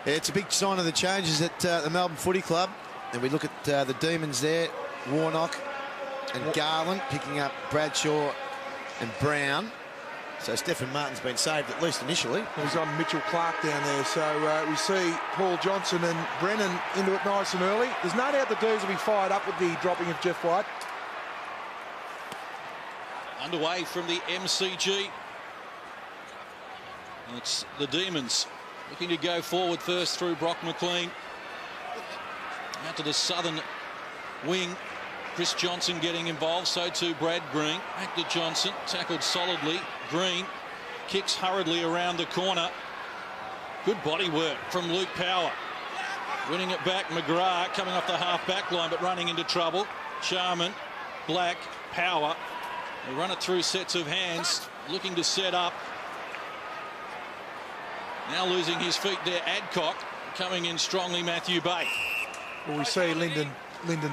It's a big sign of the changes at the Melbourne Footy Club. And we look at the Demons there, Warnock and Garland picking up Bradshaw and Brown. So Stephen Martin's been saved, at least initially. He's on Mitchell Clark down there. So we see Paul Johnson and Brennan into it nice and early. There's no doubt the D's will be fired up with the dropping of Jeff White. Underway from the MCG. It's the Demons looking to go forward first through Brock McLean. Out to the southern wing. Chris Johnson getting involved, so too Brad Green. Back to Johnson, tackled solidly. Green kicks hurriedly around the corner. Good body work from Luke Power. Winning it back, McGrath coming off the half-back line but running into trouble. Sharman, Black, Power. They run it through sets of hands, looking to set up. Now losing his feet there, Adcock. Coming in strongly, Matthew Bay. Well, we see Lyndon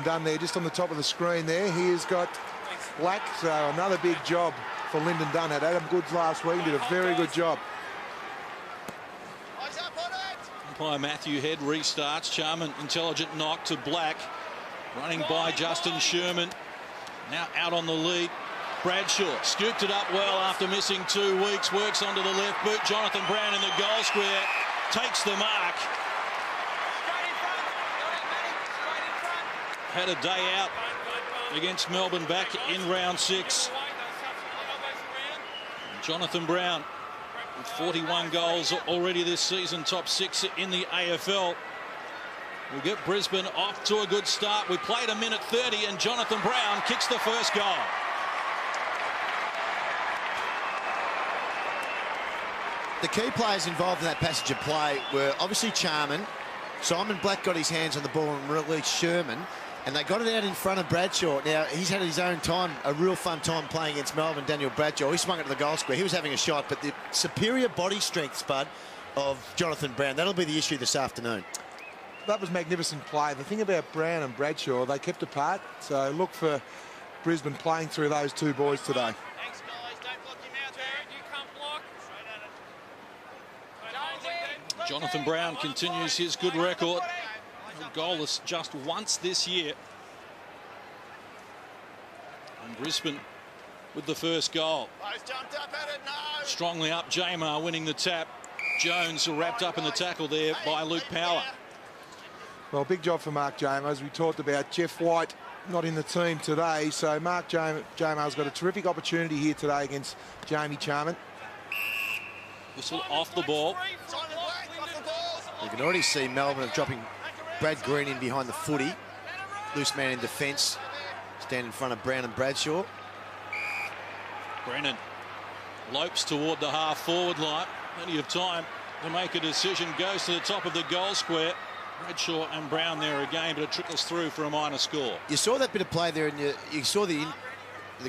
Dunn there just on the top of the screen there. He has got Black, so another big job for Lyndon Dunn. Had Adam Goods last week, did a very good job. Umpire Matthew Head restarts. Charman, intelligent knock to Black. Running by Justin Sherman. Now out on the lead. Bradshaw scooped it up well after missing 2 weeks. Works onto the left boot. Jonathan Brown in the goal square. Takes the mark. Had a day out against Melbourne back in round 6. Jonathan Brown with 41 goals already this season, top 6 in the AFL. We'll get Brisbane off to a good start. We played a minute 30 and Jonathan Brown kicks the first goal. The key players involved in that passage of play were obviously Charman. Simon Black got his hands on the ball and released Sherman, and they got it out in front of Bradshaw. Now, he's had his own time, a real fun time playing against Melbourne, Daniel Bradshaw. He swung it to the goal square. He was having a shot, but the superior body strength, Spud, of Jonathan Brown, that'll be the issue this afternoon. That was magnificent play. The thing about Brown and Bradshaw, they kept apart, so look for Brisbane playing through those two boys today. Jonathan Brown continues his good record. Goalless just once this year. And Brisbane with the first goal. Strongly up, Jamar winning the tap. Jones wrapped up in the tackle there by Luke Power. Well, big job for Mark Jamar, as we talked about. Jeff White not in the team today, so Mark Jamar's got a terrific opportunity here today against Jamie Charman. Whistle off the ball. You can already see Melbourne dropping Brad Green in behind the footy. Loose man in defence. Stand in front of Brown and Bradshaw. Brennan lopes toward the half-forward line. Plenty of time to make a decision. Goes to the top of the goal square. Bradshaw and Brown there again, but it trickles through for a minor score. You saw that bit of play there, and you saw the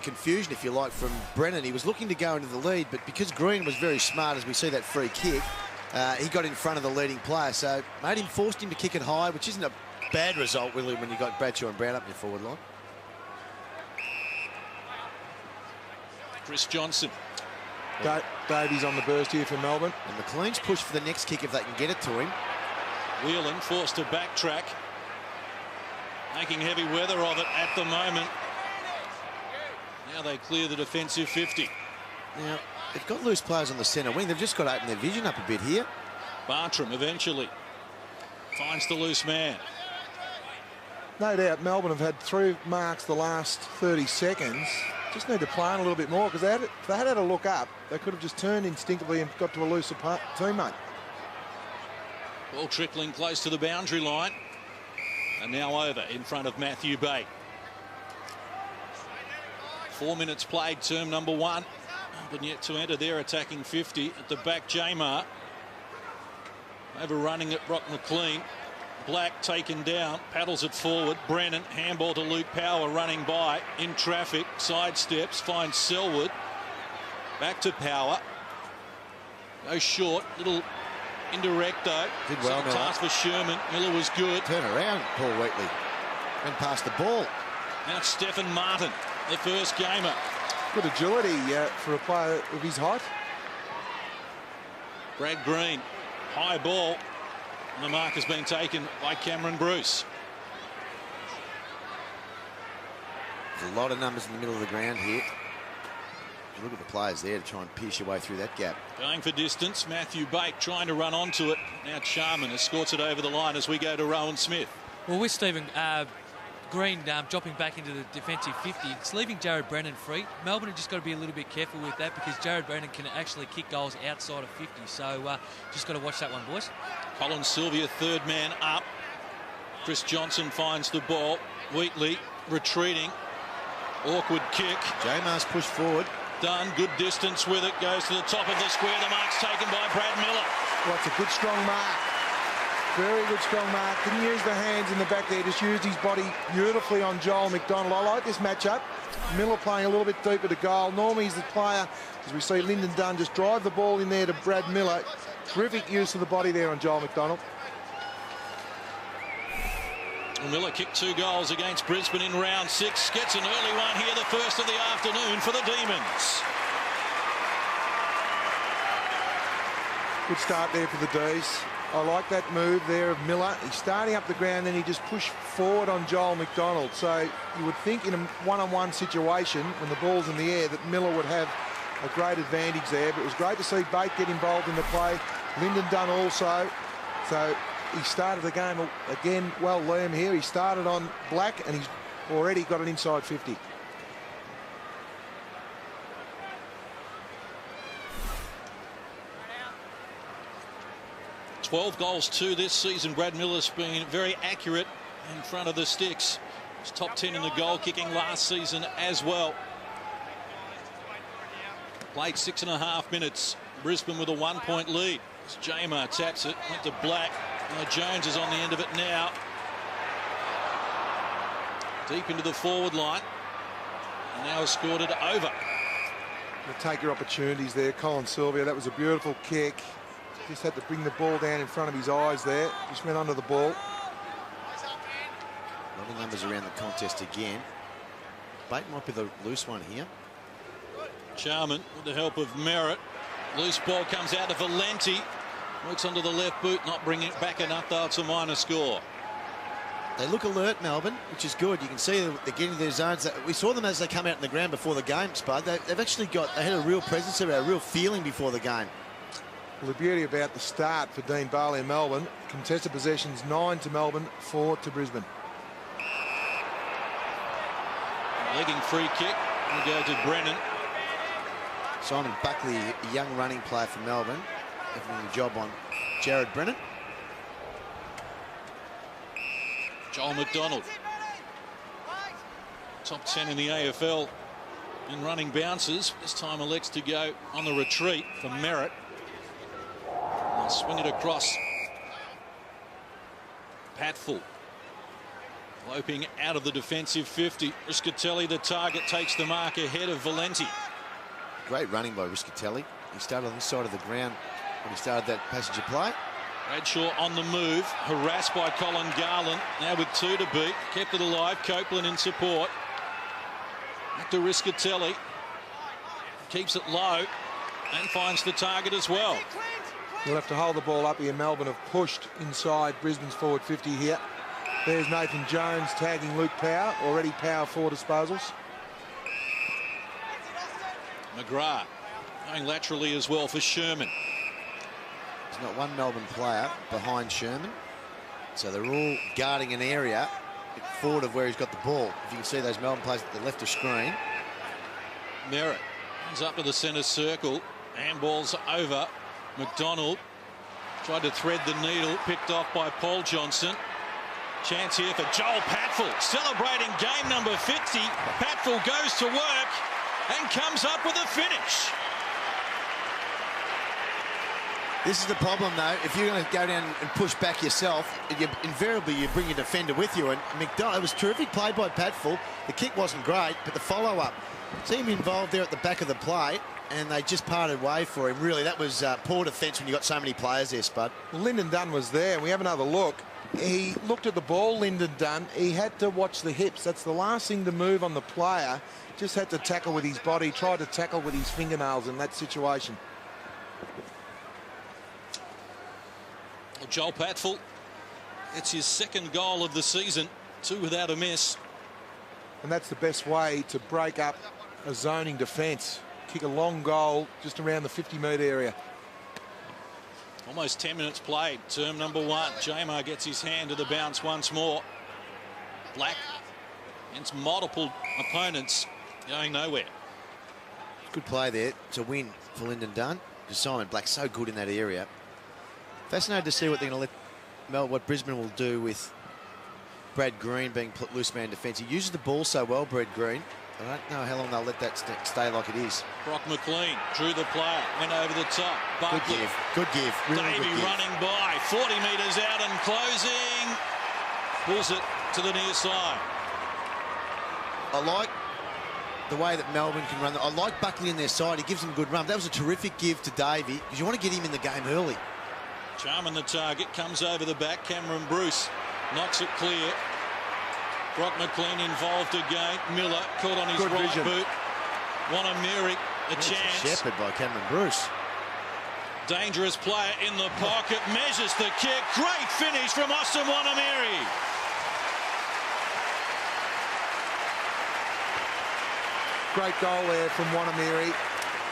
confusion, if you like, from Brennan. He was looking to go into the lead, but because Green was very smart, as we see that free kick, he got in front of the leading player, so forced him to kick it high, which isn't a bad result, really, when you got Bradshaw and Brown up your forward line. Chris Johnson. Davies on the burst here for Melbourne. And McLean's push for the next kick if they can get it to him. Whelan forced to backtrack. Making heavy weather of it at the moment. Now they clear the defensive 50. Now, they've got loose players on the centre wing. They've just got to open their vision up a bit here. Bartram eventually finds the loose man. No doubt Melbourne have had 3 marks the last 30 seconds. Just need to plan a little bit more, because if they had a look up, they could have just turned instinctively and got to a looser teammate. Ball trickling close to the boundary line. And now over in front of Matthew Bay. 4 minutes played, term number 1. But yet to enter their attacking 50. At the back, Jamar. Overrunning it, Brock McLean. Black taken down, paddles it forward. Brennan, handball to Luke Power, running by, in traffic, sidesteps, finds Selwood. Back to Power. Goes short, little indirect though. Did well, Miller. Task for Sherman. Miller was good. Turn around, Paul Wheatley. And past the ball. Now it's Stephen Martin, the first gamer. Good agility for a player of his height. Brad Green, high ball. And the mark has been taken by Cameron Bruce. There's a lot of numbers in the middle of the ground here. You look at the players there to try and pierce your way through that gap. Going for distance, Matthew Bate trying to run onto it. Now Charman escorts it over the line as we go to Rowan Smith. Well, with Stephen Green dropping back into the defensive 50, it's leaving Jared Brennan free. Melbourne have just got to be a little bit careful with that because Jared Brennan can actually kick goals outside of 50. So just got to watch that one, boys. Colin Sylvia, third man up. Chris Johnson finds the ball. Wheatley retreating. Awkward kick. Jamar's pushed forward. Dunn, good distance with it. Goes to the top of the square. The mark's taken by Brad Miller. Well, it's a good, strong mark. Very good, strong mark. Didn't use the hands in the back there. Just used his body beautifully on Joel McDonald. I like this matchup. Miller playing a little bit deeper to goal. Normally he's the player, as we see Lyndon Dunn just drive the ball in there to Brad Miller. Terrific use of the body there on Joel McDonald. Miller kicked 2 goals against Brisbane in round 6. Gets an early one here, the first of the afternoon for the Demons. Good start there for the D's. I like that move there of Miller. He's starting up the ground, then he just pushed forward on Joel McDonald. So you would think in a one-on-one situation, when the ball's in the air, that Miller would have a great advantage there. But it was great to see Bate get involved in the play. Lyndon Dunn also. So he started the game again. Well, Liam here. He started on black, and he's already got an inside 50. $12 goals to this season. Brad Miller's been very accurate in front of the sticks. He's top 10 in the goal kicking last season as well. Played 6.5 minutes. Brisbane with a 1-point lead. As Jamar taps it, went to Black. Jones is on the end of it now. Deep into the forward line. And now has scored it over. You'll take your opportunities there, Colin Sylvia. That was a beautiful kick. Just had to bring the ball down in front of his eyes there. Just went under the ball. A lot of numbers around the contest again. Bate might be the loose one here. Charman with the help of Merritt. Loose ball comes out to Valenti. Works onto the left boot, not bringing it back enough though. It's a minor score. They look alert, Melbourne, which is good. You can see they're getting their zones. We saw them as they come out in the ground before the game, Spud. They've actually they had a real presence there, a real feeling before the game. Well, the beauty about the start for Dean Barley and Melbourne, contested possessions 9 to Melbourne, 4 to Brisbane. Legging free kick. We'll go to Brennan. Simon Buckley, a young running player for Melbourne, having a job on Jared Brennan. Joel McDonald. Top 10 in the AFL in running bounces. This time elects to go on the retreat for Merritt. They'll swing it across. Patfull. Loping out of the defensive 50. Riscatelli, the target, takes the mark ahead of Valenti. Great running by Riscatelli. He started on this side of the ground when he started that passenger play. Bradshaw on the move, harassed by Colin Garland. Now with 2 to beat, kept it alive. Copeland in support. Back to Riscatelli. Keeps it low and finds the target as well. You'll have to hold the ball up here. Melbourne have pushed inside Brisbane's forward 50 here. There's Nathan Jones tagging Luke Power. Already Power 4 disposals. McGrath going laterally as well for Sherman. There's not one Melbourne player behind Sherman. So they're all guarding an area forward of where he's got the ball. If you can see those Melbourne players at the left of screen. Merritt comes up to the centre circle. Handballs over. McDonald tried to thread the needle, picked off by Paul Johnson. Chance here for Joel Patfull, celebrating game number 50. Patfull goes to work and comes up with a finish. This is the problem, though. If you're going to go down and push back yourself, invariably you bring your defender with you. And McDonald, it was terrific play by Patfull. The kick wasn't great, but the follow-up. See him involved there at the back of the play, and they just parted way for him. Really, that was poor defence when you got so many players there, Spud. Well, Lyndon Dunn was there. We have another look. He looked at the ball, Lyndon Dunn. He had to watch the hips. That's the last thing to move on the player. Just had to tackle with his body, tried to tackle with his fingernails in that situation. Well, Joel Patfull, it's his second goal of the season, 2 without a miss. And that's the best way to break up a zoning defence. Kick a long goal just around the 50-metre area. Almost 10 minutes played. Term number 1. Jamar gets his hand to the bounce once more. Black against multiple opponents, going nowhere. Good play there to win for Lyndon Dunn, because Simon Black's so good in that area. Fascinated to see what they're going to let what Brisbane will do with Brad Green being loose man defence. He uses the ball so well, Brad Green. I don't know how long they'll let that stay like it is. Brock McLean drew the player, went over the top. Good give, good give. Really Davey good give. running by, 40 metres out and closing. Pulls it to the near side. I like the way that Melbourne can run. I like Buckley in their side. He gives them a good run. That was a terrific give to Davey, because you want to get him in the game early. Charman the target, comes over the back. Cameron Bruce knocks it clear. Brock McLean involved again. Miller caught on his Good right vision. boot. Wanamiri a chance. Shepherd by Cameron Bruce. Dangerous player in the pocket. Measures the kick. Great finish from Austin Wanamiri. Great goal there from Wanamiri.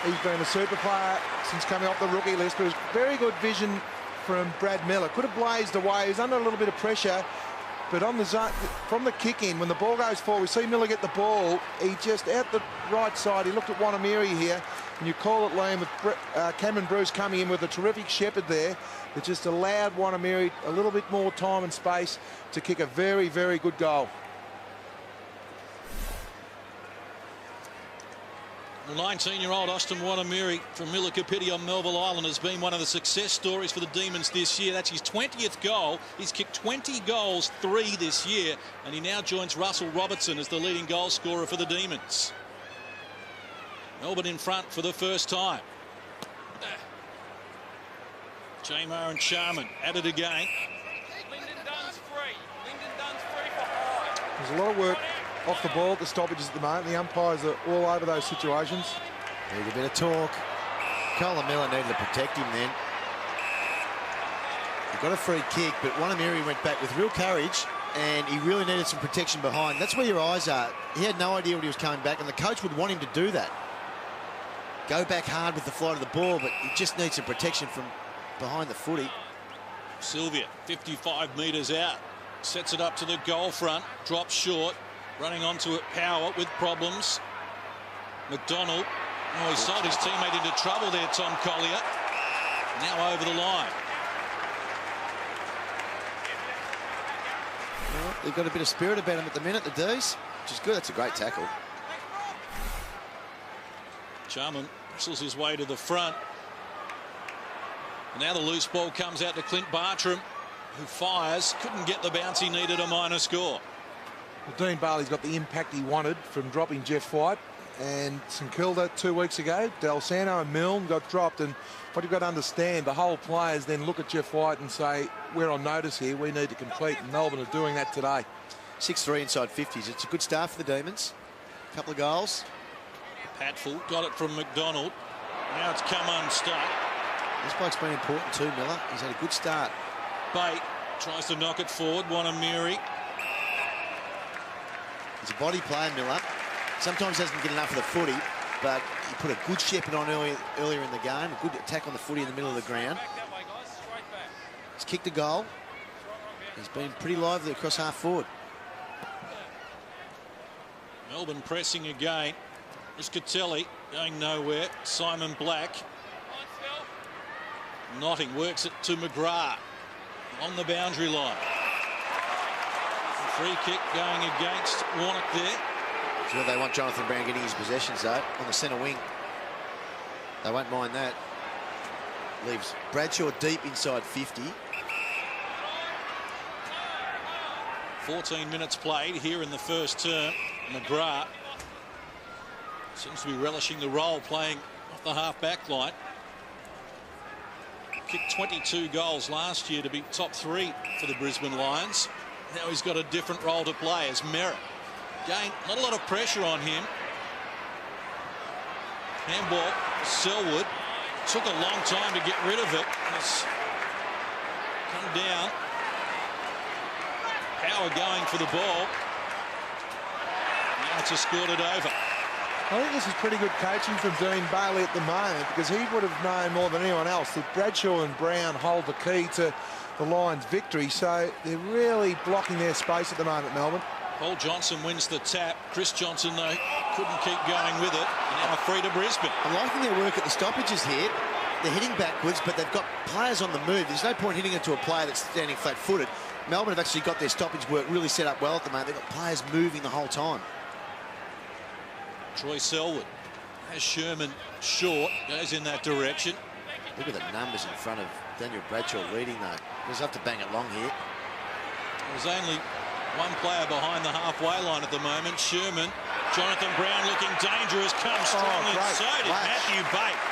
He's been a super player since coming off the rookie list, but it was very good vision from Brad Miller. Could have blazed away. He was under a little bit of pressure, but on the zone, from the kick in, when the ball goes forward, we see Miller get the ball. He just out the right side. He looked at Wanamiri here, and you call it Liam with Cameron Bruce coming in with a terrific shepherd there. It just allowed Wanamiri a little bit more time and space to kick a very, very good goal. The 19-year-old Austin Wanamiri from Millikapiti on Melville Island has been one of the success stories for the Demons this year. That's his 20th goal. He's kicked 20 goals, 3 this year, and he now joins Russell Robertson as the leading goal scorer for the Demons. Melbourne in front for the first time. Jamar and Charman at it again. Lyndon Dunn's free. Lyndon Dunn's free for high. There's a lot of work off the ball at the stoppages at the moment. The umpires are all over those situations. Need a bit of talk. Colin Miller needed to protect him then. He got a free kick, but Wanamiri went back with real courage, and he really needed some protection behind. That's where your eyes are. He had no idea what he was coming back, and the coach would want him to do that. Go back hard with the flight of the ball, but he just needs some protection from behind the footy. Sylvia, 55 metres out. Sets it up to the goal front. Drops short. Running onto it, Power with problems. McDonald. Oh, he sold his teammate into trouble there, Tom Collier. Now over the line. Well, they've got a bit of spirit about him at the minute, the D's, which is good. That's a great tackle. Charman whistles his way to the front. And now the loose ball comes out to Clint Bartram, who fires. Couldn't get the bounce he needed, a minor score. Well, Dean Barley's got the impact he wanted from dropping Jeff White, and St Kilda 2 weeks ago, Del Sano and Milne got dropped, and what you've got to understand, the whole players then look at Jeff White and say, we're on notice here, we need to complete, and Melbourne are doing that today. 6-3 inside 50s. It's a good start for the Demons. A couple of goals. Patfull got it from McDonald. Now it's come unstuck. This bloke's been important too, Miller. He's had a good start. Bate tries to knock it forward. Wanamiri. He's a body player, Miller. Sometimes doesn't get enough of the footy, but he put a good shepherd on earlier in the game. A good attack on the footy in the middle of the ground. Back that way, guys. Straight back. He's kicked a goal. He's been pretty lively across half forward. Melbourne pressing again. Riscatelli going nowhere. Simon Black. Notting works it to McGrath on the boundary line. Free kick going against Warnock there. That's where they want Jonathan Brown getting his possessions, though, on the centre wing. They won't mind that. Leaves Bradshaw deep inside 50. 14 minutes played here in the first term. McGrath seems to be relishing the role, playing off the half-back line. Kicked 22 goals last year to be top 3 for the Brisbane Lions. Now he's got a different role to play as Merritt. Again, not a lot of pressure on him. Handball, Selwood. Took a long time to get rid of it. It's come down. Power going for the ball. Now it's escorted over. I think this is pretty good coaching from Dean Bailey at the moment, because he would have known more than anyone else that Bradshaw and Brown hold the key to the Lions' victory. So they're really blocking their space at the moment, Melbourne. Paul Johnson wins the tap. Chris Johnson, though, couldn't keep going with it. Now free to Brisbane. I'm liking their work at the stoppages here. They're hitting backwards, but they've got players on the move. There's no point hitting it to a player that's standing flat-footed. Melbourne have actually got their stoppage work really set up well at the moment. They've got players moving the whole time. Troy Selwood has Sherman short, goes in that direction. Look at the numbers in front of Daniel Bradshaw leading, though. He'll have to bang it long here. There's only one player behind the halfway line at the moment. Sherman. Jonathan Brown looking dangerous, comes strong, and so did Matthew Bate.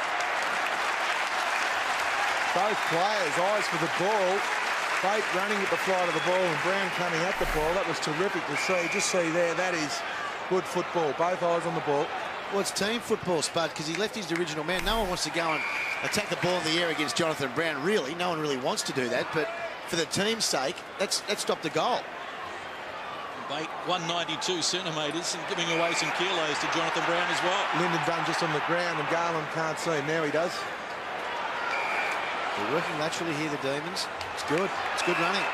Both players, eyes for the ball. Bate running at the flight of the ball and Brown coming at the ball. That was terrific to see. Just see there, that is good football. Both eyes on the ball. Well, it's team football, Spud, because he left his original man. No one wants to go and attack the ball in the air against Jonathan Brown, really. No one really wants to do that, but for the team's sake, let's stop the goal. Bate, 192 centimetres and giving away some kilos to Jonathan Brown as well. Lyndon Dunn just on the ground and Garland can't see him. Now he does. They're working laterally here, the Demons. It's good. It's good running.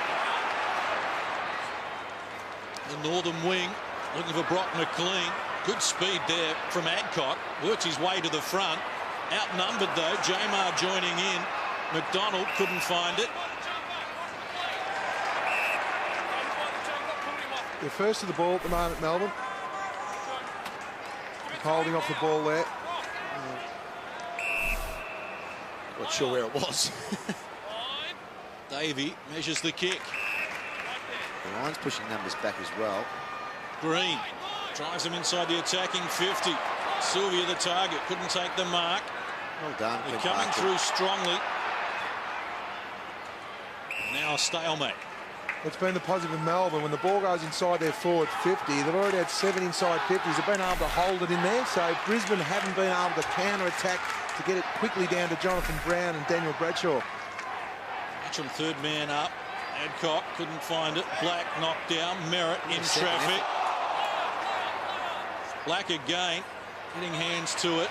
The northern wing looking for Brock McLean. Good speed there from Adcock. Works his way to the front. Outnumbered, though. Jamar joining in. McDonald couldn't find it. They're first to the ball at the moment, Melbourne. Holding off the ball there. Not sure where it was. Davey measures the kick. The Lions pushing numbers back as well. Green drives him inside the attacking 50. Sylvia the target, couldn't take the mark. Well done. They're coming through strongly. Now a stalemate. It's been the positive in Melbourne. When the ball goes inside their forward 50, they've already had 7 inside 50s. They've been able to hold it in there. So Brisbane haven't been able to counter-attack to get it quickly down to Jonathan Brown and Daniel Bradshaw. Matcham third man up. Adcock couldn't find it. Black knocked down. Merritt in traffic. Black again. Getting hands to it.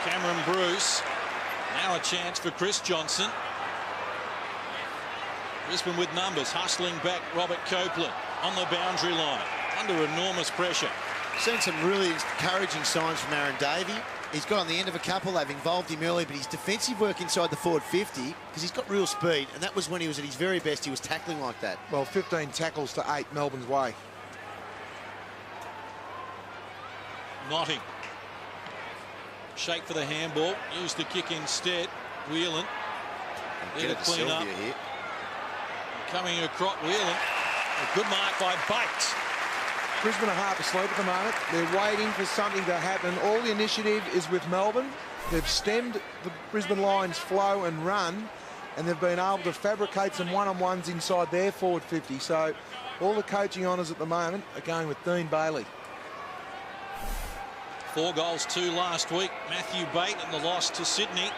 Cameron Bruce. Now a chance for Chris Johnson. Brisbane with numbers, hustling back Robert Copeland on the boundary line, under enormous pressure. Seen some really encouraging signs from Aaron Davey. He's got on the end of a couple, they've involved him early, but his defensive work inside the forward 50, because he's got real speed, and that was when he was at his very best, he was tackling like that. Well, 15 tackles to 8 Melbourne's way. Notting. Shake for the handball, use the kick instead. Whelan. There to clean up. Here. Coming across Whelan. A good mark by Bates. Brisbane are half asleep at the moment. They're waiting for something to happen. All the initiative is with Melbourne. They've stemmed the Brisbane Lions' flow and run, and they've been able to fabricate some one-on-ones inside their forward 50. So all the coaching honours at the moment are going with Dean Bailey. 4 goals, 2 last week. Matthew Bate and the loss to Sydney.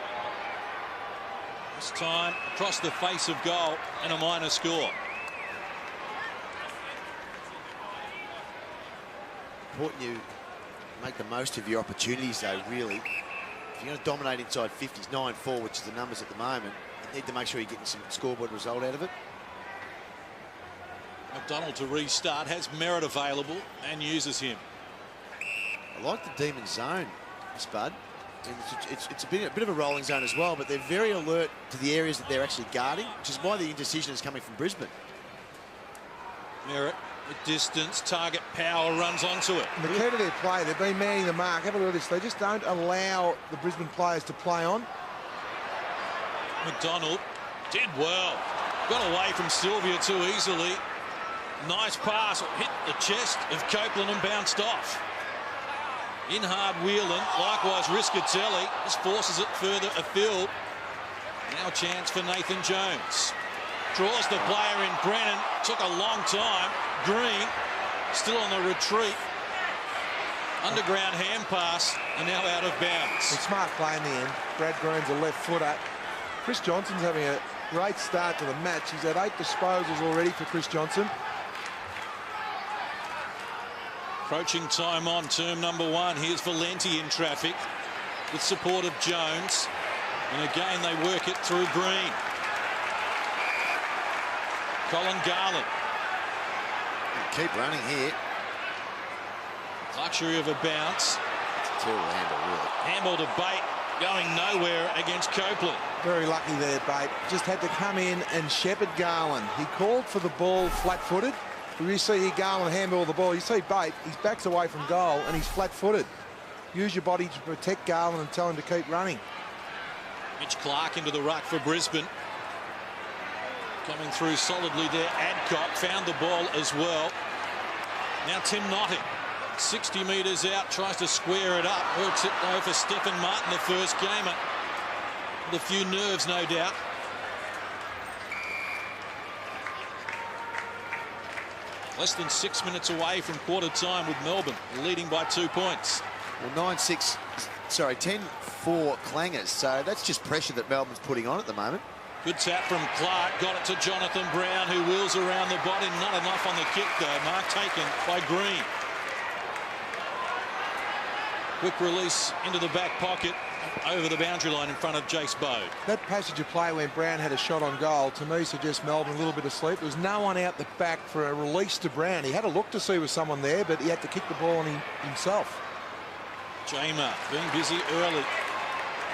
This time across the face of goal and a minor score. Important you make the most of your opportunities, though, really. If you're going to dominate inside 50s, 9-4, which is the numbers at the moment, you need to make sure you're getting some scoreboard result out of it. McDonald to restart, has Merritt available and uses him. I like the Demon zone, Spud. It's a bit of a rolling zone as well, but they're very alert to the areas that they're actually guarding, which is why the indecision is coming from Brisbane. Merritt with distance, target power, runs onto it. And the key to their play, they've been manning the mark. Have a look at this. They just don't allow the Brisbane players to play on. McDonald did well. Got away from Sylvia too easily. Nice pass, hit the chest of Copeland and bounced off. In hard Whelan, likewise Riscatelli, just forces it further afield. Now chance for Nathan Jones. Draws the player in Brennan, took a long time. Green, still on the retreat. Underground hand pass, and now out of bounds. A smart play in the end. Brad Green's a left footer. Chris Johnson's having a Great start to the match. He's had 8 disposals already for Chris Johnson. Approaching time on term number 1. Here's Valenti in traffic with support of Jones. And again, they work it through Green. Colin Garland. Keep running here. Luxury of a bounce. It's a terrible handle, really. Handball to Bate, going nowhere against Copeland. Very lucky there, Bate. Just had to come in and shepherd Garland. He called for the ball flat-footed. You see here Garland handball the ball. You see Bate, he backs away from goal and he's flat-footed. Use your body to protect Garland and tell him to keep running. Mitch Clark into the ruck for Brisbane. Coming through solidly there. Adcock found the ball as well. Now Tim Notting, 60 metres out, tries to square it up. Works it though for Stephen Martin, the first gamer. With a few nerves, no doubt. Less than 6 minutes away from quarter time with Melbourne leading by 2 points. Well, 10-4 clangers. So that's just pressure that Melbourne's putting on at the moment. Good tap from Clark, got it to Jonathan Brown, who wheels around the body. Not enough on the kick, though. Mark taken by Green. Quick release into the back pocket, over the boundary line in front of Jace Bode. That passage of play when Brown had a shot on goal, to me, suggests Melbourne a little bit asleep. There was no one out the back for a release to Brown. He had a look to see was someone there, but he had to kick the ball on himself. Jamer being busy early,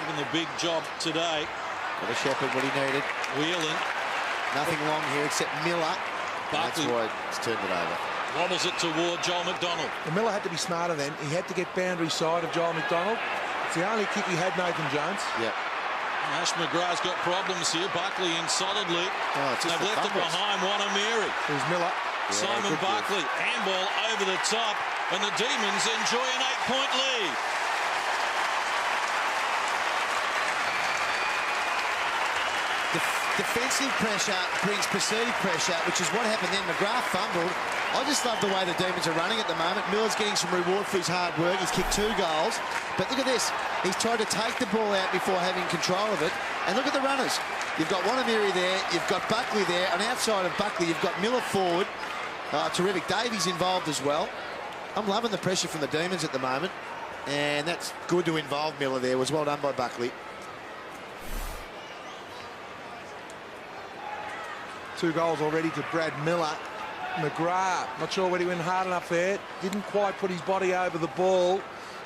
given the big job today. Got a shepherd what he needed. Whelan. Nothing long here except Miller. Barkley. That's why it's turned it over. Wobbles it toward Joel McDonald. And Miller had to be smarter then. He had to get boundary side of Joel McDonald. It's the only kick he had, Nathan Jones. Yeah. Ash McGrath's got problems here. Buckley in solidly. Oh, it's just they've left it behind Wanamiri. There's Miller. Yeah, Simon good Buckley, handball over the top, and the Demons enjoy an 8-point lead. Defensive pressure brings perceived pressure, which is what happened then. McGrath fumbled. I just love the way the Demons are running at the moment. Miller's getting some reward for his hard work. He's kicked 2 goals. But look at this. He's tried to take the ball out before having control of it. And look at the runners. You've got Wanamiri there. You've got Buckley there. And outside of Buckley, you've got Miller forward. Terrific. Davies involved as well. I'm loving the pressure from the Demons at the moment. And that's good to involve Miller there. It was well done by Buckley. 2 goals already to Brad Miller. McGrath, not sure whether he went hard enough there. Didn't quite put his body over the ball.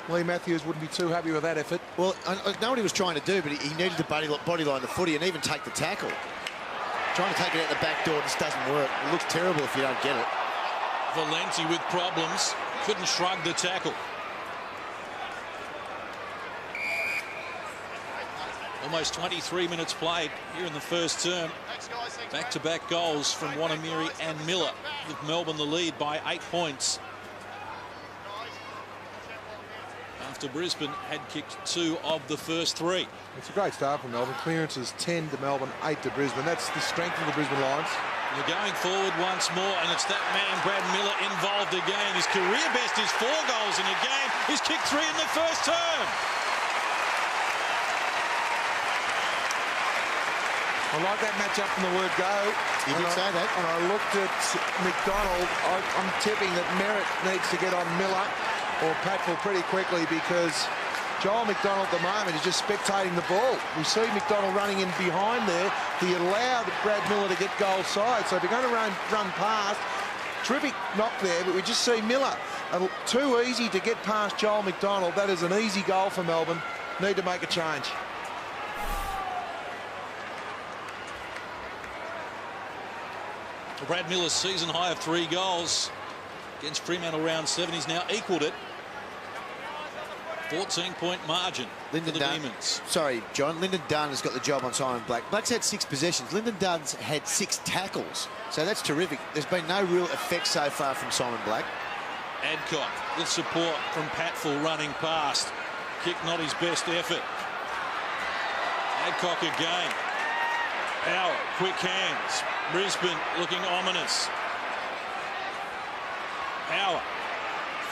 Lee Matthews wouldn't be too happy with that effort. Well, I know what he was trying to do, but he needed to bodyline the footy and even take the tackle. Trying to take it out the back door just doesn't work. It looks terrible if you don't get it. Valenti with problems. Couldn't shrug the tackle. Almost 23 minutes played here in the first term. Back-to-back goals from Wanamiri and Miller give Melbourne the lead by 8 points. After Brisbane had kicked 2 of the first 3. It's a great start for Melbourne. Clearances 10 to Melbourne, 8 to Brisbane. That's the strength of the Brisbane Lions. They're going forward once more, and it's that man, Brad Miller, involved again. His career best is 4 goals in a game. He's kicked 3 in the first term. I like that match-up from the word go. You did say that. And I looked at McDonald. I'm tipping that Merritt needs to get on Miller or Patfull pretty quickly, because Joel McDonald at the moment is just spectating the ball. We see McDonald running in behind there. He allowed Brad Miller to get goal side. So if you're going to run past, terrific knock there, but we just see Miller. Too easy to get past Joel McDonald. That is an easy goal for Melbourne. Need to make a change. Brad Miller's season high of 3 goals against Fremantle round 7. He's now equalled it. 14-point margin for the Demons. Sorry, John. Lyndon Dunn has got the job on Simon Black. Black's had 6 possessions. Lyndon Dunn's had 6 tackles. So that's terrific. There's been no real effect so far from Simon Black. Adcock with support from Patfull running past. Kick not his best effort. Adcock again. Power, quick hands. Brisbane looking ominous. Power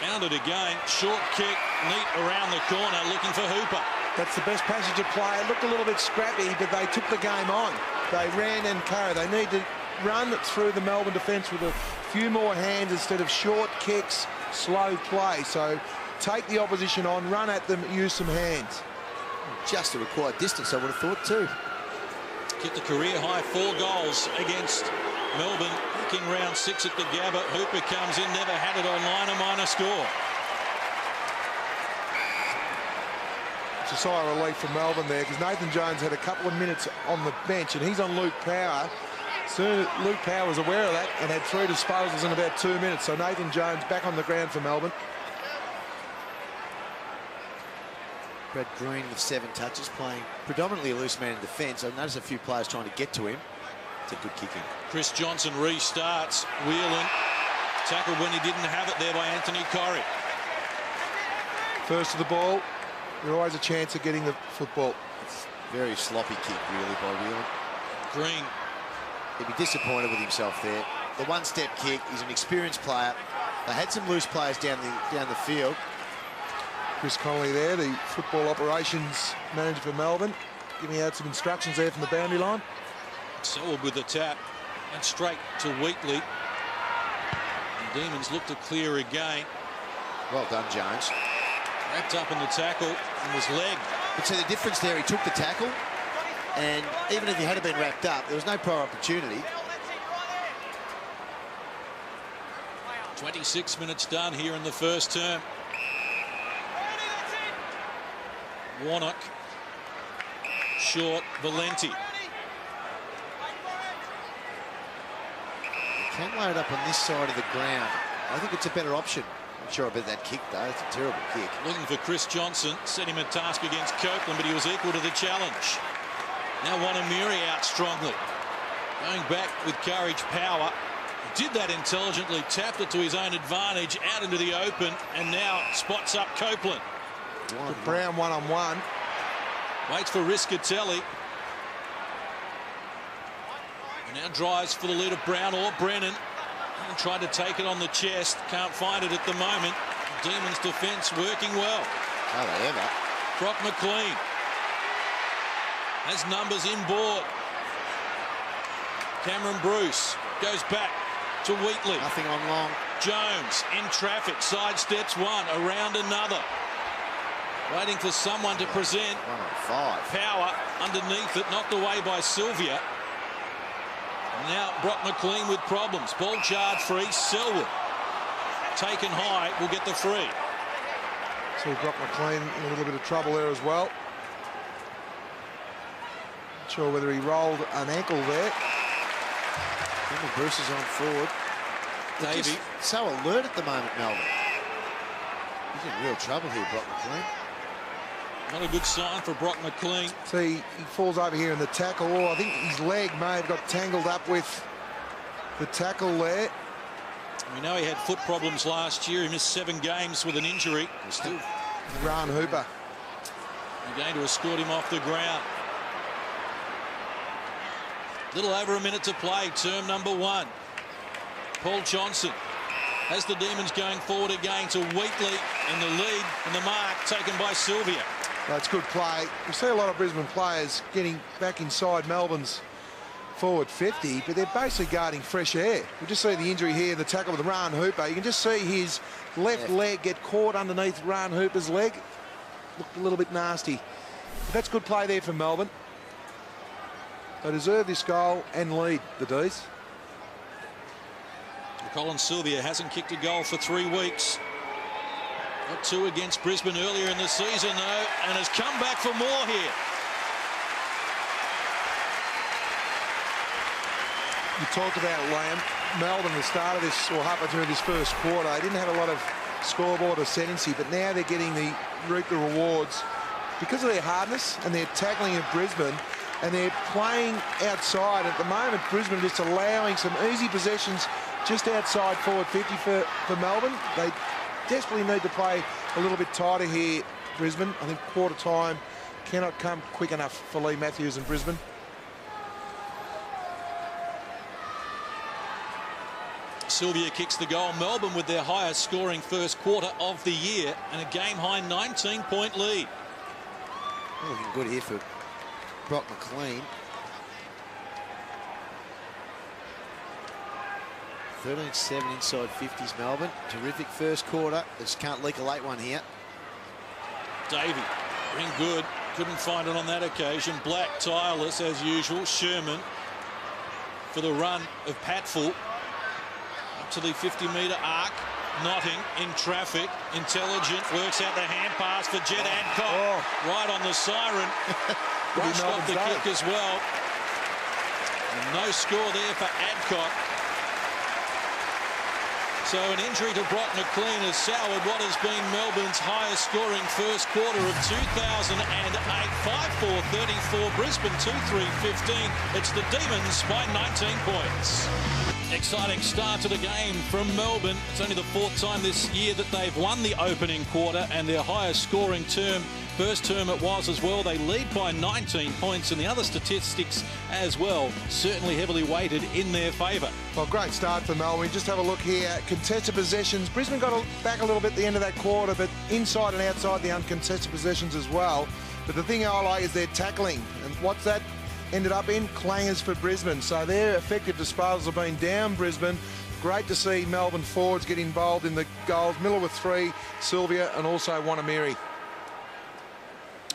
found it again. Short kick, neat around the corner, looking for Hooper. That's the best passage of play. It looked a little bit scrappy, but they took the game on. they ran and carried. They need to run through the Melbourne defence with a few more hands instead of short kicks, slow play. So take the opposition on, run at them, use some hands. Just the required distance, I would have thought too. Kicked a career-high 4 goals against Melbourne. Back in round 6 at the Gabba. Hooper comes in, never had it online, a minor score. It's a sigh of relief for Melbourne there, because Nathan Jones had a couple of minutes on the bench, and he's on Luke Power. Soon Luke Power was aware of that and had 3 disposals in about 2 minutes. So Nathan Jones back on the ground for Melbourne. Brad Green with 7 touches, playing predominantly a loose man in defence. I've noticed a few players trying to get to him. It's a good kicking. Chris Johnson restarts. Whelan tackled when he didn't have it there by Anthony Corrie. First to the ball, there's always a chance of getting the football. It's a very sloppy kick, really, by Whelan. Green. He'd be disappointed with himself there. The one-step kick, he's an experienced player. They had some loose players down the field. Chris Connolly there, the football operations manager for Melbourne, giving out some instructions there from the boundary line. Selwood with the tap and straight to Wheatley. And Demons look to clear again. Well done, Jones. Wrapped up in the tackle and was legged. But see the difference there, he took the tackle, and even if he had been wrapped up, there was no prior opportunity. 26 minutes done here in the first term. Warnock. Short. Valenti. Can lay it up on this side of the ground. I think it's a better option. Not sure about that kick, though. It's a terrible kick. Looking for Chris Johnson. Set him a task against Copeland, but he was equal to the challenge. Now Wanamiri out strongly. Going back with courage, power. Did that intelligently. Tapped it to his own advantage. Out into the open. And now spots up Copeland. Brown one-on-one. Waits for Riscatelli. And now drives for the lead of Brown or Brennan. And tried to take it on the chest. Can't find it at the moment. Demons defence working well. How they ever. Brock McLean has numbers inboard. Cameron Bruce goes back to Wheatley. Nothing on long. Jones in traffic. Sidesteps one. Around another. Waiting for someone to present. 1 on 5. Power underneath it. Knocked away by Sylvia. Now Brock McLean with problems. Ball charged free. Selwood taken high. Will get the free. So Brock McLean in a little bit of trouble there as well. Not sure whether he rolled an ankle there. Bruce is on forward. Davey. So alert at the moment, Melbourne. He's in real trouble here, Brock McLean. Not a good sign for Brock McLean. See, he falls over here in the tackle. Oh, I think his leg may have got tangled up with the tackle there. We know he had foot problems last year. He missed 7 games with an injury. Still. Grant Hooper. They're going to escort him off the ground. Little over a minute to play, term number 1. Paul Johnson has the Demons going forward again to Wheatley in the lead, and the mark taken by Sylvia. That's good play. We see a lot of Brisbane players getting back inside Melbourne's forward 50, but they're basically guarding fresh air. We just see the injury here, the tackle with Ryan Hooper. You can just see his left leg get caught underneath Ryan Hooper's leg. Looked a little bit nasty. But that's good play there for Melbourne. They deserve this goal and lead, the D's. Colin Sylvia hasn't kicked a goal for 3 weeks. Got 2 against Brisbane earlier in the season, though, and has come back for more here. You talked about Lamb. Melbourne at the start of this, or halfway through this first quarter, they didn't have a lot of scoreboard ascendancy, but now they're getting the rewards because of their hardness and their tackling of Brisbane, and they're playing outside. At the moment, Brisbane just allowing some easy possessions just outside forward 50 for Melbourne. They desperately need to play a little bit tighter here, Brisbane. I think quarter time cannot come quick enough for Lee Matthews and Brisbane. Sylvia kicks the goal. Melbourne with their highest scoring first quarter of the year and a game-high 19-point lead. Looking good here for Brock McLean. 13-7 inside 50s, Melbourne. Terrific first quarter. They just can't leak a late one here. Davey, been good. Couldn't find it on that occasion. Black, tireless as usual. Sherman for the run of Patfull. Up to the 50-metre arc. Notting in traffic. Intelligent. Works out the hand pass for Jed Adcock. Right on the siren. Rushed off the kick as well. And no score there for Adcock. So an injury to Brock McLean has soured what has been Melbourne's highest scoring first quarter of 2008. 5-4-34, Brisbane 2-3-15. It's the Demons by 19 points. Exciting start to the game from Melbourne. It's only the fourth time this year that they've won the opening quarter, and their highest scoring term. First term it was as well. They lead by 19 points, and the other statistics as well certainly heavily weighted in their favour. Well, great start for Melbourne. Just have a look here. Contested possessions. Brisbane got back a little bit at the end of that quarter, but inside and outside the uncontested possessions as well. But the thing I like is their tackling. And what's that ended up in? Clangers for Brisbane. So their effective disposals have been down Brisbane. Great to see Melbourne forwards get involved in the goals. Miller with 3, Sylvia, and also Wanamiri.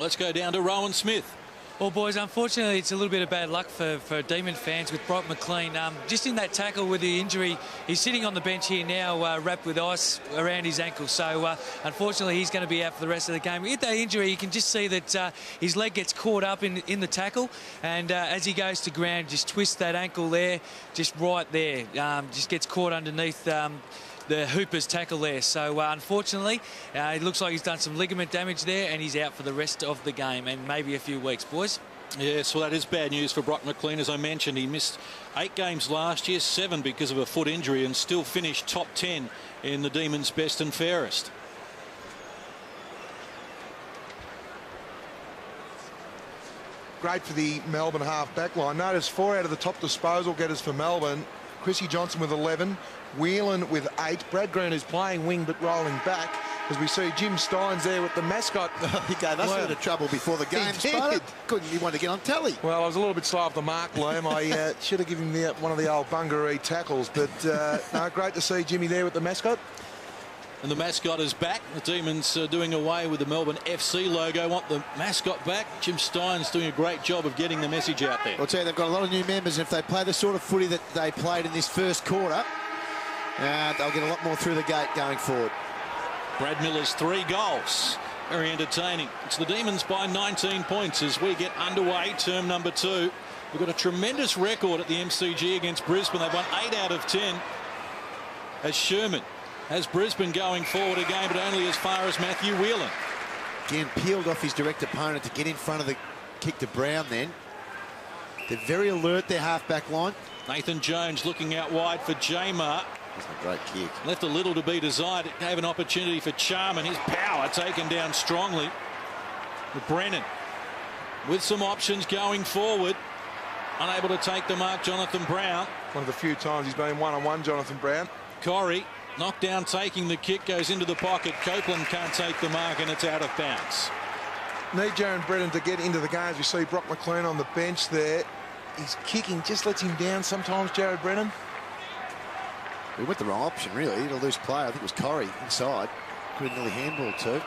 Let's go down to Rowan Smith. Well, boys, unfortunately, it's a little bit of bad luck for Demon fans with Brock McLean. Just in that tackle with the injury, he's sitting on the bench here now, wrapped with ice around his ankle. So, unfortunately, he's going to be out for the rest of the game. With that injury, you can just see that his leg gets caught up in the tackle. And as he goes to ground, just twists that ankle there, just right there. Just gets caught underneath the Hooper's tackle there. So unfortunately, it looks like he's done some ligament damage there, and he's out for the rest of the game and maybe a few weeks, boys. Yes, well, that is bad news for Brock McLean. As I mentioned, he missed 8 games last year, 7 because of a foot injury, and still finished top 10 in the Demons' best and fairest. Great for the Melbourne half-back line. Notice 4 out of the top disposal getters for Melbourne. Chrissy Johnson with 11, Whelan with 8. Brad Green is playing wing but rolling back. As we see Jim Steins there with the mascot. He gave us a bit of trouble before the game started. He wanted to get on telly. Well, I was a little bit slow off the mark, Liam. I should have given him one of the old bungaree tackles. But no, great to see Jimmy there with the mascot. And the mascot is back. The Demons doing away with the Melbourne FC logo. Want the mascot back. Jim Stein's doing a great job of getting the message out there. I'll tell you, they've got a lot of new members. And if they play the sort of footy that they played in this first quarter, they'll get a lot more through the gate going forward. Brad Miller's 3 goals. Very entertaining. It's the Demons by 19 points as we get underway. Term number 2. We've got a tremendous record at the MCG against Brisbane. They've won 8 out of 10. As Sherman has Brisbane going forward again, but only as far as Matthew Whelan. Again, peeled off his direct opponent to get in front of the kick to Brown then. They're very alert, their half-back line. Nathan Jones looking out wide for Jamar. That's a great kick. Left a little to be desired. It gave an opportunity for Charman. His power taken down strongly. But Brennan with some options going forward. Unable to take the mark, Jonathan Brown. One of the few times he's been one-on-one, Jonathan Brown. Corey knocked down, taking the kick, goes into the pocket. Copeland can't take the mark, and it's out of bounds. Need Jaron Brennan to get into the game. As you see Brock McLean on the bench there. His kicking just lets him down sometimes, Jared Brennan. He went the wrong option, really. He had a loose player. I think it was Corey inside. Could have nearly handballed too.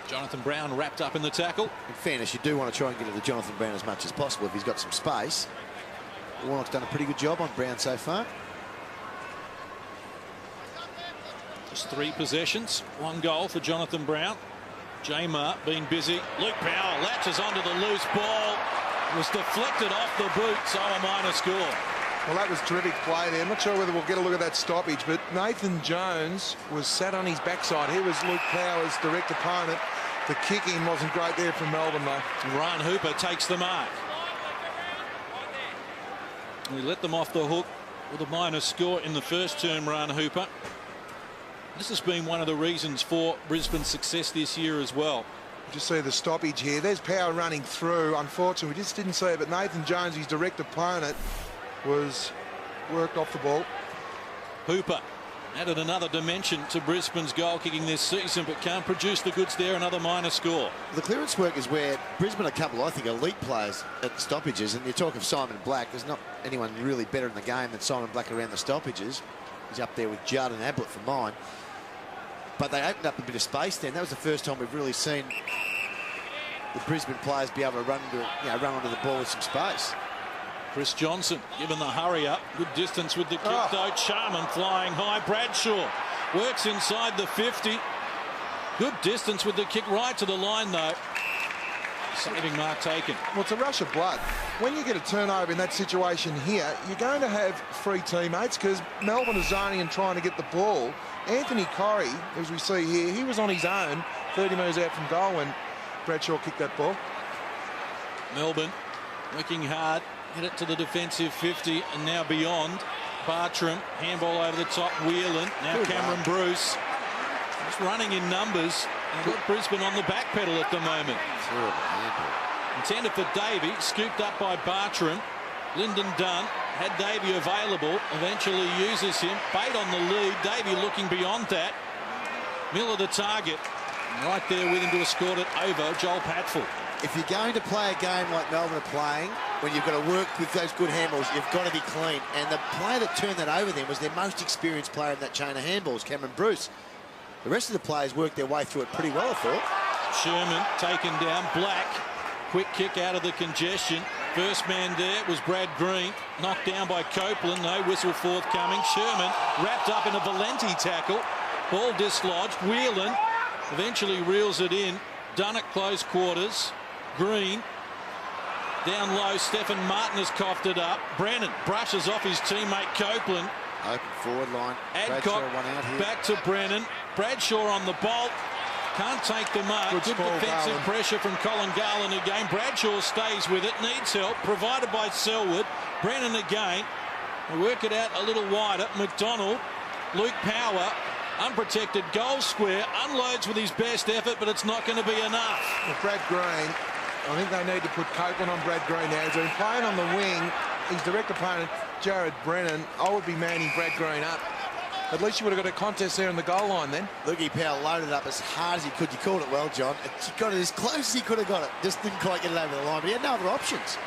Jonathan Brown wrapped up in the tackle. In fairness, you do want to try and get to Jonathan Brown as much as possible if he's got some space. Warnock's done a pretty good job on Brown so far. Just 3 possessions, 1 goal for Jonathan Brown. Jamar being busy. Luke Power latches onto the loose ball. It was deflected off the boot, so a minor score. Well, that was terrific play there. I'm not sure whether we'll get a look at that stoppage, but Nathan Jones was sat on his backside. Here was Luke Power's direct opponent. The kicking wasn't great there from Melbourne, though. Ryan Hooper takes the mark. We let them off the hook with a minor score in the first term, Ryan Hooper. This has been one of the reasons for Brisbane's success this year as well. Just see the stoppage here. There's Power running through. Unfortunately, we just didn't see it, but Nathan Jones, his direct opponent, was worked off the ball. Hooper Added another dimension to Brisbane's goal kicking this season, but can't produce the goods there. Another minor score. The clearance work is where Brisbane are a couple, I think, elite players at the stoppages. And you talk of Simon Black. There's not anyone really better in the game than Simon Black around the stoppages. He's up there with Judd and Ablett for mine. But they opened up a bit of space then. That was the first time we've really seen the Brisbane players be able to run onto the ball with some space. Chris Johnson given the hurry up. Good distance with the kick though. Charman flying high. Bradshaw works inside the 50. Good distance with the kick right to the line though. Saving mark taken. Well, it's a rush of blood. When you get a turnover in that situation here, you're going to have free teammates because Melbourne is zoning and trying to get the ball. Anthony Corrie, as we see here, he was on his own 30 metres out from goal when Bradshaw kicked that ball. Melbourne working hard. Hit it to the defensive 50 and now beyond. Bartram, handball over the top. Whelan, now good Cameron Bruce. Just running in numbers. And got Brisbane on the back pedal at the moment. Intended for Davey, scooped up by Bartram. Lyndon Dunn had Davey available, eventually uses him. Bate on the lead, Davey looking beyond that. Miller the target. And right there with him to escort it over Joel Patfull. If you're going to play a game like Melbourne are playing, when you've got to work with those good handballs, you've got to be clean. And the player that turned that over then was their most experienced player in that chain of handballs, Cameron Bruce. The rest of the players worked their way through it pretty well, I thought. Sherman taken down. Black, quick kick out of the congestion. First man there was Brad Green, knocked down by Copeland. No whistle forthcoming. Sherman wrapped up in a Valenti tackle. Ball dislodged. Whelan eventually reels it in. Done at close quarters. Green down low. Stephen Martin has coughed it up. Brennan brushes off his teammate Copeland. Open forward line. Adcock back to Brennan. Bradshaw on the bolt. Can't take the mark. Good defensive pressure from Colin Garland again. Bradshaw stays with it. Needs help. Provided by Selwood. Brennan again. They work it out a little wider. McDonald. Luke Power. Unprotected goal square. Unloads with his best effort, but it's not going to be enough. Well, Brad Green, I think they need to put Copeland on Brad Green now. He's been playing on the wing. His direct opponent, Jared Brennan, I would be manning Brad Green up. At least you would have got a contest there in the goal line then. Lukey Powell loaded up as hard as he could. You called it well, John. He got it as close as he could have got it. Just didn't quite get it over the line, but he had no other options.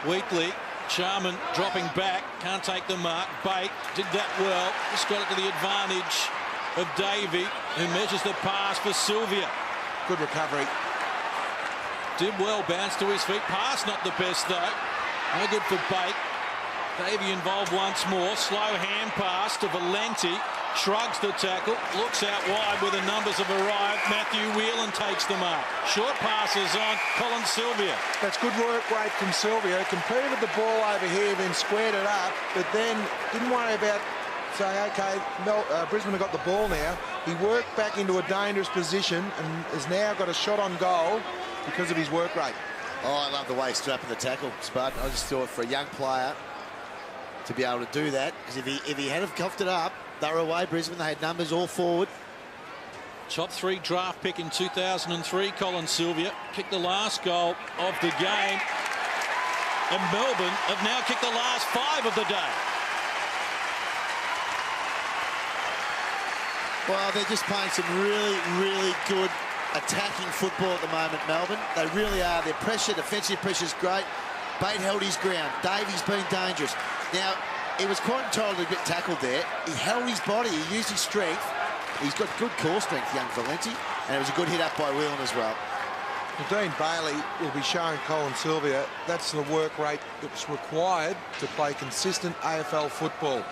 Weekly, Charman dropping back. Can't take the mark. Bate did that well. Just got it to the advantage of Davey, who measures the pass for Sylvia. Good recovery. Did well, bounced to his feet. Pass not the best though. No good for Bate. Davey involved once more. Slow hand pass to Valenti. Shrugs the tackle. Looks out wide where the numbers have arrived. Matthew Whelan takes the mark. Short passes on Colin Sylvia. That's good work rate from Sylvia. Competed the ball over here, then squared it up, but then didn't worry about saying, OK, Brisbane have got the ball now. He worked back into a dangerous position and has now got a shot on goal because of his work rate. Oh, I love the way he's strapping the tackle, Spud. I just thought for a young player to be able to do that, because if he had have coughed it up, they were away, Brisbane. They had numbers all forward. Top 3 draft pick in 2003, Colin Sylvia. Kicked the last goal of the game. And Melbourne have now kicked the last 5 of the day. Well, they're just playing some really, really good attacking football at the moment, Melbourne. They really are. Their pressure, defensive pressure is great. Bate held his ground. Davey's been dangerous. Now, he was quite entitled to a bit tackled there. He held his body. He used his strength. He's got good core strength, young Valenti. And it was a good hit up by Whelan as well. Dean Bailey will be showing Colin Sylvia that's the work rate that's required to play consistent AFL football.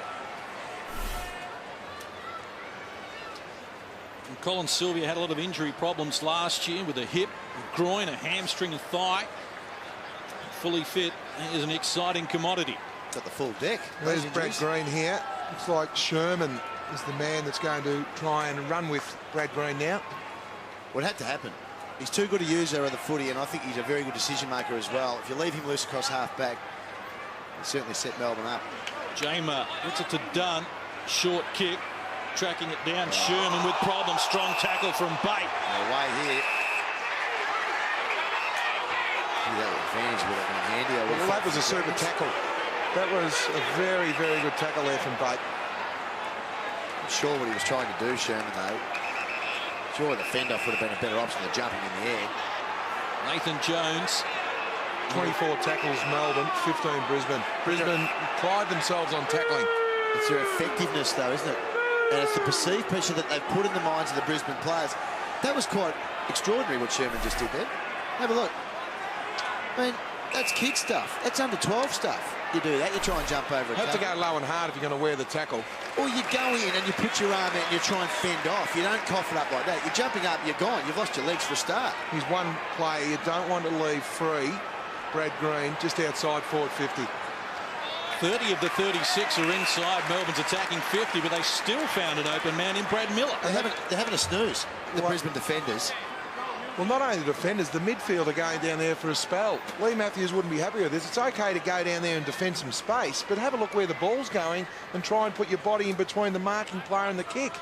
And Colin Sylvia had a lot of injury problems last year with a hip, a groin, a hamstring, a thigh. Fully fit is an exciting commodity. Got the full deck. There's Brad Green here. Looks like Sherman is the man that's going to try and run with Brad Green now. What had to happen? He's too good a user of the footy, and I think he's a very good decision maker as well. If you leave him loose across half back, he certainly set Melbourne up. Jamer gets it to Dunn. Short kick. Tracking it down. Sherman with problems. Strong tackle from Bate. Away here. That advantage would have been handy. Well, that was a super tackle. That was a very, very good tackle there from Bate. I'm sure what he was trying to do, Sherman, though. Sure, the fend-off would have been a better option than jumping in the air. Nathan Jones. 24 tackles Melbourne, 15 Brisbane. Brisbane pride themselves on tackling. It's their effectiveness, though, isn't it? And it's the perceived pressure that they've put in the minds of the Brisbane players. That was quite extraordinary what Sherman just did there. Have a look. I mean, that's kid stuff. That's under 12 stuff. You do that, you try and jump over it. Have to go low and hard if you're going to wear the tackle. Or you go in and you put your arm out and you try and fend off. You don't cough it up like that. You're jumping up, you're gone. You've lost your legs for a start. He's one player you don't want to leave free. Brad Green, just outside forward 50. 30 of the 36 are inside Melbourne's attacking 50, but they still found an open man in Brad Miller. They're having a snooze, the Brisbane defenders. Well, not only the defenders, the midfield are going down there for a spell. Lee Matthews wouldn't be happy with this. It's okay to go down there and defend some space, but have a look where the ball's going and try and put your body in between the marking player and the kick.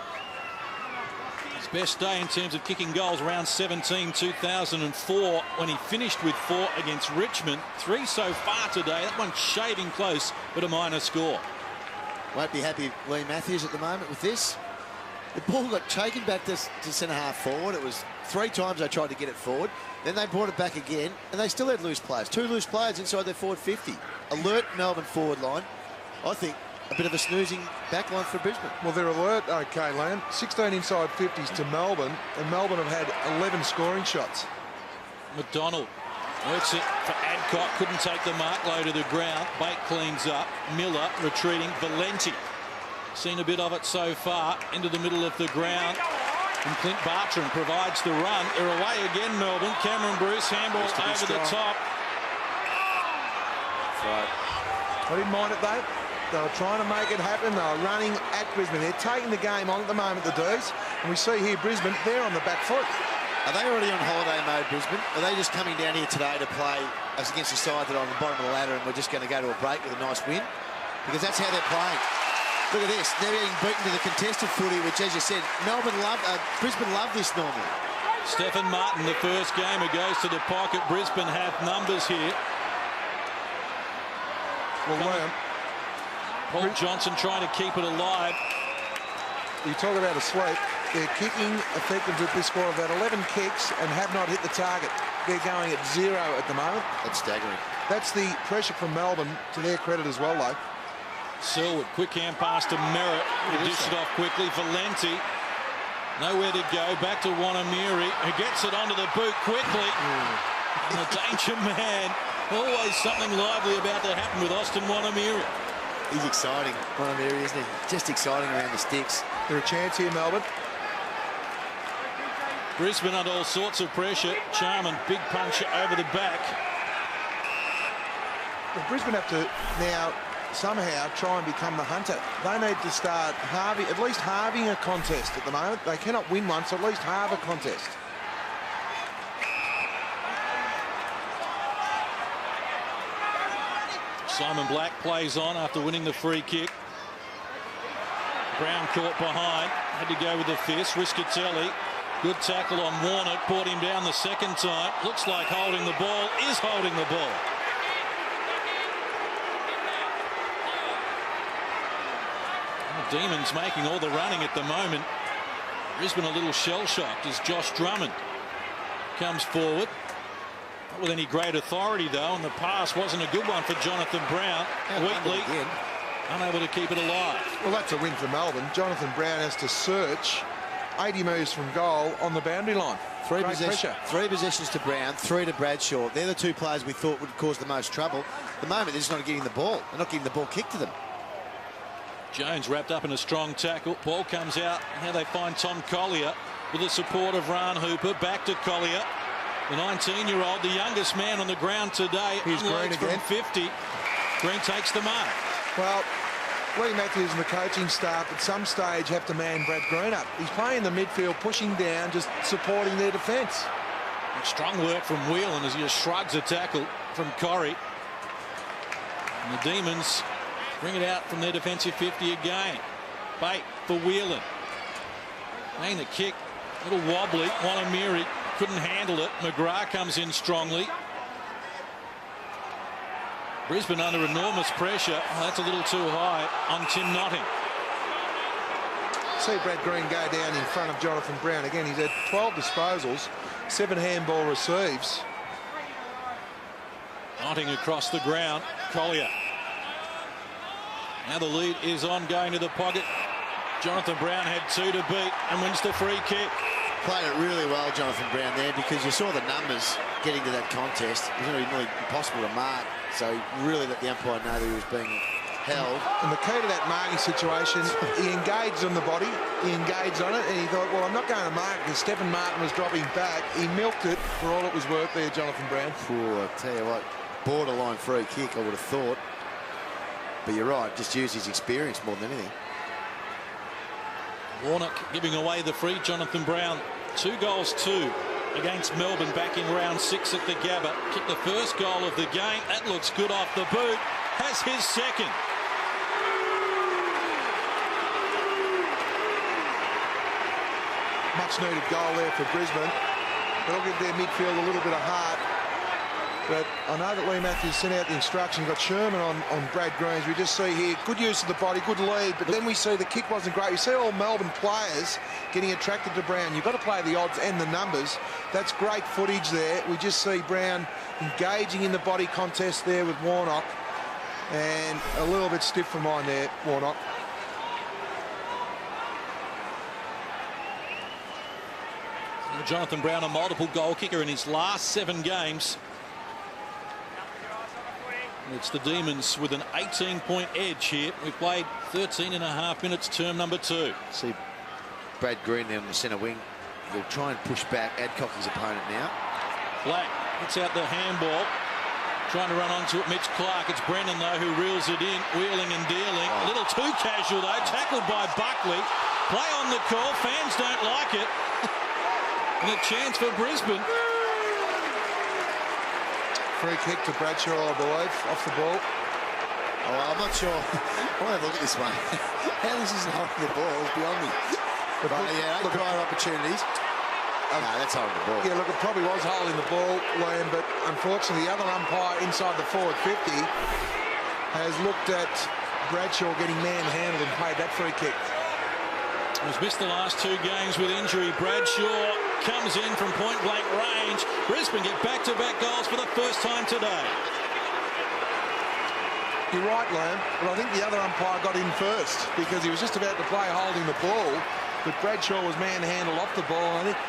His best day in terms of kicking goals, round 17, 2004, when he finished with 4 against Richmond. 3 so far today. That one shaving close, but a minor score. Won't be happy, Lee Matthews, at the moment with this. The ball got taken back to centre-half forward. It was 3 times they tried to get it forward. Then they brought it back again, and they still had loose players. 2 loose players inside their forward 50. Alert Melbourne forward line. I think a bit of a snoozing back line for Brisbane. Well, they're alert, okay, Lamb. 16 inside 50s to Melbourne, and Melbourne have had 11 scoring shots. McDonald works it for Adcock. Couldn't take the mark low to the ground. Bate cleans up. Miller retreating. Valenti. Seen a bit of it so far. Into the middle of the ground. And Clint Bartram provides the run. They're away again, Melbourne. Cameron Bruce, handball over the top. That's right. I didn't mind it, though. They were trying to make it happen. They were running at Brisbane. They're taking the game on at the moment, the D's. And we see here Brisbane, they're on the back foot. Are they already on holiday mode, Brisbane? Are they just coming down here today to play as against a side that are on the bottom of the ladder and we're just going to go to a break with a nice win? Because that's how they're playing. Look at this. They're getting beaten to the contested footy, which, as you said, Brisbane love this normally. Stephen Martin, the first gamer, goes to the pocket. Brisbane have numbers here. Well, Paul Johnson trying to keep it alive. you talk about a sweep. They're kicking effective with this score of about 11 kicks and have not hit the target. They're going at 0 at the moment. That's staggering. That's the pressure from Melbourne, to their credit as well, though. Selwood, quick hand pass to Merritt. He dished it off quickly. Valenti, nowhere to go. Back to Wanamiri, who gets it onto the boot quickly. And the danger man. Always something lively about to happen with Austin Wanamiri. He's exciting, Wanamiri, isn't he? Just exciting around the sticks. They're a chance here, Melbourne. Brisbane under all sorts of pressure. Charman, big punch over the back. Well, Brisbane have to now somehow try and become the hunter. They need to start at least halving a contest at the moment. They cannot win one, so at least halve a contest. Simon Black plays on after winning the free kick. Brown caught behind, had to go with the fist. Rischitelli, good tackle on Warner, brought him down the second time. Looks like holding the ball, is holding the ball. The Demons making all the running at the moment. Brisbane a little shell-shocked as Josh Drummond comes forward. Not with any great authority, though, and the pass wasn't a good one for Jonathan Brown. Wheatley unable to keep it alive. Well, that's a win for Melbourne. Jonathan Brown has to search 80 moves from goal on the boundary line. Three possessions to Brown, 3 to Bradshaw. They're the 2 players we thought would cause the most trouble. At the moment, they're just not getting the ball. They're not getting the ball kicked to them. Jones wrapped up in a strong tackle. Ball comes out, and now they find Tom Collier with the support of Ran Hooper. Back to Collier. The 19-year-old, the youngest man on the ground today. Here's Green again. From 50. Green takes the mark. Well, Lee Matthews and the coaching staff at some stage have to man Brad Green up. He's playing the midfield, pushing down, just supporting their defence. Strong work from Whelan as he just shrugs a tackle from Corrie. And the Demons bring it out from their defensive 50 again. Bate for Whelan. Playing the kick, a little wobbly. Wanamiri couldn't handle it. McGrath comes in strongly. Brisbane under enormous pressure. Oh, that's a little too high on Tim Notting. see Brad Green go down in front of Jonathan Brown. Again, he's had 12 disposals, 7 handball receives. Knotting across the ground. Collier. Now the lead is on, going to the pocket. Jonathan Brown had 2 to beat and wins the free kick. Played it really well, Jonathan Brown, there, because you saw the numbers getting to that contest. It was nearly impossible to mark, so really let the umpire know that he was being held. And the key to that marking situation, he engaged on the body, he engaged on it, and he thought, well, I'm not going to mark because Stephen Martin was dropping back. He milked it for all it was worth there, Jonathan Brown. I tell you what, borderline free kick, I would have thought. But you're right, just use his experience more than anything. Warnock giving away the free. Jonathan Brown, 2 goals 2 against Melbourne back in round 6 at the Gabba. Kicked the first goal of the game. That looks good off the boot. Has his second. Much needed goal there for Brisbane. They'll give their midfield a little bit of heart. But I know that Lee Matthews sent out the instruction, got Sherman on Brad Greens. We just see here, good use of the body, good lead, but then we see the kick wasn't great. You see all Melbourne players getting attracted to Brown. You've got to play the odds and the numbers. That's great footage there. We just see Brown engaging in the body contest there with Warnock. And a little bit stiff for mine there, Warnock. Jonathan Brown, a multiple goal kicker in his last 7 games. It's the Demons with an 18-point edge here. We've played 13.5 minutes, term number 2. See Brad Green there on the centre wing. He'll try and push back Adcock, his opponent now. Black gets out the handball. Trying to run onto it, Mitch Clark. It's Brennan, though, who reels it in, wheeling and dealing. A little too casual, though. Tackled by Buckley. Play on the call. Fans don't like it. And a chance for Brisbane. Free kick to Bradshaw, I believe, off the ball. Oh, I'm not sure. I'll have a look at this one. How this isn't holding the ball is beyond me. But yeah, look at opportunities. No, that's holding the ball. Yeah, look, it probably was holding the ball, Liam, but unfortunately the other umpire inside the forward 50 has looked at Bradshaw getting manhandled and paid that free kick. He's missed the last 2 games with injury. Bradshaw comes in from point-blank range. Brisbane get back-to-back goals for the first time today. You're right, Liam, but I think the other umpire got in first because he was just about to play holding the ball, but Bradshaw was manhandled off the ball, and I think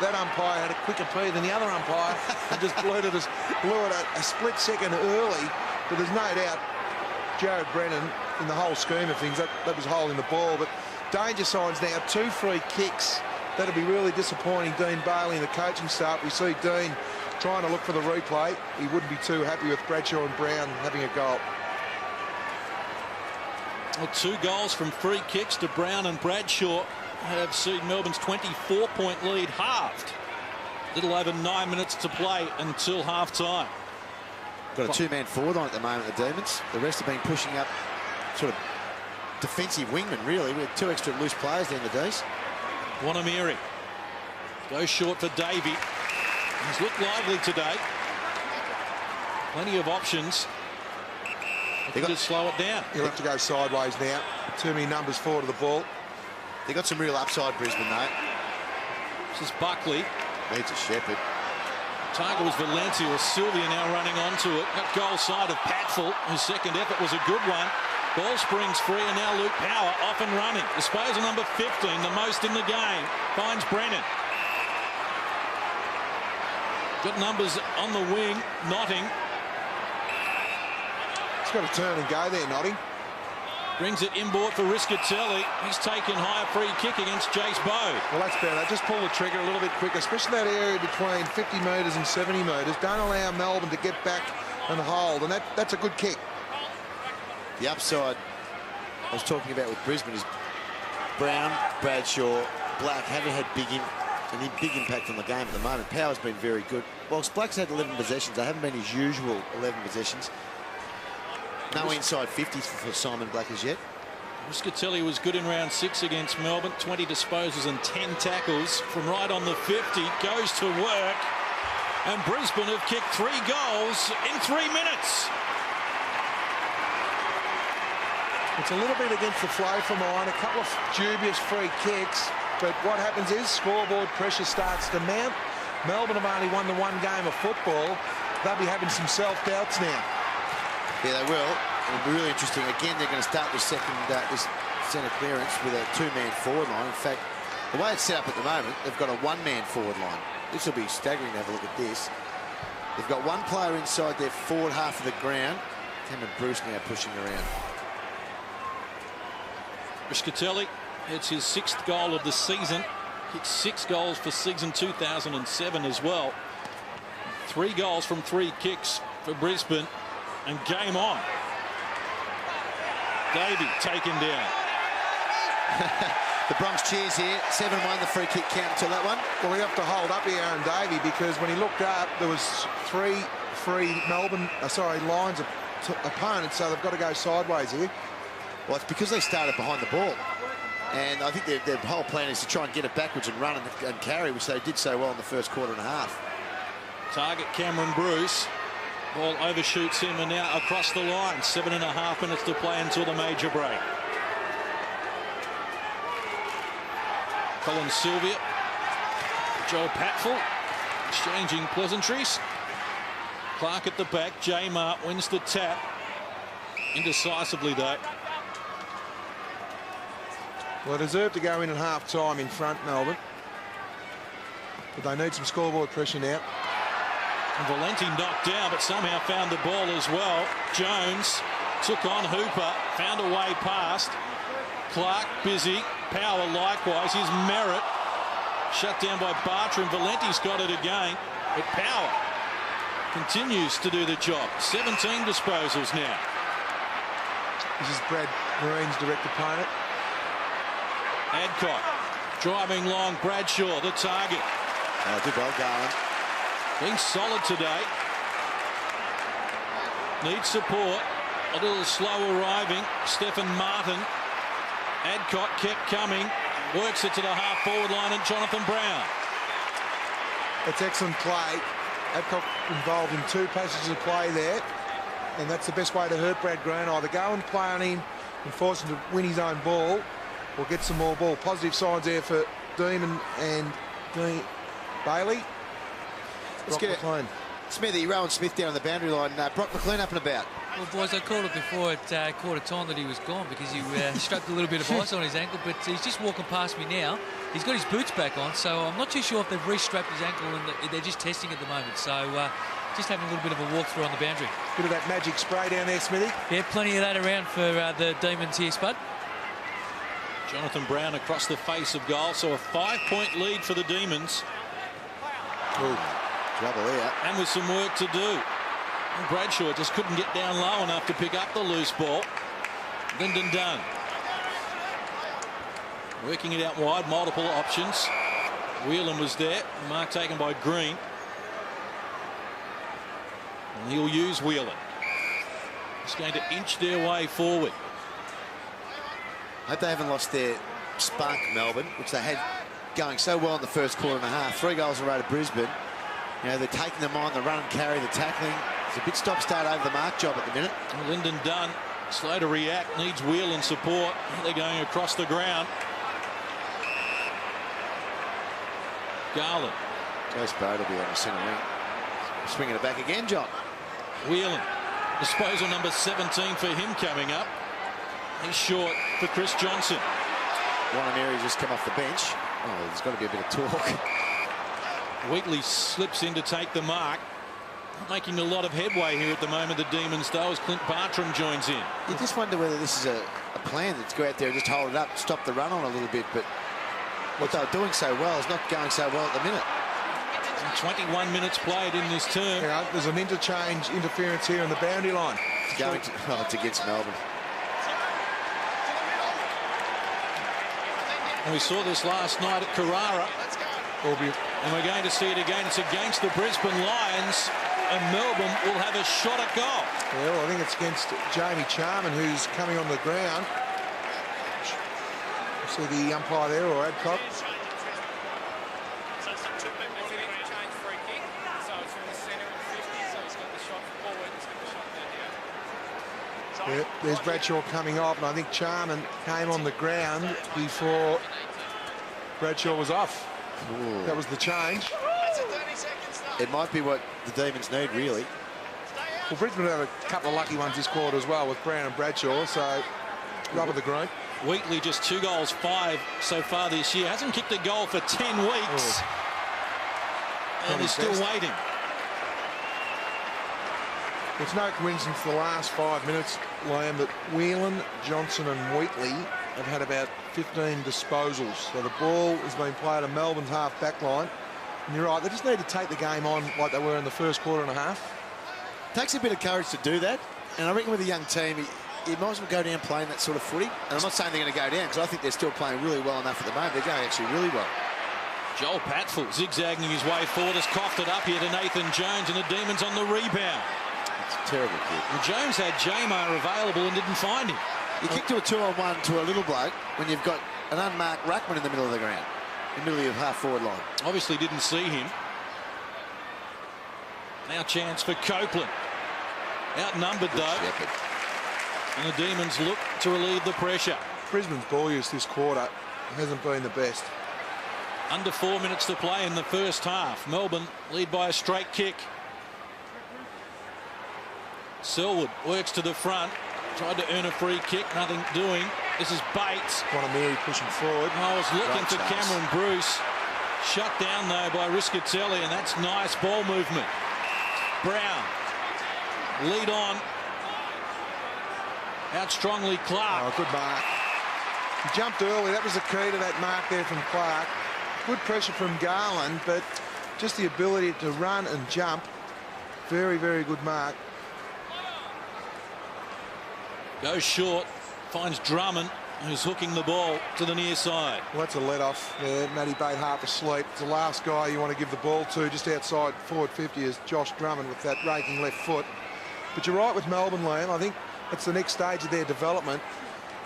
that umpire had a quicker pee than the other umpire and just blew it a split second early. But there's no doubt Jared Brennan, in the whole scheme of things, that was holding the ball. But danger signs now, 2 free kicks. That'll be really disappointing. Dean Bailey and the coaching staff. We see Dean trying to look for the replay. He wouldn't be too happy with Bradshaw and Brown having a goal. Well, 2 goals from free kicks to Brown and Bradshaw have seen Melbourne's 24-point lead halved. Little over 9 minutes to play until half-time. Got a 2-man forward on at the moment, the Demons. The rest have been pushing up sort of defensive wingmen, really. We had 2 extra loose players there in the D's. Wanamiri goes short for Davey. He's looked lively today. Plenty of options. They got to slow it down. He'll have to go sideways now. Too many numbers forward to the ball. They got some real upside, Brisbane, though. This is Buckley. Needs a shepherd. Target was Valencia, or Sylvia now running onto it. That goal side of Patfull, whose second effort was a good one. Ball springs free, and now Luke Power off and running. Disposal number 15, the most in the game, finds Brennan. Good numbers on the wing, Notting. He's got to turn and go there, Notting. Brings it inboard for Riscatelli. He's taken high free kick against Jace Bode. Well, that's better. Just pull the trigger a little bit quicker, especially that area between 50 metres and 70 metres. Don't allow Melbourne to get back and hold, and that's a good kick. The upside I was talking about with Brisbane is Brown, Bradshaw, Black haven't had any big impact on the game at the moment. Power's been very good. Whilst Black's had 11 possessions, they haven't been his usual 11 possessions. No inside 50s for Simon Black as yet. Riscatelli was good in round 6 against Melbourne. 20 disposals and 10 tackles from right on the 50. Goes to work. And Brisbane have kicked 3 goals in 3 minutes. It's a little bit against the flow for mine. A couple of dubious free kicks. But what happens is scoreboard pressure starts to mount. Melbourne have only won the one game of football. They'll be having some self-doubts now. Yeah, they will. It'll be really interesting. Again, they're going to start this this centre clearance with a two-man forward line. In fact, the way it's set up at the moment, they've got a one-man forward line. This will be staggering to have a look at this. They've got one player inside their forward half of the ground. Cameron Bruce now pushing around. Riscatelli, it's his 6th goal of the season. Kicked 6 goals for season 2007 as well. 3 goals from 3 kicks for Brisbane, and game on. Davey taken down. The Bronx cheers here. 7-1 the free kick count until that one. Well, we have to hold up here, Aaron Davey, because when he looked up, there was 3 free Melbourne, lines of opponents, so they've got to go sideways here. Well, it's because they started behind the ball. And I think their whole plan is to try and get it backwards and run and carry, which they did so well in the first quarter and a half. Target Cameron Bruce. Ball overshoots him and now across the line. 7.5 minutes to play until the major break. Colin Sylvia. Joe Patfull exchanging pleasantries. Clark at the back. J Mart wins the tap. Indecisively though. Well, they deserve to go in at half-time in front, Melbourne. But they need some scoreboard pressure now. And Valenti knocked down, but somehow found the ball as well. Jones took on Hooper, found a way past. Clark busy. Power likewise. Here's Merritt. Shut down by Bartram. Valenti's got it again. But Power continues to do the job. 17 disposals now. This is Brad Green's direct opponent. Adcock driving long. Bradshaw, the target. Good ball, Garland. Being solid today. Needs support. A little slow arriving. Stephen Martin. Adcock kept coming. Works it to the half-forward line, and Jonathan Brown. That's excellent play. Adcock involved in 2 passages of play there. And that's the best way to hurt Brad Green. Either go and play on him and force him to win his own ball, or get some more ball. Positive signs there for Demon and Bailey. Let's get it. Smithy, Rowan Smith down on the boundary line. Brock McLean up and about. Well, boys, I called it before at quarter time that he was gone because he struck a little bit of ice on his ankle, but he's just walking past me now. He's got his boots back on, so I'm not too sure if they've restrapped his ankle and they're just testing at the moment. So just having a little bit of a walk through on the boundary. Bit of that magic spray down there, Smithy. Yeah, plenty of that around for the Demons here, Spud. Jonathan Brown across the face of goal, so a 5-point lead for the Demons. Ooh, trouble here. And with some work to do. And Bradshaw just couldn't get down low enough to pick up the loose ball. Lyndon Dunn working it out wide, multiple options. Whelan was there, mark taken by Green. And he'll use Whelan. He's going to inch their way forward. I hope they haven't lost their spunk, Melbourne, which they had going so well in the first quarter and a half. 3 goals in a row to Brisbane. You know, they're taking them on, the run and carry, the tackling. It's a bit stop-start over the mark job at the minute. And Lyndon Dunn, slow to react, needs Whelan support. They're going across the ground. Garland. Joe Sparrow will be on the centre wing. Swinging it back again, John. Whelan. Disposal number 17 for him coming up. He's short for Chris Johnson. Wanamiri's just come off the bench. Oh, there's got to be a bit of talk. Wheatley slips in to take the mark. Not making a lot of headway here at the moment, the Demons, though, as Clint Bartram joins in. You just wonder whether this is a plan that's go out there and just hold it up, stop the run on a little bit, but what they're doing so well is not going so well at the minute. 21 minutes played in this term. Yeah, there's an interference here on the boundary line. It's against Melbourne. And we saw this last night at Carrara. And we're going to see it again. It's against the Brisbane Lions, and Melbourne will have a shot at goal. Yeah, well, I think it's against Jamie Charman, who's coming on the ground. See the umpire there, or Adcock. Yeah, there's Bradshaw coming off, and I think Charman came on the ground before Bradshaw was off. Ooh. That was the change. It might be what the Demons need, really. Well, Brisbane have a couple of lucky ones this quarter as well with Brown and Bradshaw, so rub of the green. Wheatley just 2 goals, 5 so far this year. Hasn't kicked a goal for 10 weeks. And he's still waiting. It's no coincidence the last 5 minutes, Liam, that Whelan, Johnson and Wheatley have had about 15 disposals. So the ball has been played on Melbourne's half-back line. And you're right, they just need to take the game on like they were in the first quarter and a half. Takes a bit of courage to do that. And I reckon with a young team, he might as well go down playing that sort of footy. And I'm not saying they're going to go down, because I think they're still playing really well enough at the moment. They're going actually really well. Joel Patfull zigzagging his way forward, has coughed it up here to Nathan Jones, and the Demons on the rebound. It's a terrible kick. Well, Jones had Jamar available and didn't find him. You kick to a 2-on-1 to a little bloke when you've got an unmarked ruckman in the middle of the ground, in the middle of your half-forward line. Obviously didn't see him. Now chance for Copeland. Outnumbered though. Shepherd. And the Demons look to relieve the pressure. Brisbane's ball use this quarter hasn't been the best. Under 4 minutes to play in the first half. Melbourne lead by a straight kick. Selwood works to the front. Tried to earn a free kick. Nothing doing. This is Bates. Wanamiri pushing forward. I was looking Right for chance. Cameron Bruce. Shut down though by Riscatelli, and that's nice ball movement. Brown. Lead on. Out strongly Clark. Oh, good mark. He jumped early. That was the key to that mark there from Clark. Good pressure from Garland, but just the ability to run and jump. Very, very good mark. Goes short. Finds Drummond, who's hooking the ball to the near side. Well, that's a let-off there. Matty Bate half asleep. It's the last guy you want to give the ball to just outside forward 50 is Josh Drummond with that raking left foot. But you're right with Melbourne, Liam. I think that's the next stage of their development.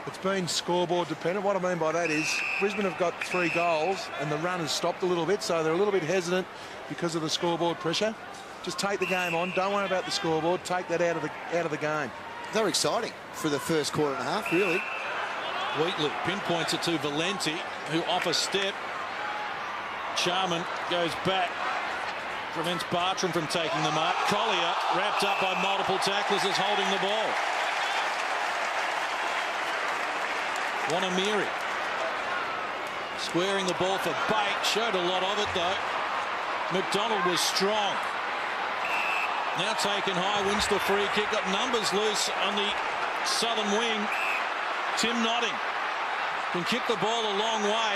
It's been scoreboard dependent. What I mean by that is Brisbane have got 3 goals and the run has stopped a little bit, so they're a little bit hesitant because of the scoreboard pressure. Just take the game on. Don't worry about the scoreboard. Take that out of the game. They're exciting for the first quarter and a half, really. Wheatley pinpoints it to Valenti, who off a step. Charman goes back. Prevents Bartram from taking the mark. Collier, wrapped up by multiple tacklers, is holding the ball. Wanamiri squaring the ball for Bate. Showed a lot of it though. McDonald was strong. Now taken high, wins the free kick. Got numbers loose on the southern wing. Tim Notting can kick the ball a long way.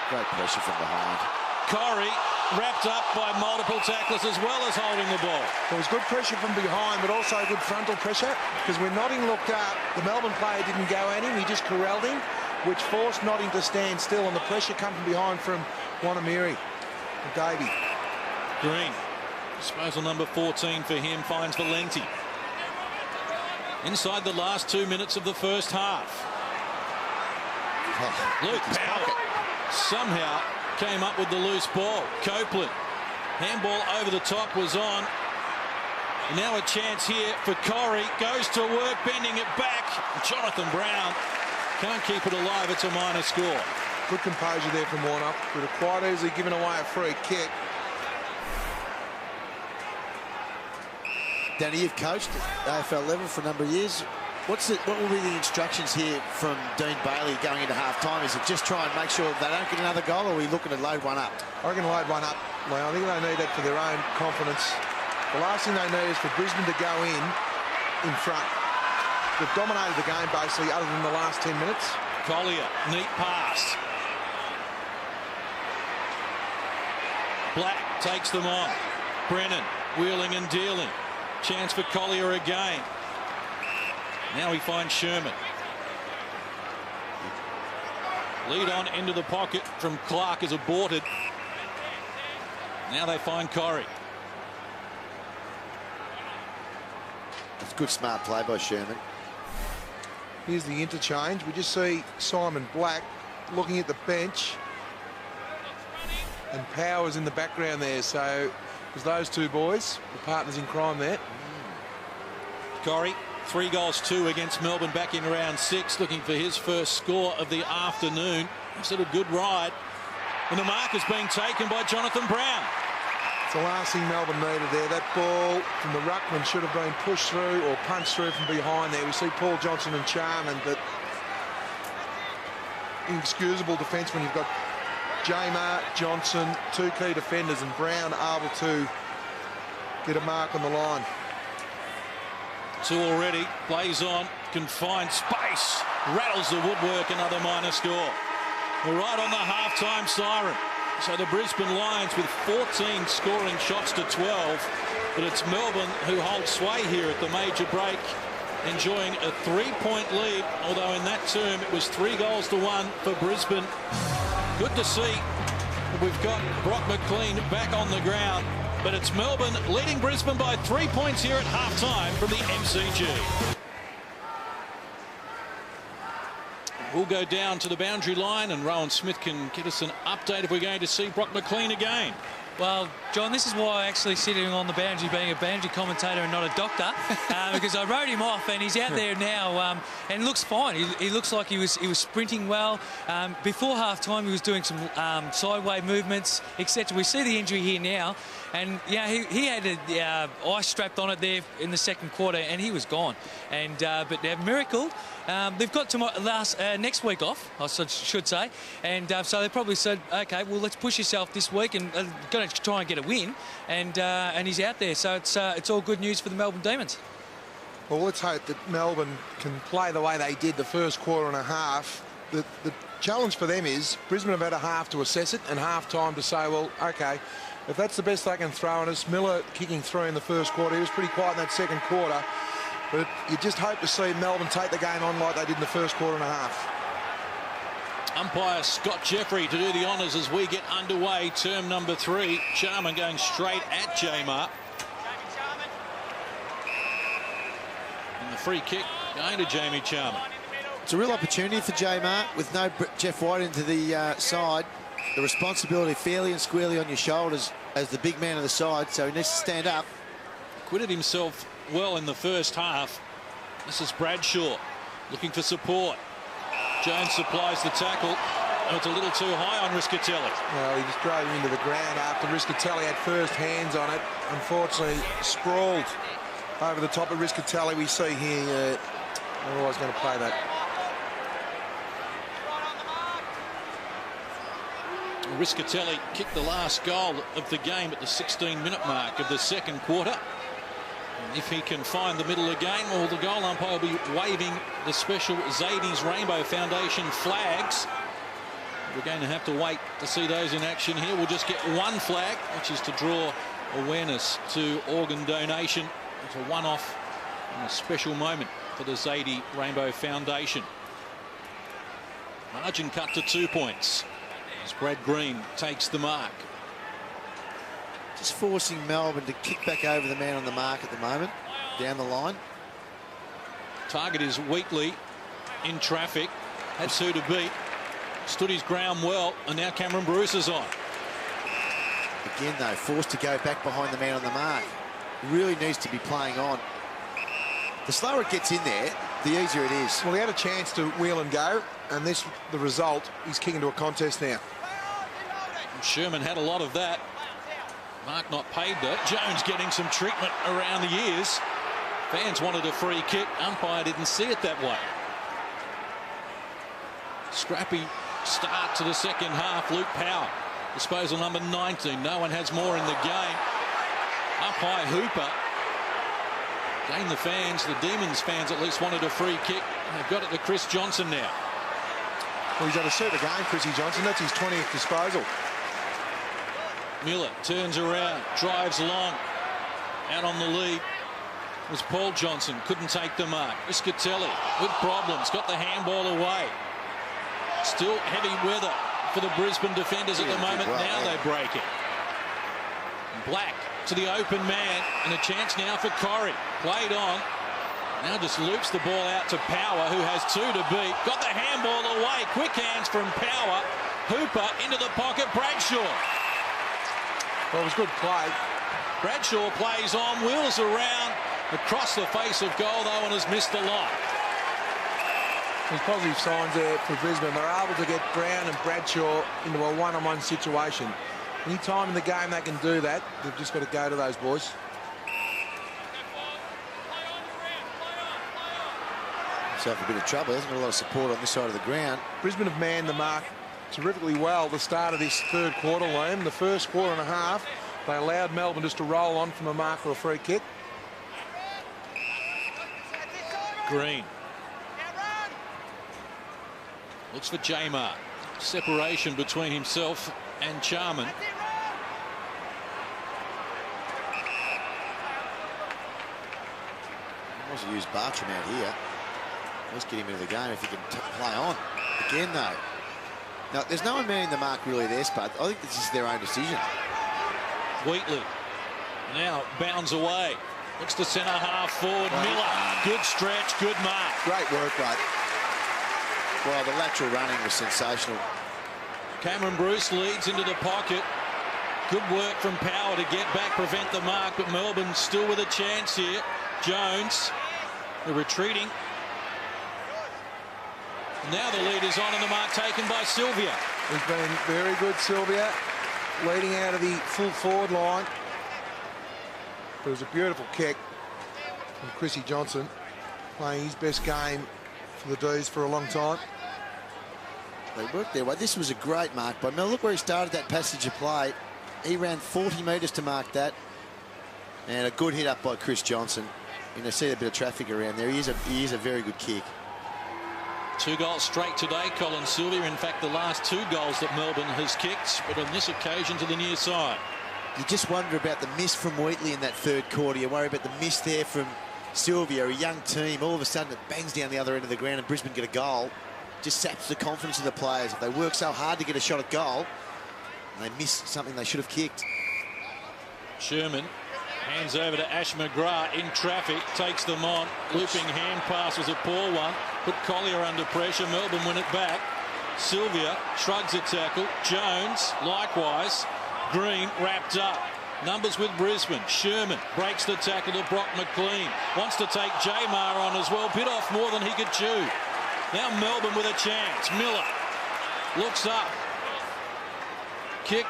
Great pressure from behind. Corey wrapped up by multiple tacklers as well as holding the ball. There was good pressure from behind, but also good frontal pressure, because when Notting looked up, the Melbourne player didn't go at him. He just corralled him, which forced Notting to stand still, and the pressure come from behind from Wanamiri and Davey. Green, disposal number 14 for him, finds Valenti. Inside the last 2 minutes of the first half. Oh, Luke Power somehow came up with the loose ball. Copeland, handball over the top was on. And now a chance here for Corey. Goes to work, bending it back. Jonathan Brown can't keep it alive. It's a minor score. Good composure there from Warner. Could have quite easily given away a free kick. Danny, you've coached at AFL level for a number of years. What will be the instructions here from Dean Bailey going into half-time? Is it just try and make sure they don't get another goal, or are we looking to load one up? I reckon load one up. I think they need that for their own confidence. The last thing they need is for Brisbane to go in front. They've dominated the game basically, other than the last 10 minutes. Collier, neat pass. Black takes them on. Brennan wheeling and dealing. Chance for Collier again. Now he finds Sherman. Lead on into the pocket from Clark is aborted. Now they find Corey. It's good, smart play by Sherman. Here's the interchange. We just see Simon Black looking at the bench. And Powers in the background there. So, there's those two boys, the partners in crime there. Corey 3-2 against Melbourne back in round 6, looking for his first score of the afternoon. He's had a good ride. And the mark is being taken by Jonathan Brown. It's the last thing Melbourne needed there. That ball from the ruckman should have been pushed through or punched through from behind there. We see Paul Johnson and Charman, but inexcusable defence when you've got Jamar, Johnson, 2 key defenders, and Brown able to get a mark on the line. 2 already. Plays on. Can find space. Rattles the woodwork. Another minor score. We're right on the half-time siren. So the Brisbane Lions with 14 scoring shots to 12. But it's Melbourne who hold sway here at the major break, enjoying a 3-point lead, although in that term it was 3-1 for Brisbane. Good to see we've got Brock McLean back on the ground, but it's Melbourne leading Brisbane by 3 points here at half-time from the MCG. We'll go down to the boundary line, and Rowan Smith can get us an update if we're going to see Brock McLean again. Well, John, this is why I'm actually sitting on the boundary, being a boundary commentator and not a doctor, because I wrote him off, and he's out there now, and looks fine. He looks like he was sprinting well. Before half-time, he was doing some sideway movements, etc. We see the injury here now, and yeah, he had a ice strapped on it there in the second quarter, and he was gone. And but they're miracle. They've got next week off, I should say, and so they probably said, okay, well, let's push yourself this week, and going to try and get a win, and he's out there, so it's all good news for the Melbourne Demons. Well, let's hope that Melbourne can play the way they did the first quarter and a half. The challenge for them is Brisbane have had a half to assess it and half time to say, well, okay, if that's the best they can throw on us. Miller kicking through in the first quarter, he was pretty quiet in that second quarter, but you just hope to see Melbourne take the game on like they did in the first quarter and a half. Umpire Scott Jeffrey to do the honours as we get underway. Term number 3. Charman going straight at Jamar. And the free kick going to Jamie Charman. It's a real opportunity for Jamar with no Jeff White into the side. The responsibility fairly and squarely on your shoulders as the big man of the side, so he needs to stand up. Acquitted himself well in the first half. This is Bradshaw looking for support. Jones supplies the tackle. Oh, it's a little too high on Riscatelli. Well, he just drove him into the ground after Riscatelli had first hands on it. Unfortunately, sprawled over the top of Riscatelli. We see here, they're always going to play that. Riscatelli kicked the last goal of the game at the 16-minute mark of the second quarter. And if he can find the middle again, well, the goal umpire will be waving the special Zadie's Rainbow Foundation flags. We're going to have to wait to see those in action here. We'll just get one flag, which is to draw awareness to organ donation. It's a one-off and a special moment for the Zadie Rainbow Foundation. Margin cut to 2 points as Brad Green takes the mark. Just forcing Melbourne to kick back over the man on the mark at the moment, down the line. Target is Wheatley in traffic. Had 2 to beat. Stood his ground well, and now Cameron Bruce is on. Again, though, forced to go back behind the man on the mark. Really needs to be playing on. The slower it gets in there, the easier it is. Well, he had a chance to wheel and go, and this, the result, he's kicking to a contest now. Sherman had a lot of that. Mark not paid that. Jones getting some treatment around the ears. Fans wanted a free kick. Umpire didn't see it that way. Scrappy start to the second half. Luke Power, disposal number 19. No one has more in the game. Up high, Hooper. Again, the fans, the Demons fans at least wanted a free kick. They've got it to Chris Johnson now. Well, he's had a super game, Chrissy Johnson. That's his 20th disposal. Miller turns around, drives long. Out on the lead was Paul Johnson. Couldn't take the mark. Riscatelli with problems. Got the handball away. Still heavy weather for the Brisbane defenders at the moment. Now they break it. Black to the open man, and a chance now for Corrie. Played on. Now just loops the ball out to Power, who has 2 to beat. Got the handball away. Quick hands from Power. Hooper into the pocket. Bradshaw. Well, it was good play. Bradshaw plays on, wheels around, across the face of goal, though, and has missed the lot. There's positive signs there for Brisbane. They're able to get Brown and Bradshaw into a one-on-one situation. Any time in the game they can do that, they've just got to go to those boys. Himself a bit of trouble. Hasn't got a lot of support on this side of the ground. Brisbane have manned the mark terrifically well at the start of this third quarter, Liam. The first quarter and a half, they allowed Melbourne just to roll on from a mark or a free kick. Green. Looks for Jamar. Separation between himself and Charman. Wants to use Bartram out here. Let's get him into the game if he can play on. Again, though. Now, there's no one manning the mark really there, Spud. I think this is their own decision. Wheatley now bounds away. Looks to centre half forward. Miller. Good stretch, good mark. Great work, mate. Well, the lateral running was sensational. Cameron Bruce leads into the pocket. Good work from Power to get back, prevent the mark, but Melbourne still with a chance here. Jones, they're retreating. Now the lead is on and the mark taken by Sylvia. He's been very good, Sylvia, leading out of the full forward line. It was a beautiful kick from Chrissy Johnson, playing his best game for the D's for a long time. They worked their way. This was a great mark by Mel. Look where he started that passage of play. He ran 40 metres to mark that. And a good hit up by Chris Johnson. You know, see a bit of traffic around there. He is a very good kick. 2 goals straight today, Colin Sylvia. In fact, the last 2 goals that Melbourne has kicked, but on this occasion to the near side. You just wonder about the miss from Wheatley in that third quarter. You worry about the miss there from Sylvia, a young team. All of a sudden, it bangs down the other end of the ground and Brisbane get a goal. Just saps the confidence of the players. If they work so hard to get a shot at goal, and they miss something they should have kicked. Sherman hands over to Ash McGrath in traffic, takes them on. Looping hand pass was a poor one. Put Collier under pressure. Melbourne win it back. Sylvia shrugs a tackle. Jones likewise. Green wrapped up. Numbers with Brisbane. Sherman breaks the tackle to Brock McLean. Wants to take Jamar on as well. Bit off more than he could chew. Now Melbourne with a chance. Miller looks up. Kick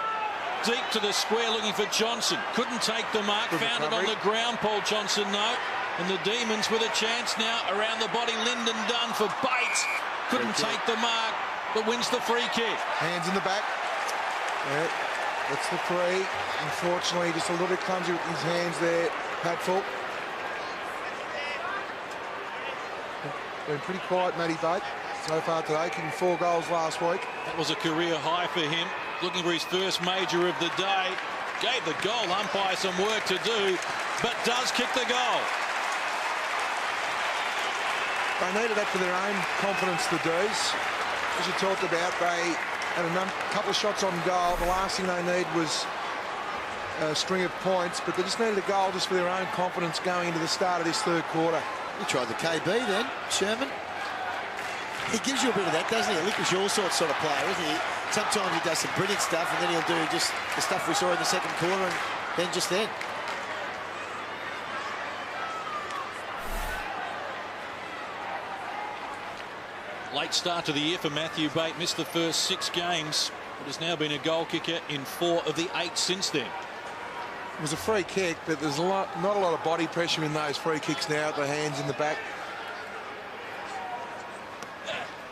deep to the square looking for Johnson. Couldn't take the mark. Found it on the ground, Paul Johnson, no. And the Demons with a chance now around the body. Lyndon Dunn for Bates. Couldn't take the mark, but wins the free kick. Hands in the back. Yeah, that's the free. Unfortunately, just a little bit clumsy with his hands there, Patful. Been pretty quiet, Matty Bate, so far today, kicking 4 goals last week. That was a career high for him. Looking for his first major of the day. Gave the goal umpire some work to do, but does kick the goal. They needed that for their own confidence, the D's. As you talked about, they had a couple of shots on goal. The last thing they need was a string of points, but they just needed a goal just for their own confidence going into the start of this third quarter. He tried the KB then, Sherman. He gives you a bit of that, doesn't he? A Lickers Allsorts sort of player, isn't he? Sometimes he does some brilliant stuff, and then he'll do just the stuff we saw in the second quarter, and then just then. Late start to the year for Matthew Bate. Missed the first 6 games, but has now been a goal kicker in 4 of the 8 since then. It was a free kick, but there's not a lot of body pressure in those free kicks now. The hands in the back.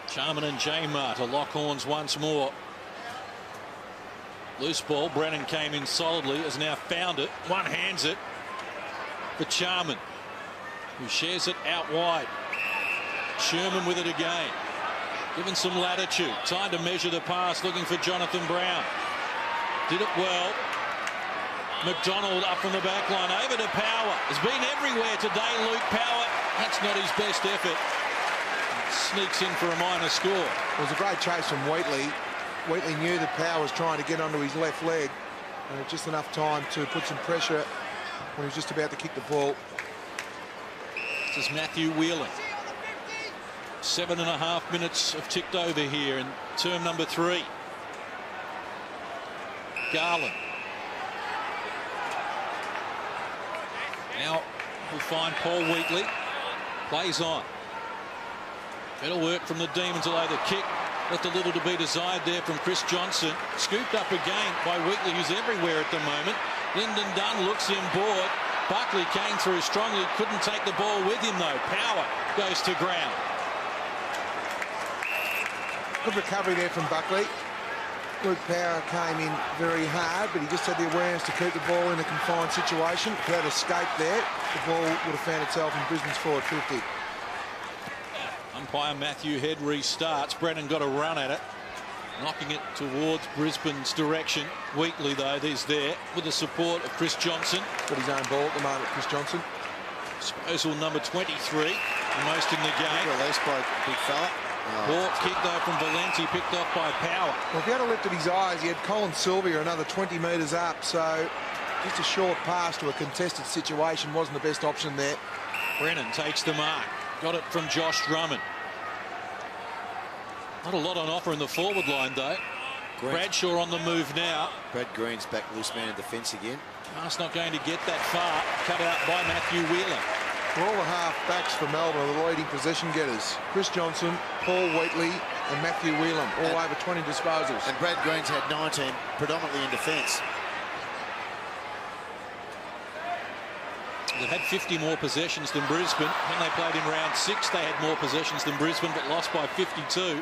Charman and Jamar to lock horns once more. Loose ball. Brennan came in solidly, has now found it. One hands it for Charman, who shares it out wide. Sherman with it again. Given some latitude. Time to measure the pass, looking for Jonathan Brown. Did it well. McDonald up from the back line, over to Power. Has been everywhere today, Luke Power. That's not his best effort. Sneaks in for a minor score. It was a great chase from Wheatley. Wheatley knew that Power was trying to get onto his left leg, and just enough time to put some pressure when he was just about to kick the ball. This is Matthew Whelan. 7.5 minutes have ticked over here in term number 3. Garland. Now will find Paul Wheatley. Plays on. Better work from the Demons, although the kick left a little to be desired there from Chris Johnson. Scooped up again by Wheatley, who's everywhere at the moment. Lyndon Dunn looks him bored. Buckley came through strongly, couldn't take the ball with him though. Power goes to ground. Good recovery there from Buckley. Luke Power came in very hard, but he just had the awareness to keep the ball in a confined situation. If he had escaped there, the ball would have found itself in Brisbane's forward 50. Umpire Matthew Head restarts. Brennan got a run at it, knocking it towards Brisbane's direction. Wheatley, though, is there with the support of Chris Johnson. Got his own ball at the moment, Chris Johnson. Disposal number 23, the most in the game. Released by big fella. Ball kick, though, from Valenti, picked off by Power. Well, if he had lifted his eyes, he had Colin Sylvia another 20 metres up, so just a short pass to a contested situation wasn't the best option there. Brennan takes the mark. Got it from Josh Drummond. Not a lot on offer in the forward line, though. Bradshaw on the move now. Brad Green's back loose man in defence again. Pass not going to get that far. Cut out by Matthew Wheeler. Well, all the half-backs for Melbourne are the leading possession getters. Chris Johnson, Paul Wheatley and Matthew Whelan, all over 20 disposals. And Brad Green's had 19, predominantly in defence. They've had 50 more possessions than Brisbane. When they played in round 6, they had more possessions than Brisbane, but lost by 52.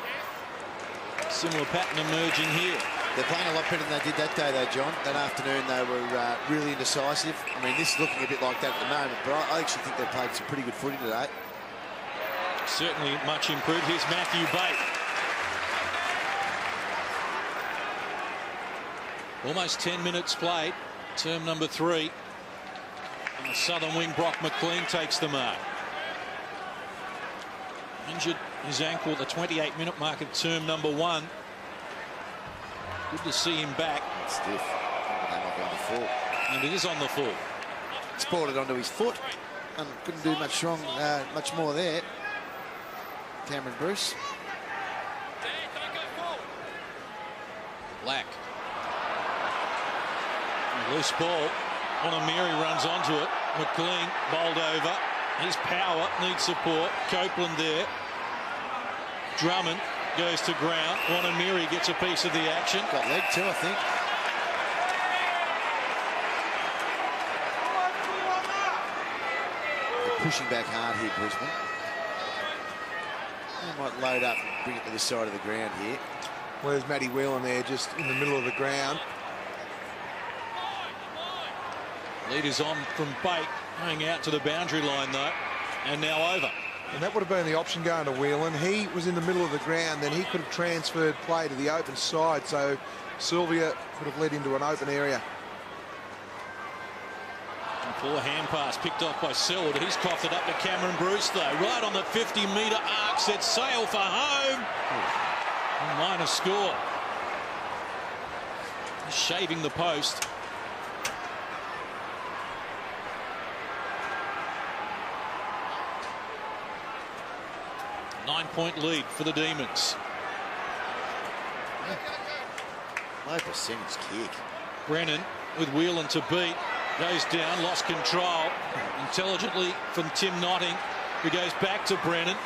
Similar pattern emerging here. They're playing a lot better than they did that day, though, John. That afternoon, they were really indecisive. I mean, this is looking a bit like that at the moment, but I actually think they've played some pretty good footy today. Certainly much improved. Here's Matthew Bate. Almost 10 minutes played. Term number 3. And the southern wing, Brock McLean, takes the mark. Injured his ankle at the 28-minute mark of term number 1. Good to see him back. It's stiff. That might be on the full. And it is on the full. Sport it onto his foot and couldn't do much wrong, much more there. Cameron Bruce. Black. Loose ball. Onamiri runs onto it. McLean bowled over. His Power needs support. Copeland there. Drummond goes to ground. Onamiri gets a piece of the action. Got leg too, I think. They're pushing back hard here, Brisbane. They might load up and bring it to this side of the ground here. Well, there's Matty Whelan there, just in the middle of the ground. Lead is on from Bate, going out to the boundary line though, and now over. And that would have been the option going to Whelan. He was in the middle of the ground, then he could have transferred play to the open side, so Sylvia could have led into an open area. And poor hand pass picked off by Selwood. He's coughed it up to Cameron Bruce though, right on the 50-metre arc, set sail for home. Minor score. He's shaving the post. Nine-point lead for the Demons. Low percentage kick. Brennan with Whelan to beat. Goes down, lost control. Intelligently from Tim Notting, who goes back to Brennan.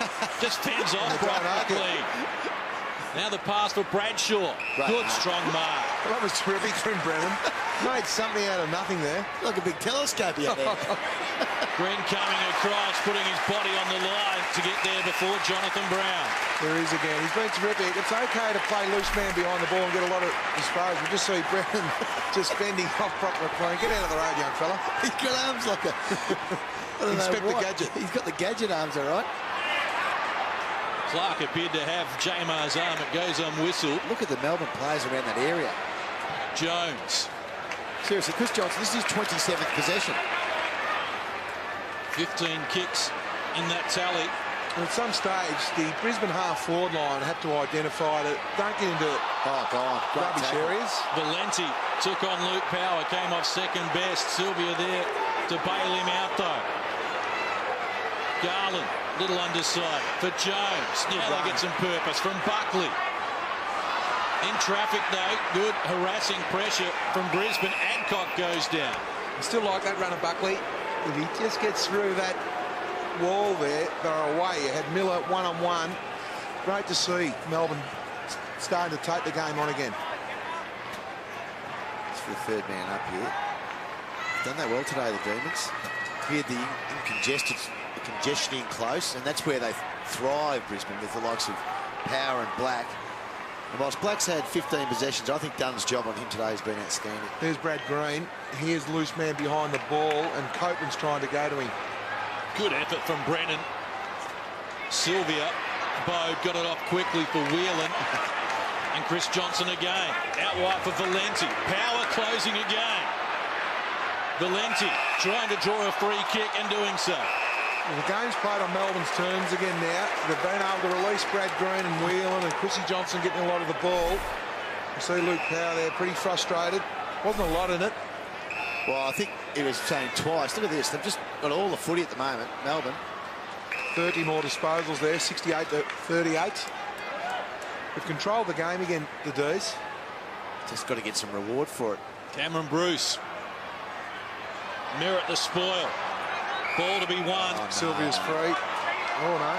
Just fends off Brock McLean. Now the pass for Bradshaw. Good strong mark. That was terrific from Brennan. Made something out of nothing there. Like a big telescope out there. Green coming across, putting his body on the line to get there before Jonathan Brown. There he is again. He's been terrific. It's okay to play loose man behind the ball and get a lot of disposal. We just see Brennan just fending off Brock McLean. Get out of the road, young fella. He's got arms like a... Inspector Gadget. He's got the Gadget arms, all right. Clark appeared to have Jamar's arm. It goes unwhistled. Look at the Melbourne players around that area. Jones. Seriously, Chris Johnson, this is his 27th possession. 15 kicks in that tally. And at some stage, the Brisbane half-forward line have to identify that don't get into rubbish areas. Valenti took on Luke Power, came off second best. Sylvia there to bail him out, though. Garland, little underside for Jones. Now they get some purpose from Buckley. In traffic, though, good harassing pressure from Brisbane. Adcock goes down. I still like that run of Buckley. If he just gets through that wall there, they're away. You had Miller one-on-one. Great to see Melbourne starting to take the game on again. It's for the third man up here. Done that well today, the Demons. Cleared the congestion in close, and that's where they thrive, Brisbane, with the likes of Power and Black. And whilst Black's had 15 possessions, I think Dunn's job on him today has been outstanding. There's Brad Green. Here's loose man behind the ball, and Copeland's trying to go to him. Good effort from Brennan. Sylvia. Bode got it off quickly for Whelan. And Chris Johnson again. Out wide for Valenti. Power closing again. Valenti trying to draw a free kick and doing so. Well, the game's played on Melbourne's terms again now. They've been able to release Brad Green and Whelan, and Chrissy Johnson getting a lot of the ball. You see Luke Power there pretty frustrated. Wasn't a lot in it. Well, I think he was saying twice. Look at this. They've just got all the footy at the moment, Melbourne. 30 more disposals there, 68 to 38. They've controlled the game again, the D's. Just got to get some reward for it. Cameron Bruce. Merit the spoil. Ball to be won. Oh, no. Sylvia's free. Oh, no.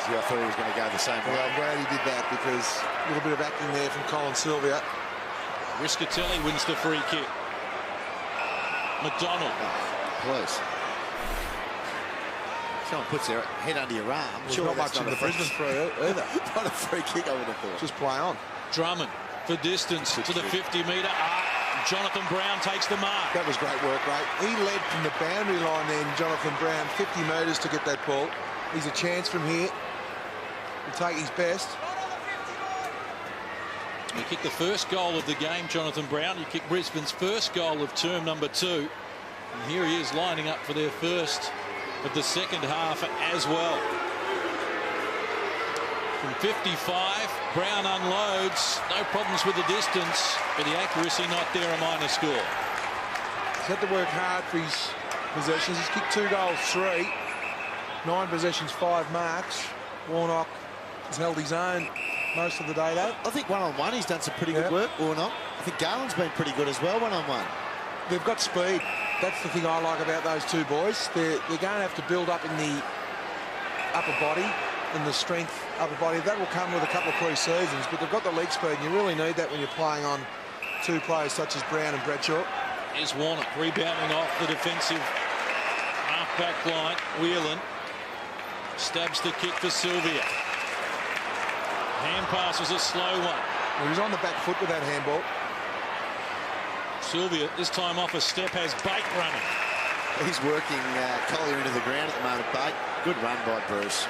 See, I thought he was going to go the same Well, way. I'm glad he did that, because a little bit of acting there from Colin Sylvia. Riscatelli wins the free kick. McDonald. Please. Someone puts their head under your arm. There's Sure, not that's much in not the a Brisbane free either. Not a free kick, I would have thought. Just play on. Drummond for distance to the 50-metre arc. Jonathan Brown takes the mark. That was great work, right? He led from the boundary line then, Jonathan Brown, 50 metres to get that ball. He's a chance from here. He'll take his best. He kicked the first goal of the game, Jonathan Brown. He kicked Brisbane's first goal of term number 2. And here he is lining up for their first of the second half as well. From 55, Brown unloads. No problems with the distance, but the accuracy not there, a minor score. He's had to work hard for his possessions. He's kicked 2 goals, 3. 9 possessions, 5 marks. Warnock has held his own most of the day, though. I think one-on-one he's done some pretty good work, or not. I think Garland's been pretty good as well, one-on-one. They've got speed. That's the thing I like about those two boys. They're going to have to build up in the upper body, in the strength upper body. That will come with a couple of pre-seasons, but they've got the leg speed, and you really need that when you're playing on 2 players such as Brown and Bradshaw. Here's Warnock rebounding off the defensive half-back line. Whelan stabs the kick for Sylvia. Hand pass was a slow one. He was on the back foot with that handball. Sylvia, this time off a step, has Bate running. He's working Collier into the ground at the moment, Bate. Good run by Bruce.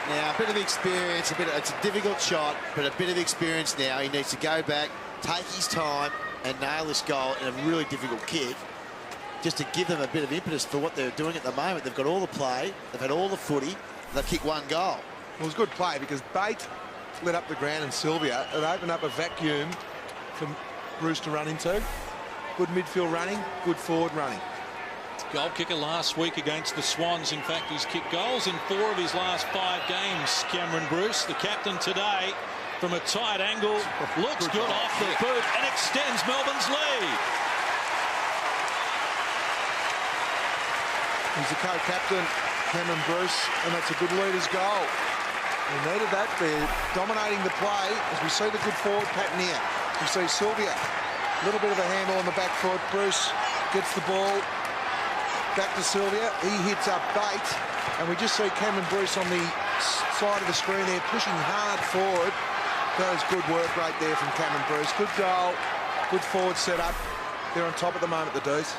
Now, a bit of experience, it's a difficult shot, but a bit of experience now. He needs to go back, take his time, and nail this goal in a really difficult kick, just to give them a bit of impetus for what they're doing at the moment. They've got all the play, they've had all the footy, they've kicked 1 goal. It was good play because Bate lit up the ground and Sylvia. It opened up a vacuum for Bruce to run into. Good midfield running, good forward running. Goal kicker last week against the Swans. In fact, he's kicked goals in 4 of his last 5 games, Cameron Bruce. The captain today, from a tight angle, looks good off the boot and extends Melbourne's lead. He's the co-captain, Cameron Bruce, and that's a good leader's goal. They needed that. They're dominating the play as we see the good forward pattern here. We see Sylvia, a little bit of a handle on the back foot. Bruce gets the ball back to Sylvia. He hits up Bate, and we just see Cameron Bruce on the side of the screen there pushing hard forward. That was good work right there from Cameron Bruce. Good goal, good forward setup. They're on top at the moment, the D's.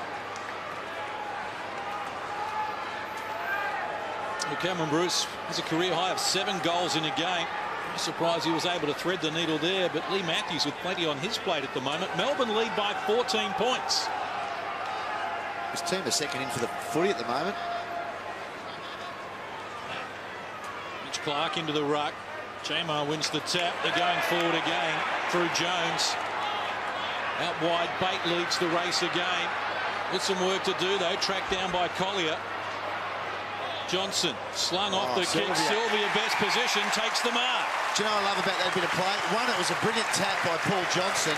Well, Cameron Bruce has a career high of 7 goals in a game. I'm surprised he was able to thread the needle there, but Lee Matthews with plenty on his plate at the moment. Melbourne lead by 14 points. His team is second in for the footy at the moment. Mitch Clark into the ruck. Jamar wins the tap. They're going forward again through Jones. Out wide, Bate leads the race again. With some work to do though, tracked down by Collier. Johnson slung off the kick. Sylvia best position, takes the mark. Do you know what I love about that bit of play? One, it was a brilliant tap by Paul Johnson.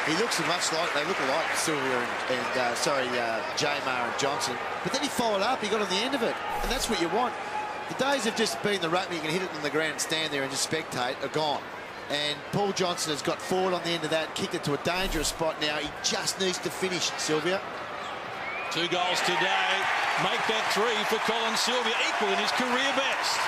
He looks much like, they look alike, Sylvia and Jamar and Johnson. But then he followed up, he got on the end of it. And that's what you want. The days of just being the ruckman, you can hit it on the ground and stand there and just spectate, are gone. And Paul Johnson has got forward on the end of that, kicked it to a dangerous spot now. He just needs to finish, Sylvia. 2 goals today. Make that 3 for Colin Sylvia, equaling his career best.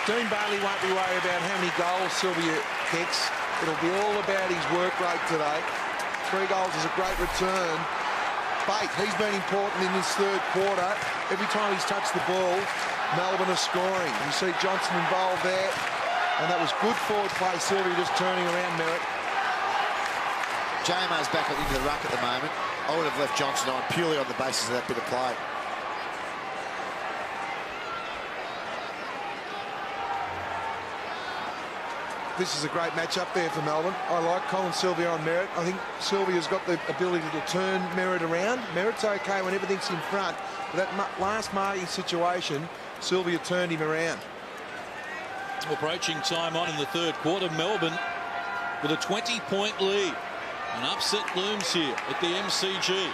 Dean Bailey won't be worried about how many goals Sylvia kicks. It'll be all about his work rate today. 3 goals is a great return. Bate, he's been important in this third quarter. Every time he's touched the ball, Melbourne are scoring. You see Johnson involved there, and that was good forward play. Sylvia just turning around Merritt. Jamar's back into the ruck at the moment. I would have left Johnson on purely on the basis of that bit of play. This is a great match up there for Melbourne. I like Colin Sylvia on Merritt. I think Sylvia's got the ability to turn Merritt around. Merritt's okay when everything's in front. But that last marking situation, Sylvia turned him around. Approaching time on in the third quarter. Melbourne with a 20-point lead. An upset looms here at the MCG.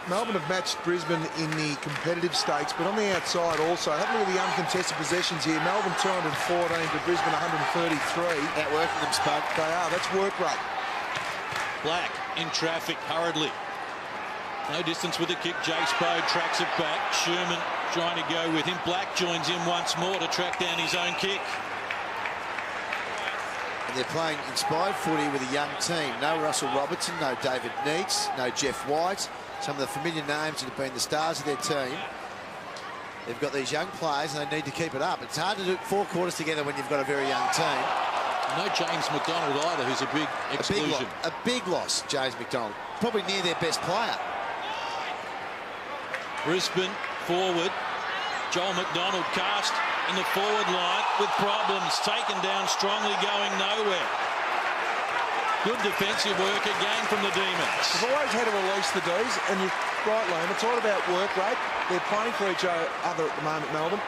Melbourne have matched Brisbane in the competitive stakes, but on the outside also. Have a look at the uncontested possessions here. Melbourne 214 to Brisbane 133. Outworking them, Spud. They are. That's work rate. Black in traffic hurriedly. No distance with the kick. Jace Bode tracks it back. Sherman trying to go with him. Black joins in once more to track down his own kick. And they're playing inspired footy with a young team. No Russell Robertson, no David Neitz, no Jeff White. Some of the familiar names that have been the stars of their team. They've got these young players and they need to keep it up. It's hard to do 4 quarters together when you've got a very young team. No James McDonald either, who's a big exclusion. A big loss, James McDonald. Probably near their best player. Brisbane Forward. Joel McDonald cast in the forward line with problems. Taken down strongly, going nowhere. Good defensive work again from the Demons. They've always had to release the D's, and you're right, Liam, it's all about work rate. They're playing for each other at the moment, Melbourne.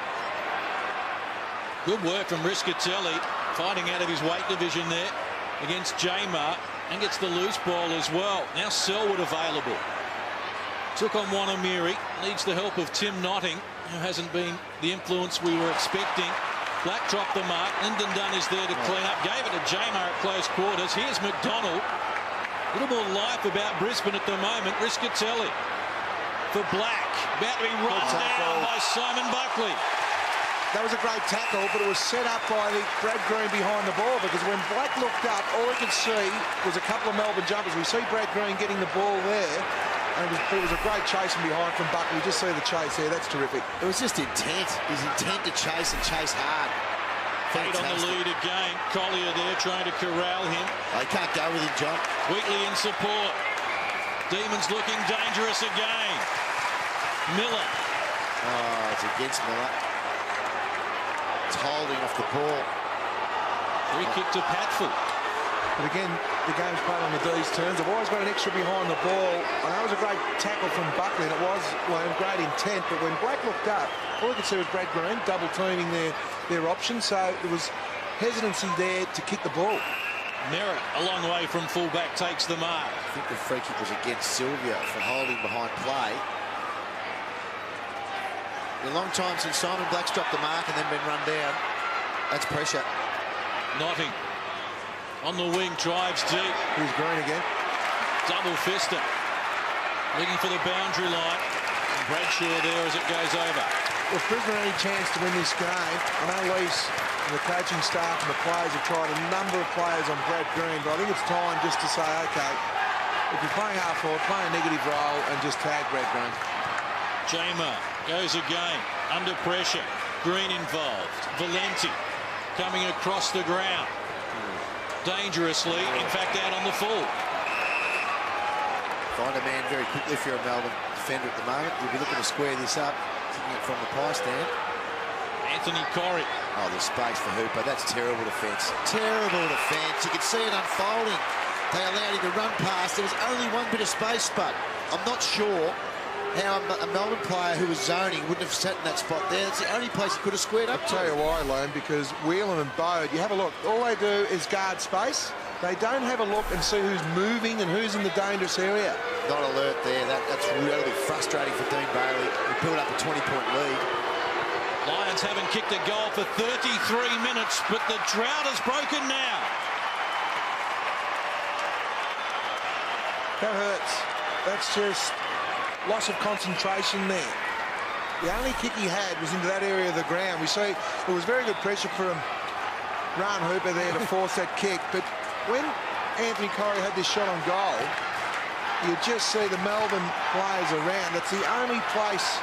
Good work from Riscatelli, fighting out of his weight division there against Jamar, and gets the loose ball as well. Now Selwood available. Took on Wanamiri, needs the help of Tim Notting, who hasn't been the influence we were expecting. Black dropped the mark. Lyndon Dunn is there to clean up. Gave it to Jamar at close quarters. Here's McDonald. A little more life about Brisbane at the moment. Riscatelli for Black. About to be run down by Simon Buckley. That was a great tackle, but it was set up by Brad Green behind the ball, because when Black looked up, all he could see was a couple of Melbourne jumpers. We see Brad Green getting the ball there. And it was a great chasing behind from Buckley. You just see the chase there. That's terrific. It was just intent. His intent to chase and chase hard. Fate on the lead again. Collier there trying to corral him. They can't go with him, John. Wheatley in support. Demons looking dangerous again. Miller. Oh, it's against Miller. It's holding off the ball. Free kick to Patford. But again, the game's played on the D's turns. They've always got an extra behind the ball. I know it was a great tackle from Buckley, and it was great intent, but when Black looked up, all you could see was Brad Green double teaming their option, so there was hesitancy there to kick the ball. Merritt, a long way from fullback, takes the mark. I think the free kick was against Sylvia for holding behind play. A long time since Simon Black's dropped the mark and then been run down. That's pressure. Notting. On the wing, drives deep. Here's Green again. Double fister. Looking for the boundary line. And Bradshaw there as it goes over. Well, if Brisbane had any chance to win this game, I know Lees and the coaching staff and the players have tried a number of players on Brad Green, but I think it's time just to say, OK, if you're playing half forward, play a negative role and just tag Brad Green. Jamar goes again. Under pressure. Green involved. Valenti coming across the ground. Dangerously, in fact, out on the full. Find a man very quickly if you're a Melbourne defender at the moment. You'll be looking to square this up, taking it from the pie stand. Anthony Corrie. Oh, there's space for Hooper. That's terrible defence. Terrible defence. You can see it unfolding. They allowed him to run past. There was only one bit of space, but I'm not sure how a Melbourne player who was zoning wouldn't have sat in that spot there. It's the only place he could have squared up. I'll tell you why, Lone, because Whelan and Bode, you have a look, all they do is guard space. They don't have a look and see who's moving and who's in the dangerous area. Not alert there. That's really frustrating for Dean Bailey. He built up a 20-point lead. Lions haven't kicked a goal for 33 minutes, but the drought has broken now. That hurts. That's just loss of concentration there. The only kick he had was into that area of the ground. We see it was very good pressure from Ron Hooper there to force that kick, but when Anthony Corrie had this shot on goal, you just see the Melbourne players around. That's the only place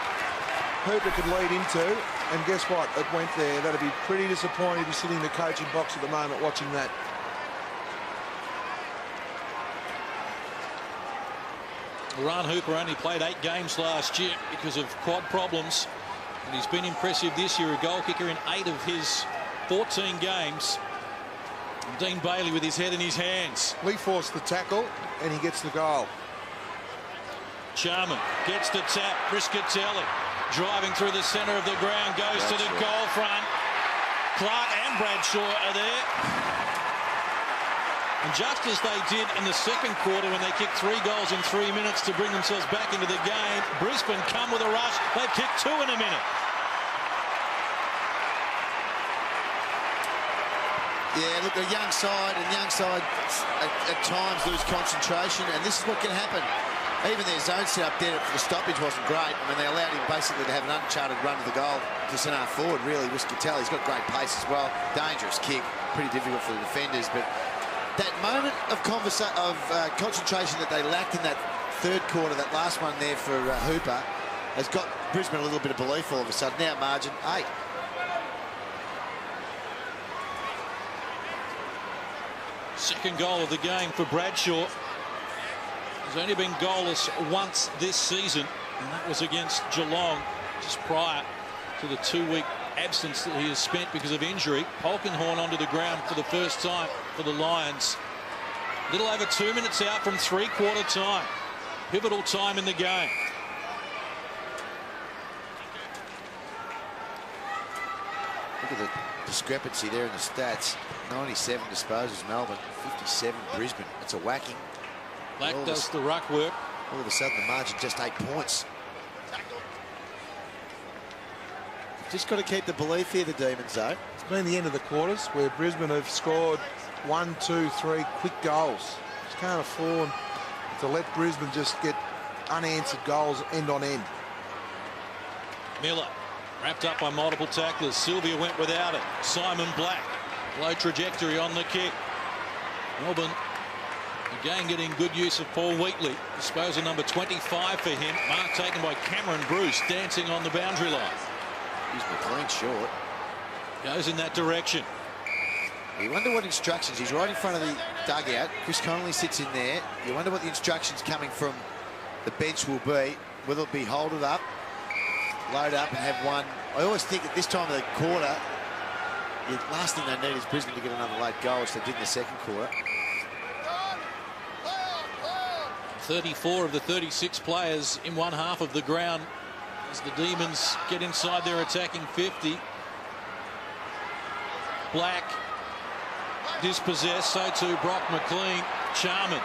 Hooper could lead into, and guess what? It went there. That'd be pretty disappointing to be sitting in the coaching box at the moment watching that. Ron Hooper only played 8 games last year because of quad problems, and he's been impressive this year, a goal kicker in 8 of his 14 games. And Dean Bailey with his head in his hands. Lee forced the tackle and he gets the goal. Charman gets the tap. Briscatelli driving through the centre of the ground, goes to the goal front. Clark and Bradshaw are there. And just as they did in the second quarter when they kicked 3 goals in 3 minutes to bring themselves back into the game, Brisbane come with a rush. They've kicked 2 in a minute. Yeah, look, a young side at times lose concentration, and this is what can happen. Even their zone set up there for the stoppage wasn't great. I mean, they allowed him basically to have an uncharted run to the goal to centre forward, really. Briscatelli, he's got great pace as well. Dangerous kick, pretty difficult for the defenders, but that moment of concentration that they lacked in that third quarter, that last one there for Hooper, has got Brisbane a little bit of belief all of a sudden. Now margin 8. Second goal of the game for Bradshaw. He's only been goalless once this season, and that was against Geelong just prior to the 2-week absence that he has spent because of injury. Polkinghorne onto the ground for the first time for the Lions. Little over 2 minutes out from 3/4 time. Pivotal time in the game. Look at the discrepancy there in the stats. 97 disposals Melbourne, 57 Brisbane. It's a whacking. Black does the ruck work. All of a sudden the margin just 8 points. Just got to keep the belief here, the Demons, though. It's been the end of the quarters where Brisbane have scored 1, 2, 3 quick goals. Just can't afford to let Brisbane just get unanswered goals end on end. Miller wrapped up by multiple tacklers. Sylvia went without it. Simon Black, low trajectory on the kick. Melbourne again getting good use of Paul Wheatley. Disposal number 25 for him. Mark taken by Cameron Bruce, dancing on the boundary line. He's McLean short. Goes in that direction. You wonder what instructions. He's right in front of the dugout. Chris Connolly sits in there. You wonder what the instructions coming from the bench will be. Will it be hold it up, load up and have one? I always think at this time of the quarter, the last thing they need is Brisbane to get another late goal, which they did in the second quarter. 34 of the 36 players in one half of the ground as the Demons get inside their attacking 50. Black dispossessed, so too Brock McLean. Charman.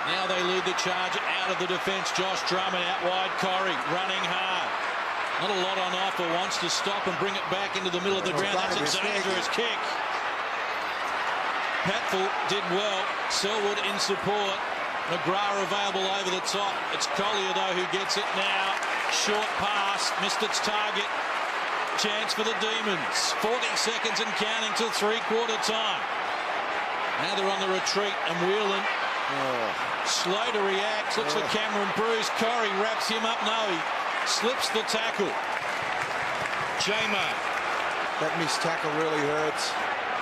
Now they lead the charge out of the defence. Josh Drummond out wide. Corrie running hard. Not a lot on offer. Wants to stop and bring it back into the middle of the ground. That's a dangerous kick. Patfull did well. Selwood in support. McGrath available over the top. It's Collier, though, who gets it now. Short pass. Missed its target. Chance for the Demons. 40 seconds and counting till 3/4 time. Now they're on the retreat, and Whelan slow to react. Looks for Cameron Bruce. Corrie wraps him up. No, he slips the tackle. J-Mo. That missed tackle really hurts.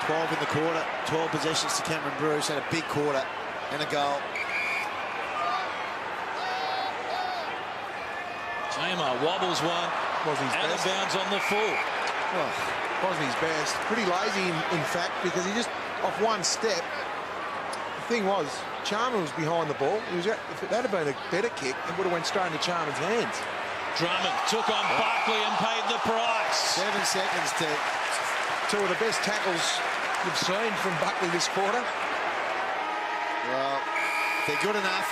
12 in the quarter. 12 possessions to Cameron Bruce. Had a big quarter and a goal. J-Mo wobbles one. Wasn't his out best. of bounds on the full. Well, wasn't his best. Pretty lazy, in fact, because he just off one step. The thing was, Charman was behind the ball. If that had been a better kick, it would have went straight into Charman's hands. Drummond took on Buckley and paid the price. 7 seconds to... Two of the best tackles you've seen from Buckley this quarter. Well, if they're good enough,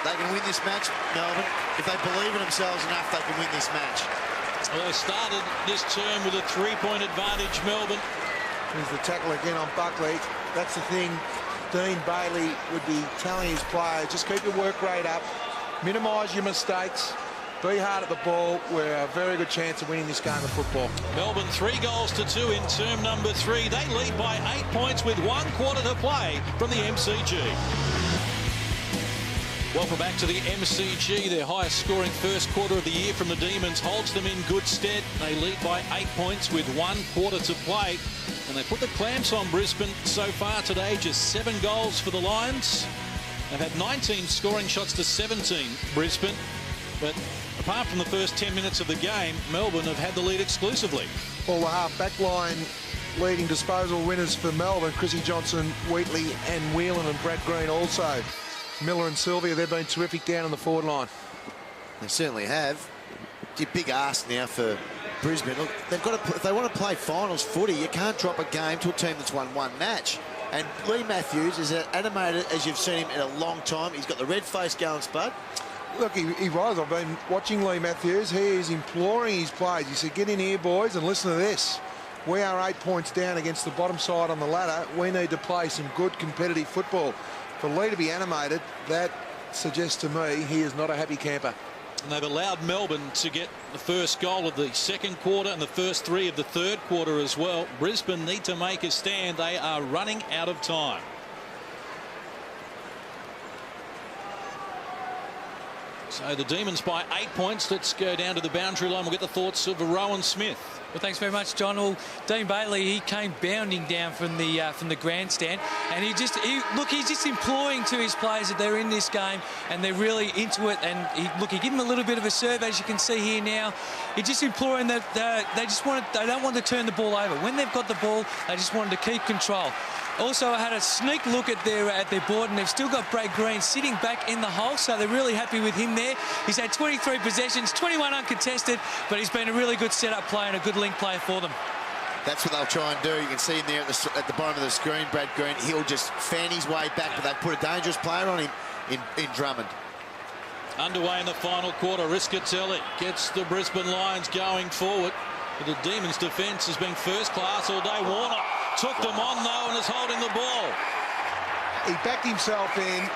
they can win this match, Melbourne. If they believe in themselves enough, they can win this match. Well, they started this term with a 3-point advantage, Melbourne. Here's the tackle again on Buckley. That's the thing Dean Bailey would be telling his players. Just keep your work rate up. Minimise your mistakes. Be hard at the ball. We're a very good chance of winning this game of football. Melbourne 3-2 in term number 3. They lead by 8 points with 1 quarter to play from the MCG. Welcome back to the MCG. Their highest scoring first quarter of the year from the Demons holds them in good stead. They lead by 8 points with 1 quarter to play. And they put the clamps on Brisbane so far today. Just 7 goals for the Lions. They've had 19 scoring shots to 17, Brisbane. But apart from the first 10 minutes of the game, Melbourne have had the lead exclusively. All the half-back line leading disposal winners for Melbourne. Chrissy Johnson, Wheatley and Whelan and Brad Green also. Miller and Sylvia, they've been terrific down on the forward line. They certainly have. It's a big ask now for Brisbane. Look, they've got to, if they want to play finals footy, you can't drop a game to a team that's won 1 match. And Lee Matthews is as animated as you've seen him in a long time. He's got the red face going, Spud. Look, he was. I've been watching Lee Matthews. He is imploring his players. He said, get in here, boys, and listen to this. We are 8 points down against the bottom side on the ladder. We need to play some good competitive football. For Lee to be animated, that suggests to me he is not a happy camper. And they've allowed Melbourne to get the first goal of the second quarter and the first 3 of the third quarter as well. Brisbane need to make a stand. They are running out of time. So the Demons by 8 points. Let's go down to the boundary line. We'll get the thoughts of Rowan Smith. Well, thanks very much, John. Well, Dean Bailey, he came bounding down from the grandstand, and he's just imploring to his players that they're in this game and they're really into it. And he gave him a little bit of a serve, as you can see here now. He's just imploring that they don't want to turn the ball over. When they've got the ball, they just wanted to keep control. Also, I had a sneak look at their board, and they've still got Brad Green sitting back in the hole, so they're really happy with him there. He's had 23 possessions, 21 uncontested, but he's been a really good setup player and a good link player for them. That's what they'll try and do. You can see him there at the bottom of the screen, Brad Green. He'll just fan his way back, but they've put a dangerous player on him in Drummond. Underway in the final quarter. Riscatelli gets the Brisbane Lions going forward. But the Demons' defence has been first class all day. Warner took them on, though, and is holding the ball. He backed himself in.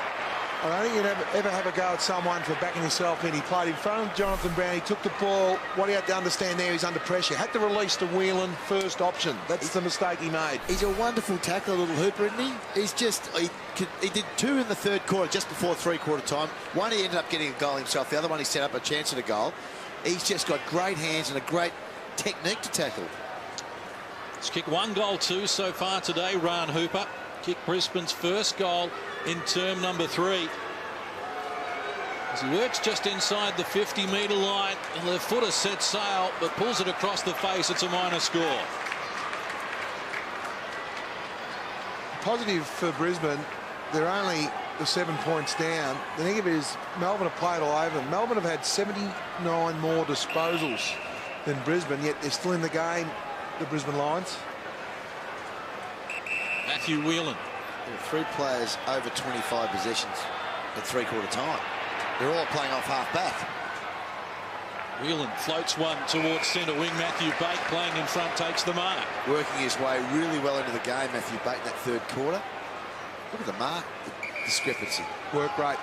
I don't think you'd ever have a go at someone for backing himself in. He played in front of Jonathan Brown. He took the ball. What he had to understand there, he's under pressure. Had to release to Whelan, first option. That's the mistake he made. He's a wonderful tackler, little hooper, isn't he? He's just... He did 2 in the third quarter, just before 3-quarter time. One, he ended up getting a goal himself. The other one, he set up a chance at a goal. He's just got great hands and a great technique to tackle. He's kicked 1 goal, 2 so far today, Ryan Hooper. Kicked Brisbane's first goal in term number 3. As he works just inside the 50-metre line, and the footer sets sail, but pulls it across the face. It's a minor score. Positive for Brisbane, they're only the 7 points down. The negative is Melbourne have played all over them. Melbourne have had 79 more disposals than Brisbane, yet they're still in the game, the Brisbane Lions. Matthew Whelan. There are 3 players over 25 possessions at 3-quarter time. They're all playing off half-back. Whelan floats one towards centre wing. Matthew Bate playing in front takes the mark. Working his way really well into the game, Matthew Bate, in that third quarter. Look at the mark, the discrepancy. Work rate.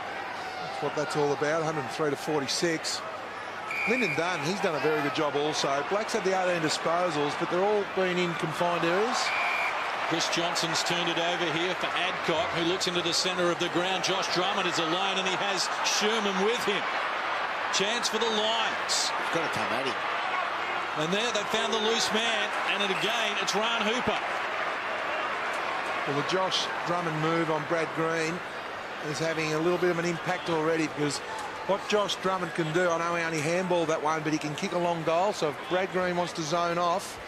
That's what that's all about, 103 to 46. Lyndon Dunn, he's done a very good job also. Black's had the 18 disposals, but they're all been in confined areas. Chris Johnson's turned it over here for Adcock, who looks into the centre of the ground. Josh Drummond is alone, and he has Sherman with him. Chance for the Lions. He's got to come at him. And there they found the loose man, and again it's Ryan Hooper. Well, the Josh Drummond move on Brad Green is having a little bit of an impact already, because what Josh Drummond can do, I know he only handballed that one, but he can kick a long goal. So if Brad Green wants to zone off,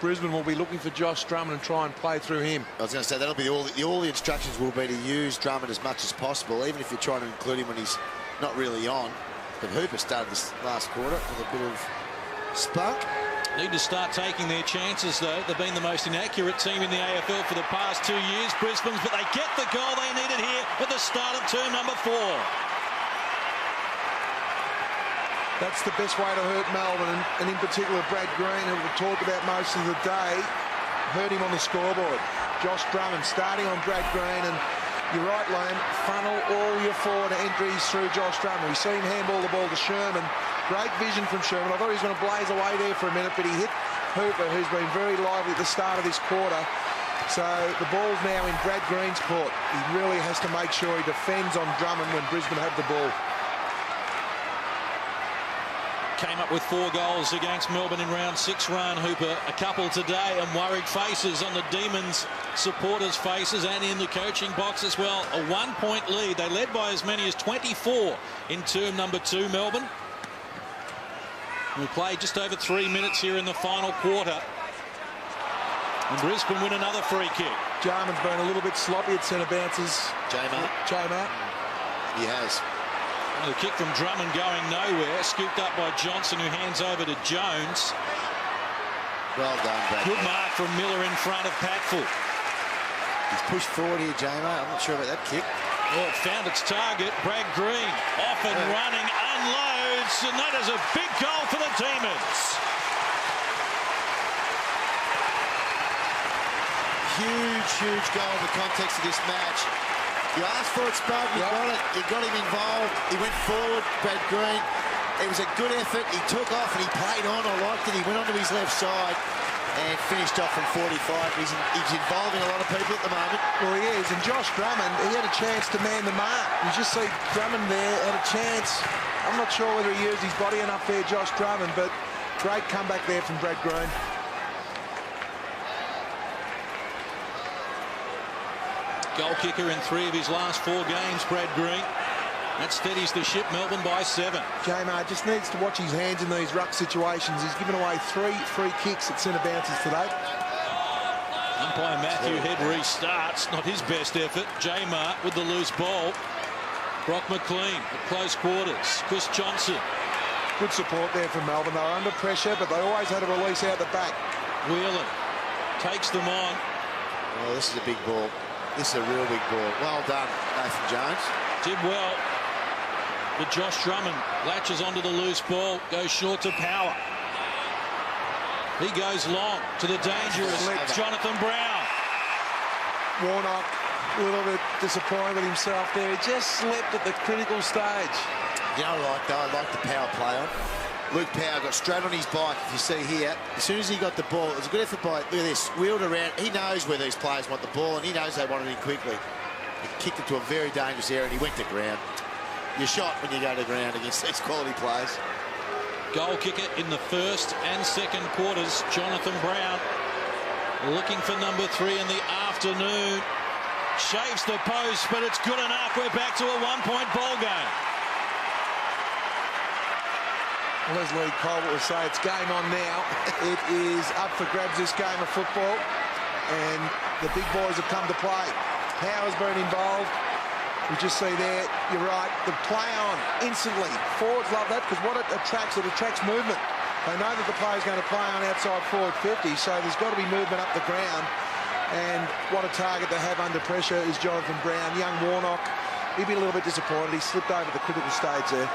Brisbane will be looking for Josh Drummond and try and play through him. I was going to say, that'll be all the instructions will be to use Drummond as much as possible, even if you're trying to include him when he's not really on. But Hooper started this last quarter with a bit of spunk. Need to start taking their chances, though. They've been the most inaccurate team in the AFL for the past 2 years, Brisbane's, but they get the goal they needed here at the start of term number 4. That's the best way to hurt Melbourne, and in particular Brad Green, who we've talked about most of the day, hurt him on the scoreboard. Josh Drummond starting on Brad Green, and you're right, Liam, funnel all your forward entries through Josh Drummond. We see him handball the ball to Sherman. Great vision from Sherman. I thought he was going to blaze away there for a minute, but he hit Hooper, who's been very lively at the start of this quarter. So the ball's now in Brad Green's court. He really has to make sure he defends on Drummond when Brisbane have the ball. Came up with 4 goals against Melbourne in round 6, Ryan Hooper. A couple today, and worried faces on the Demons supporters' faces and in the coaching box as well. A 1-point lead. They led by as many as 24 in term number 2, Melbourne. We play just over 3 minutes here in the final quarter. And Brisbane win another free kick. Jarman's been a little bit sloppy at centre bounces. J-Mart. He has. The kick from Drummond going nowhere. Scooped up by Johnson, who hands over to Jones. Well done, Brad. Good mark from Miller in front of Patfull. He's pushed forward here, J-Mart. I'm not sure about that kick. Well, it found its target. Brad Green off and running, unloads, and that is a big goal for the Demons. Huge goal in the context of this match. You asked for it, Spud. You got it. You got him involved. He went forward, Brad Green. It was a good effort. He took off and he played on. I liked it. He went onto his left side and finished off from 45. He's involving a lot of people at the moment. Well, he is. And Josh Drummond, he had a chance to man the mark. You just see Drummond there had a chance. I'm not sure whether he used his body enough there, Josh Drummond, but great comeback there from Brad Green. Goal kicker in 3 of his last 4 games, Brad Green. That steadies the ship. Melbourne by 7. J-Mart just needs to watch his hands in these ruck situations. He's given away 3 free kicks at centre bounces today. Umpire Matthew Head restarts. Not his best effort. J-Mart with the loose ball. Brock McLean at close quarters. Chris Johnson. Good support there from Melbourne. They were under pressure, but they always had a release out the back. Whelan takes them on. Oh, this is a big ball. This is a real big ball. Well done, Nathan Jones. Did well. But Josh Drummond latches onto the loose ball, goes short to Power. He goes long to the dangerous Jonathan Brown. Warnock, a little bit disappointed with himself there. He just slipped at the critical stage. You know what I like, though? I like the Power play on. Luke Power got straight on his bike, if you see here. As soon as he got the ball, it was a good effort by, look at this, wheeled around. He knows where these players want the ball, and he knows they want it in quickly. He kicked it to a very dangerous area, and he went to ground. You're shot when you go to ground against these quality players. Goal kicker in the first and second quarters, Jonathan Brown, looking for number 3 in the afternoon. Shaves the post, but it's good enough. We're back to a 1-point ball game. Well, as Lee Colbert would say, it's game on now. It is up for grabs, this game of football, and the big boys have come to play. Power's been involved. We just see there, you're right, the play on instantly. Forwards love that because what it attracts movement. They know that the player's going to play on outside forward 50, so there's got to be movement up the ground. And what a target to have under pressure is Jonathan Brown. Young Warnock, he'd be a little bit disappointed. He slipped over the critical stage there.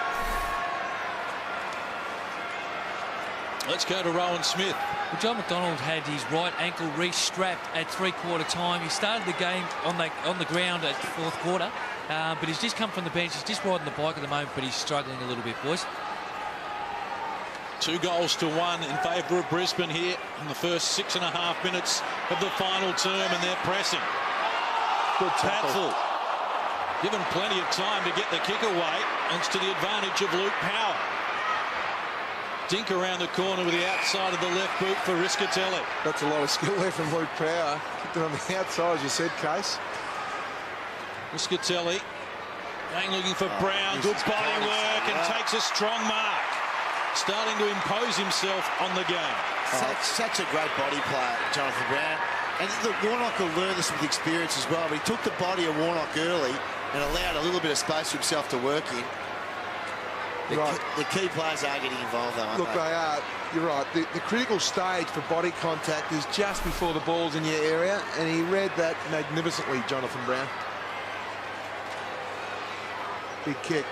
Let's go to Rowan Smith. Well, John McDonald had his right ankle re-strapped at 3/4 time. He started the game on the ground at 4th quarter, but he's just come from the bench. He's just riding the bike at the moment, but he's struggling a little bit, boys. 2 goals to 1 in favour of Brisbane here in the first 6.5 minutes of the final term, and they're pressing. Good tackle. Patfull, given plenty of time to get the kick away, and it's to the advantage of Luke Power. Dink around the corner with the outside of the left boot for Riscatelli. That's a lot of skill there from Luke Power. Kicked it on the outside, as you said, Case. Riscatelli going looking for Brown. Good body work and takes a strong mark. Starting to impose himself on the game. Such a great body player, Jonathan Brown. And look, Warnock will learn this with experience as well, but he took the body of Warnock early and allowed a little bit of space for himself to work in. The key players are getting involved, though, aren't Look, they are. You're right. The critical stage for body contact is just before the ball's in your area, and he read that magnificently, Jonathan Brown. Big kick.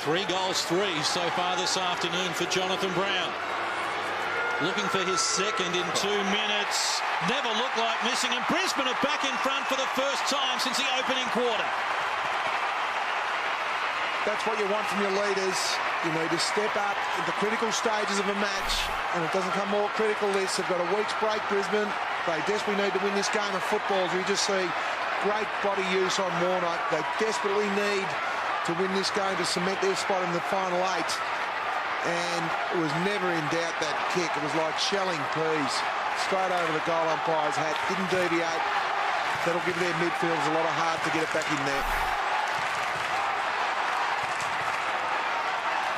3 goals, 3 so far this afternoon for Jonathan Brown. Looking for his second in 2 minutes. Never looked like missing, and Brisbane are back in front for the first time since the opening quarter. That's what you want from your leaders. You need to step up at the critical stages of a match, and it doesn't come more critical this. They've got a week's break, Brisbane. They desperately need to win this game of football. As we just see great body use on Warnock. They desperately need to win this game to cement their spot in the final 8. And it was never in doubt, that kick. It was like shelling peas straight over the goal umpire's hat. Didn't deviate. That'll give their midfielders a lot of heart to get it back in there.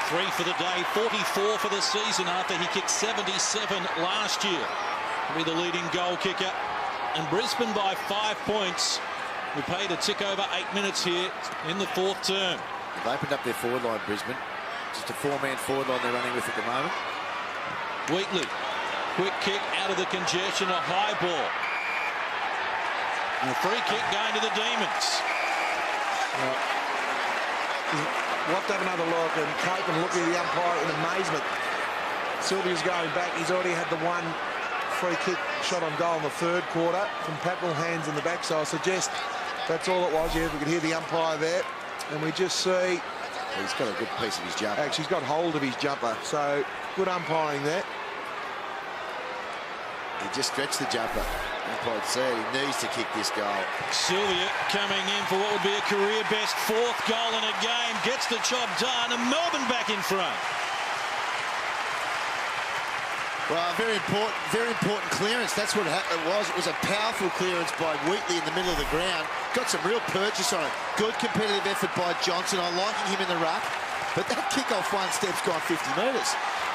3 for the day, 44 for the season after he kicked 77 last year. He'll be the leading goal kicker. And Brisbane by 5 points. We paid a tick over 8 minutes here in the 4th term. They've opened up their forward line, Brisbane. Just a 4-man forward line they're running with at the moment. Wheatley, quick kick out of the congestion, a high ball. And a free kick going to the Demons. We'll have to have another look, and Cope and looking at the umpire in amazement. Sylvia's going back. He's already had the one free kick shot on goal in the 3rd quarter from Patnell hands in the back, so I suggest that's all it was. Yeah, we could hear the umpire there, and we just see he's got a good piece of his jumper. Actually, he's got hold of his jumper, so good umpiring there. He just stretched the jumper. Umpire said he needs to kick this goal. Sylvia coming in for what would be a career best 4th goal in a game, gets the job done, and Melbourne back in front. Well, very important clearance. That's what it was. It was a powerful clearance by Wheatley in the middle of the ground. Got some real purchase on it. Good competitive effort by Johnson. I'm liking him in the ruck. But that kick-off one step's gone 50 metres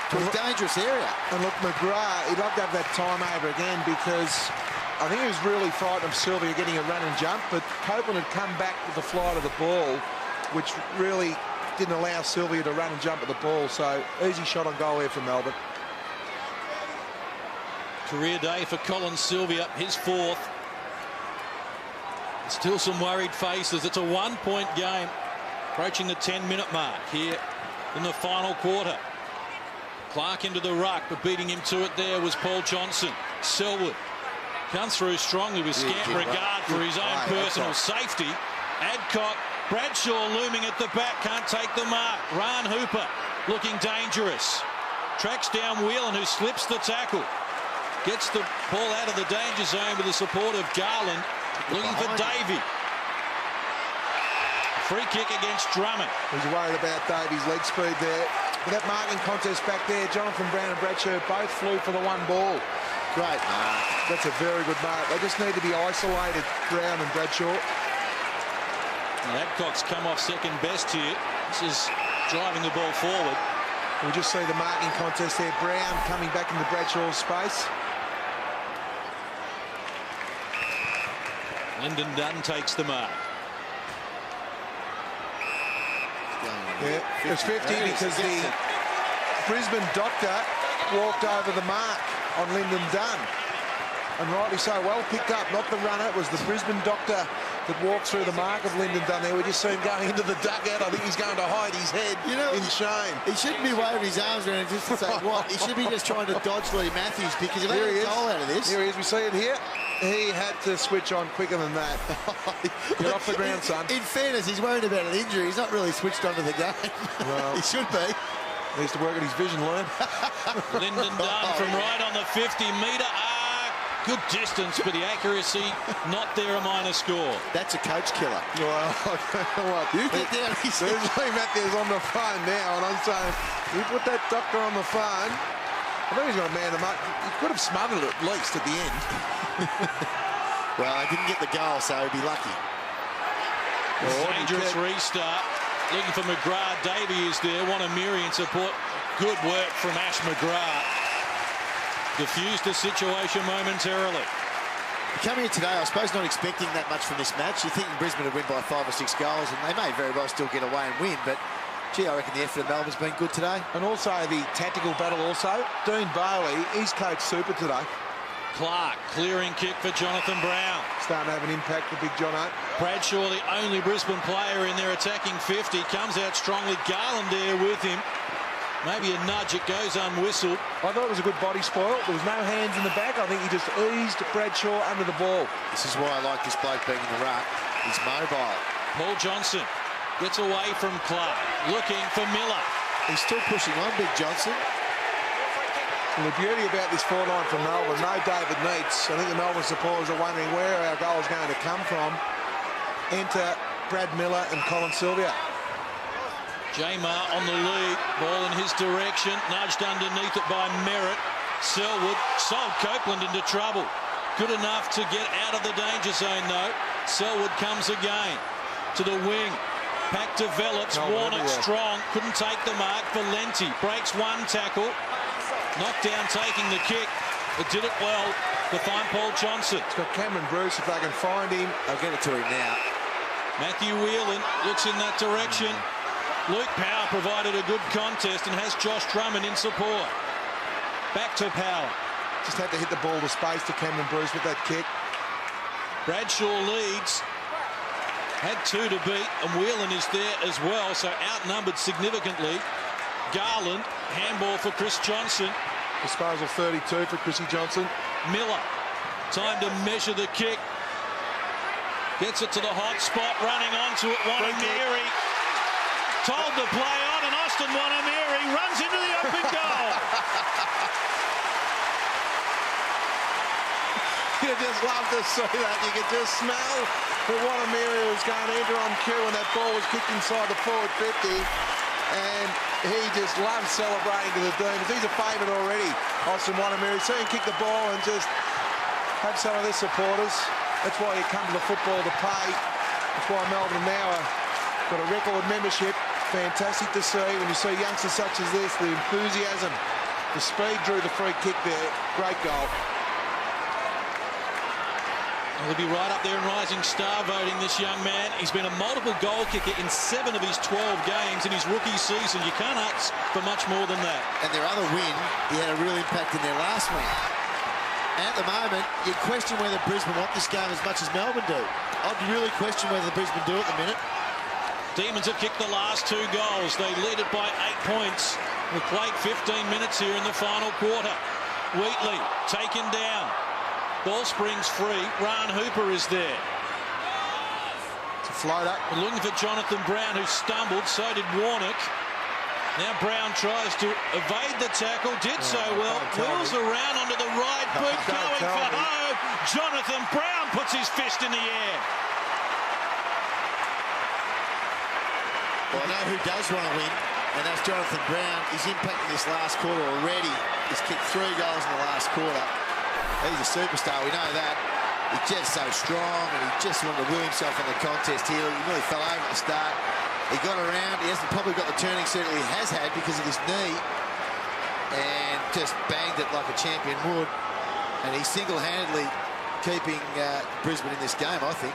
to a dangerous area. And look, McGrath, he'd love to have that time over again, because I think he was really frightened of Sylvia getting a run and jump, but Copeland had come back with the flight of the ball, which really didn't allow Sylvia to run and jump at the ball. So easy shot on goal here for Melbourne. Career day for Colin Sylvia, his 4th. Still some worried faces. It's a 1-point game, approaching the 10-minute mark here in the final quarter. Clark into the ruck, but beating him to it there was Paul Johnson. Selwood comes through strongly with scant regard for his own personal safety. Adcock, Bradshaw looming at the back, can't take the mark. Ryan Hooper looking dangerous. Tracks down Whelan, who slips the tackle. Gets the ball out of the danger zone with the support of Garland. Looking for Davey. Free kick against Drummond. He's worried about Davey's leg speed there. But that marking contest back there, Jonathan Brown and Bradshaw both flew for the one ball. Great mark. That's a very good mark. They just need to be isolated, Brown and Bradshaw. And Adcock's come off second best here. This is driving the ball forward. We just see the marking contest there. Brown coming back into Bradshaw's space. Lyndon Dunn takes the mark. Yeah, it's 50 because the Brisbane doctor walked over the mark on Lyndon Dunn. And rightly so, well picked up, not the runner. It was the Brisbane doctor that walked through the mark of Lyndon Dunn there. We just see him going into the dugout. I think he's going to hide his head in shame. He shouldn't be waving his arms around just to say what. He should be just trying to dodge Lee Matthews, because if he gets a goal out of this. Here he is. We see it here. He had to switch on quicker than that. Get off the ground, son. In fairness, he's worried about an injury. He's not really switched onto the game. Well, he should be. Needs to work on his vision, learn. Lyndon Dunn from right on the 50-metre arc. Good distance, but the accuracy not there, a minor score. That's a coach killer. Well, I don't know what. You get down. There's Lee Matthews on the phone now, and I'm saying, you put that doctor on the phone. I think he's going to man them up. He could have smothered it at least at the end. Well, I didn't get the goal, so he'd be lucky. Dangerous restart. Looking for McGrath. Davey is there. Wanamiri in support. Good work from Ash McGrath. Diffused the situation momentarily. Coming in today, I suppose not expecting that much from this match. You're thinking Brisbane would win by 5 or 6 goals, and they may very well still get away and win, but Gee, I reckon the effort of Melbourne's been good today. And also the tactical battle also. Dean Bailey, he's coached super today. Clark, clearing kick for Jonathan Brown. Starting to have an impact for Big Jono. Bradshaw, the only Brisbane player in their attacking 50, comes out strongly. Garland there with him. Maybe a nudge, it goes unwhistled. I thought it was a good body spoil. There was no hands in the back. I think he just eased Bradshaw under the ball. This is why I like this bloke being in the ruck. He's mobile. Paul Johnson gets away from Clark, looking for Miller. He's still pushing on, Big Johnson. And the beauty about this forline from Melbourne, no David Neitz. I think the Melbourne supporters are wondering where our goal is going to come from. Enter Brad Miller and Colin Sylvia. Jamar on the lead, ball in his direction, nudged underneath it by Merritt. Selwood sold Copeland into trouble. Good enough to get out of the danger zone though. Selwood comes again to the wing. Pack develops, Warnock strong, couldn't take the mark. Valenti breaks one tackle. Knocked down taking the kick, but did it well to find Paul Johnson. It's got Cameron Bruce, if they can find him. I'll get it to him now. Matthew Whelan looks in that direction. Luke Power provided a good contest and has Josh Drummond in support. Back to Power. Just had to hit the ball to space to Cameron Bruce with that kick. Bradshaw leads. Had two to beat, and Whelan is there as well, so outnumbered significantly. Garland, handball for Chris Johnson. Disposal 32 for Chrissy Johnson. Miller, time to measure the kick. Gets it to the hot spot, running onto it. Wanamiri told to play on, and Austin Wanamiri runs into the open goal. You just love to see that. You could just smell that Wanamiri was going to enter on cue when that ball was kicked inside the forward 50. And he just loves celebrating to the Demons. He's a favourite already, Austin Wanamiri. See him kick the ball and just have some of their supporters. That's why you come to the football to pay. That's why Melbourne now are got a record membership. Fantastic to see when you see youngsters such as this, the enthusiasm, the speed drew the free kick there. Great goal. He'll be right up there in rising star voting, this young man. He's been a multiple goal kicker in 7 of his 12 games in his rookie season. You can't ask for much more than that. And their other win, he had a real impact in their last win. And at the moment, you question whether Brisbane want this game as much as Melbourne do. I'd really question whether Brisbane do at the minute. Demons have kicked the last 2 goals. They lead it by 8 points. We've played 15 minutes here in the final quarter. Wheatley taken down. Ball springs free. Ryan Hooper is there. It's a floater. We're looking for Jonathan Brown, who stumbled. So did Warnock. Now Brown tries to evade the tackle. Did so well. Wheels around onto the right boot. Going for home. Jonathan Brown puts his fist in the air. Well, I know who does want to win, and that's Jonathan Brown. He's impacting this last quarter already. He's kicked 3 goals in the last quarter. He's a superstar, we know that. He's just so strong, and he just wanted to woo himself in the contest here. He nearly fell over at the start. He got around. He hasn't probably got the turning circle he has had because of his knee, and just banged it like a champion would. And he's single-handedly keeping Brisbane in this game, I think.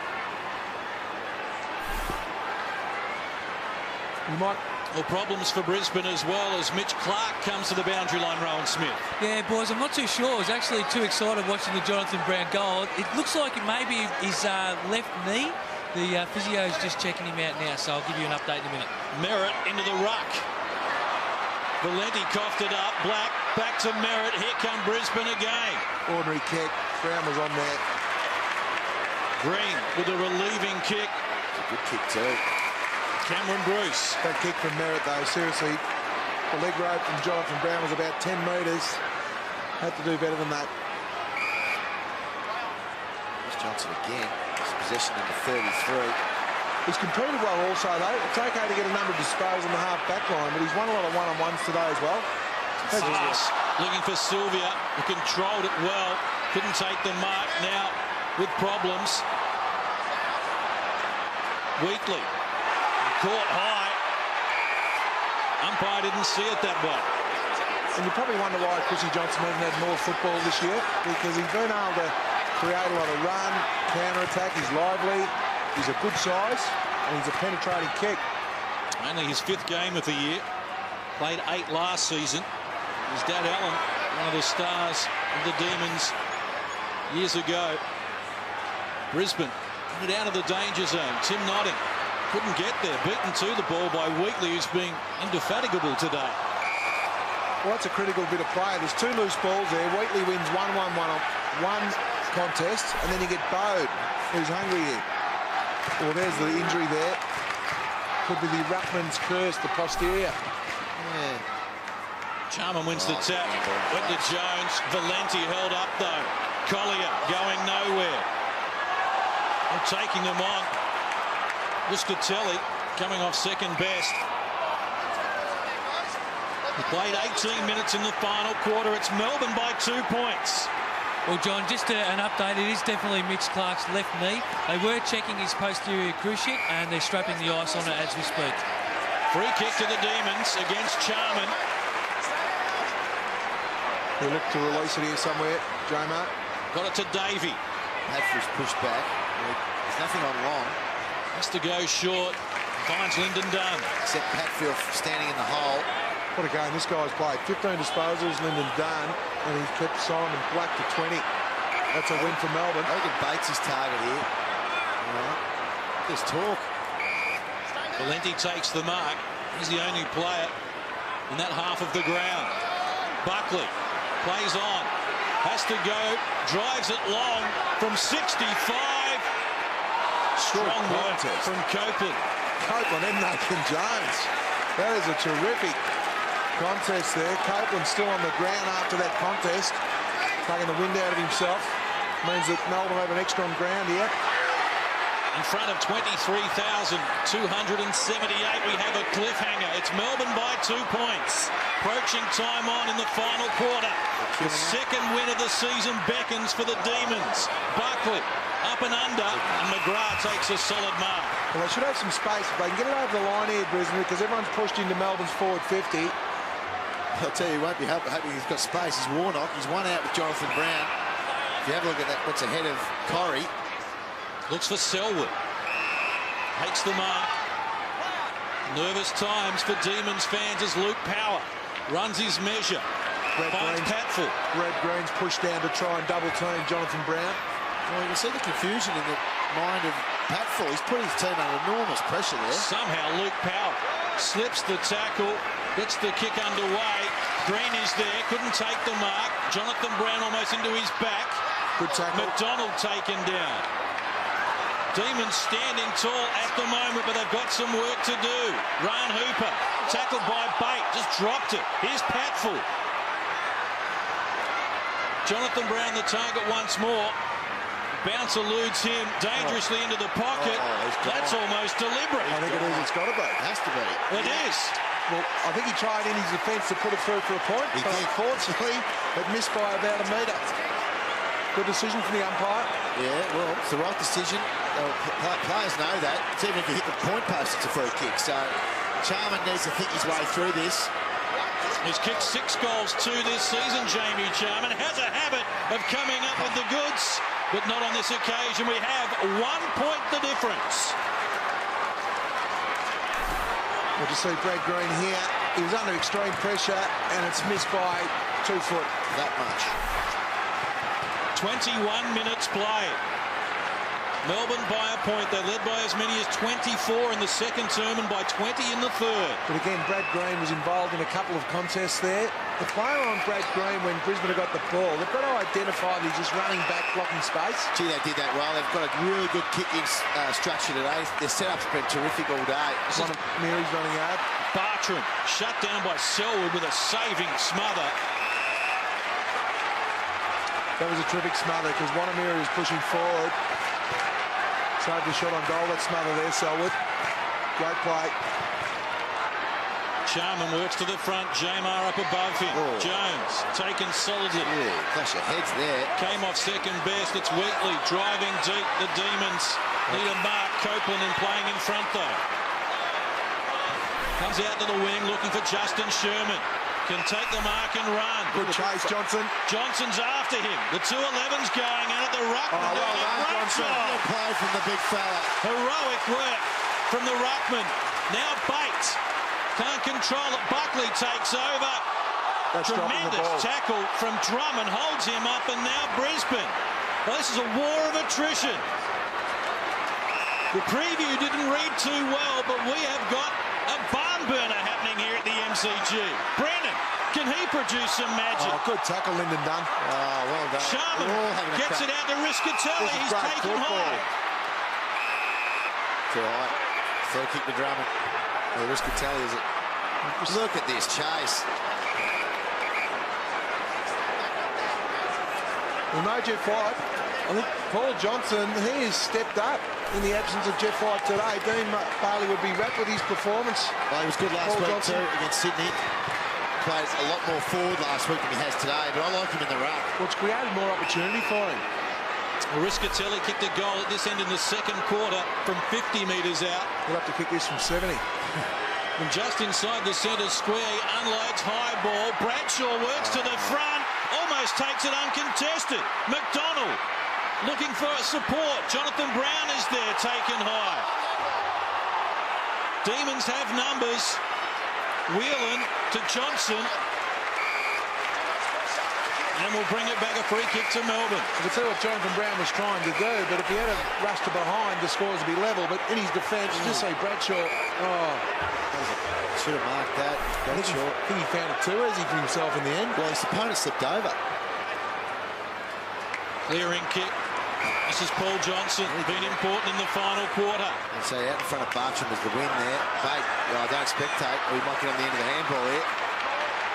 Well, problems for Brisbane as well as Mitch Clark comes to the boundary line, Rowan Smith. Yeah, boys, I'm not too sure. I was actually too excited watching the Jonathan Brown goal. It looks like it may be his left knee. The physio's just checking him out now, so I'll give you an update in a minute. Merritt into the ruck. Valenti coughed it up. Black back to Merritt. Here come Brisbane again. Ordinary kick. Brown was on there. Green with a relieving kick. It's a good kick too. Cameron Bruce. That kick from Merritt, though, seriously. The leg rope from Jonathan Brown was about 10 metres. Had to do better than that. Chris Johnson again. His possession number 33. He's competed well also, though. It's okay to get a number of disposals on the half-back line, but he's won a lot of one-on-ones today as well. Pass. Looking for Sylvia, who controlled it well. Couldn't take the mark now with problems. Wheatley. Caught high. Umpire didn't see it that way. And you probably wonder why Chrissy Johnson hasn't had more football this year, because he's been able to create a lot of run, counter-attack. He's lively, he's a good size, and he's a penetrating kick. Only his 5th game of the year. Played 8 last season. His dad Alan, one of the stars of the Demons years ago. Brisbane put it out of the danger zone. Tim Notting couldn't get there. Beaten to the ball by Wheatley, who's been indefatigable today. Well, that's a critical bit of play. There's 2 loose balls there. Wheatley wins 1-1-1 on one contest, and then you get Bode, who's hungry here. Well, there's the injury there. Could be the Ruckman's curse, the posterior. Yeah. Charman wins the tap. Went to Jones. Valenti held up, though. Collier going nowhere. And taking them on. Muscatelli coming off second best. He played 18 minutes in the final quarter. It's Melbourne by 2 points. Well, John, just an update. It is definitely Mitch Clark's left knee. They were checking his posterior cruciate, and they're strapping the ice on it as we speak. Free kick to the Demons against Charman. They look to release it here somewhere, J-Mark. Got it to Davey. Hatfield's pushed back. There's nothing on long. Has to go short. Finds Lyndon Dunn. Except Hatfield standing in the hole. What a game this guy's played. 15 disposals, Lyndon Dunn, and he's kept Simon Black to 20. That's a win for Melbourne. Logan Bates is target here. There's talk. Valenti takes the mark. He's the only player in that half of the ground. Buckley plays on. Has to go. Drives it long from 65. Strong work from Copeland. Copeland and Nathan Jones. That is a terrific contest there. Copeland still on the ground after that contest. Taking the wind out of himself. Means that Melbourne have an extra on ground here. In front of 23,278, we have a cliffhanger. It's Melbourne by 2 points. Approaching time on in the final quarter. The second win of the season beckons for the Demons. Buckley up and under, and McGrath takes a solid mark. Well, they should have some space. If they can get it over the line here, Brisbane, because everyone's pushed into Melbourne's forward 50. I'll tell you, he won't be happy he's got space. He's Warnock. He's one out with Jonathan Brown. If you have a look at that, what's ahead of Corrie. Looks for Selwood. Takes the mark. Nervous times for Demons fans as Luke Power runs his measure. Finds Patfull. Red Green's pushed down to try and double team Jonathan Brown. Well, you can see the confusion in the mind of Patfull. He's putting his team under enormous pressure there. Somehow Luke Power slips the tackle, gets the kick underway. Green is there, couldn't take the mark. Jonathan Brown almost into his back. Good tackle. McDonald taken down. Demons standing tall at the moment, but they've got some work to do. Ryan Hooper, tackled by Bate, just dropped it. Here's Patfull. Jonathan Brown the target once more. Bounce eludes him dangerously into the pocket. That's almost deliberate. I think it is. It's got to be. It has to be. It is. Well, I think he tried in his defence to put it through for a point, but unfortunately, it missed by about a metre. Good decision from the umpire. Yeah, well, it's the right decision. Players know that. It's even if you hit the point post, it's a free kick. So Charman needs to think his way through this. He's kicked 6 goals this season, Jamie Charman. Has a habit of coming up with the goods, but not on this occasion. We have 1 point the difference. We'll just see Brad Green here. He was under extreme pressure, and it's missed by 2 foot. That much. 21 minutes play. Melbourne by a point. They led by as many as 24 in the second term and by 20 in the third. But again, Brad Green was involved in a couple of contests there. The player on Brad Green, when Brisbane have got the ball, they've got to identify that he's just running back, blocking space. Gee, they did that well. They've got a really good kicking structure today. Their setup's been terrific all day. One of Mary's running hard. Bartram shut down by Selwood with a saving smother. That was a terrific smother because Wanamiri was pushing forward. Saved the shot on goal. That smother there, Selwood. Great play. Charman works to the front. Jamar up above him. Oh. Jones taken solidly. Yeah, clash of heads there. Came off second best. It's Wheatley driving deep. The Demons need a mark. Copeland in playing in front though. Comes out to the wing looking for Justin Sherman. Can take the mark and run. Good chase, Johnson. Johnson's after him. The 2-11's going in at the ruckman. Oh, well done, Johnson. Good play from the big fella. Heroic work from the ruckman. Now Bates can't control it. Buckley takes over. That's Tremendous tackle from Drummond, holds him up, and now Brisbane. Well, this is a war of attrition. The preview didn't read too well, but we have got a barn burner happening here at the MCG. Brennan, can he produce some magic? Oh, good tackle, Lyndon Dunn. Oh, well done. Sharman gets it out to Riscatelli. He's taken high. Too high. Free kick to Drummond. Well, Riscatelli, is it? Look at this chase. Well, no Jeff White. I think Paul Johnson, he has stepped up in the absence of Jeff White today. Dean Bailey would be wrapped with his performance. Well, he was good last week too against Sydney. Played a lot more forward last week than he has today, but I like him in the ruck. Well, it's created more opportunity for him. Riscatelli kicked a goal at this end in the second quarter from 50 metres out. He'll have to kick this from 70. From just inside the centre square, he unloads high ball. Bradshaw works to the front, almost takes it uncontested. McDonald looking for support. Jonathan Brown is there, taken high. Demons have numbers. Whelan to Johnson. And we'll bring it back, a free kick to Melbourne. I can see what Jonathan Brown was trying to do, but if he had a rush to behind, the scores would be level. But in his defence, just say Bradshaw. Oh, should have marked that. I think he found it too easy for himself in the end. Well, his opponent slipped over. Clearing kick. This is Paul Johnson, been important in the final quarter. And so out in front of Bartram was the win there. Bate, I don't spectate, or he might get on the end of the handball here.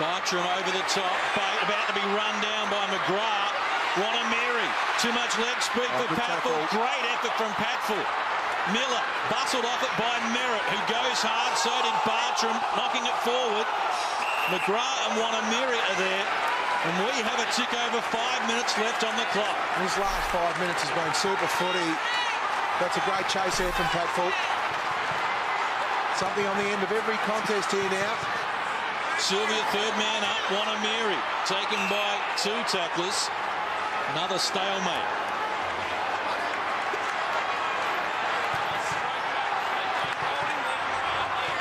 Bartram over the top. Bate about to be run down by McGrath. Wanamiri. Too much leg speed for Patfull. Great effort from Patfull. Miller bustled off it by Merritt, who goes hard. So did Bartram, knocking it forward. McGrath and Wanamiri are there. And we have a tick over 5 minutes left on the clock. This last 5 minutes has been super footy. That's a great chase there from Patfull. Something on the end of every contest here now. Sylvia, third man up. Wanamiri taken by two tacklers. Another stalemate.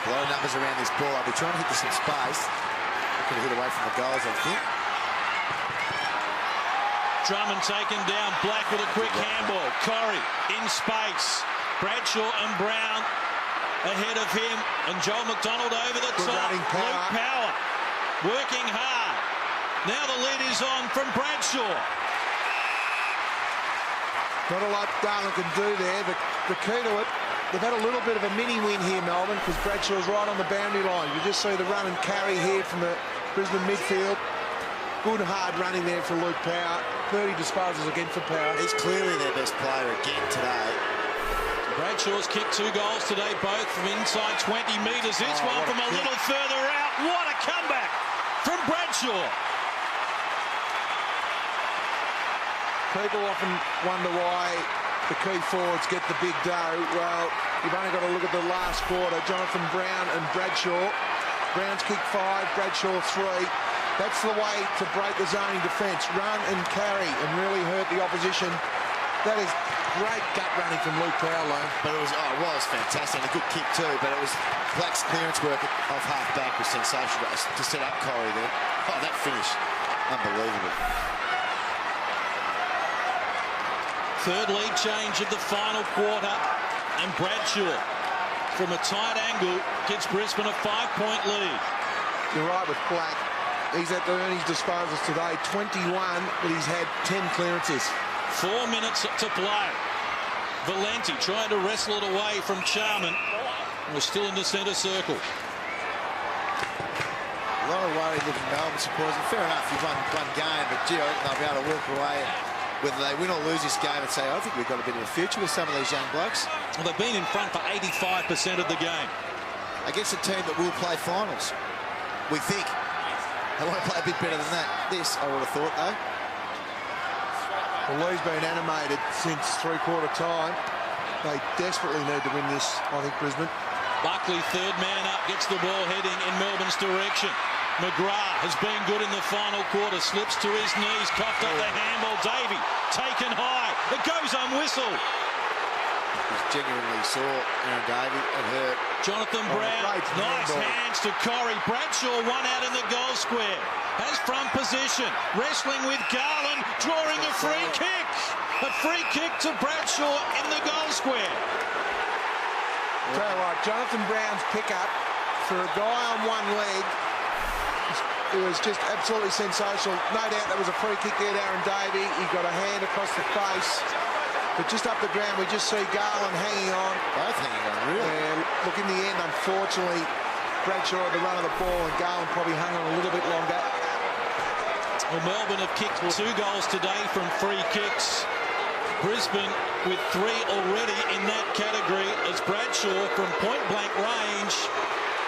A lot of numbers around this ball. I'll be trying to hit this in space. Looking to hit away from the goals, I think. Drummond taken down. Black with a quick handball. Corrie in space. Bradshaw and Brown ahead of him. And Joel McDonald over the top. Luke Power working hard. Now the lead is on from Bradshaw. Not a lot Darlin can do there, but the key to it, they've had a little bit of a mini win here, Melbourne, because Bradshaw's right on the boundary line. You just see the run and carry here from the Brisbane midfield. Good hard running there for Luke Power. 30 disposals again for Power. He's clearly their best player again today. Bradshaw's kicked 2 goals today, both from inside 20 metres. This one from a little further out. What a comeback from Bradshaw. People often wonder why the key forwards get the big dough. Well, you've only got to look at the last quarter. Jonathan Brown and Bradshaw. Brown's kicked 5, Bradshaw 3. That's the way to break the zoning defence. Run and carry and really hurt the opposition. That is great gut running from Luke Powell. But it was fantastic. And a good kick too, but it was Black's clearance work off half-back was sensational to set up Corrie there. Oh, that finish. Unbelievable. Third lead change of the final quarter. And Bradshaw, from a tight angle, gets Brisbane a 5-point lead. You're right with Black. He's at the earnings disposals today, 21, but he's had 10 clearances. 4 minutes to play. Valenti trying to wrestle it away from Charman. We're still in the centre circle. A lot of worry looking Melbourne supporters. And fair enough, you've won one game, but gee, I think they'll be able to walk away, whether they win or lose this game, and say, I think we've got a bit of a future with some of these young blokes. Well, they've been in front for 85% of the game. Against a team that will play finals, we think. They want to play a bit better than that. This, I would have thought, though. Well, Lee's been animated since three-quarter time. They desperately need to win this, I think, Brisbane. Buckley, third man up, gets the ball heading in Melbourne's direction. McGrath has been good in the final quarter, slips to his knees, coughed up the handball. Davey taken high. It goes on whistle. was genuinely sore, Aaron Davey, and hurt. Jonathan Brown, nice hands to Corey. Bradshaw, one out in the goal square. Has front position, wrestling with Garland, drawing a free kick. A free kick to Bradshaw in the goal square. Tell you what, Jonathan Brown's pickup for a guy on one leg, it was just absolutely sensational. No doubt that was a free kick there to Aaron Davey. He got a hand across the face. But just up the ground, we just see Garland hanging on. Both hanging on, really. And look, in the end, unfortunately, Bradshaw had the run of the ball and Garland probably hung on a little bit longer. Well, Melbourne have kicked 2 goals today from free kicks. Brisbane with 3 already in that category as Bradshaw from point-blank range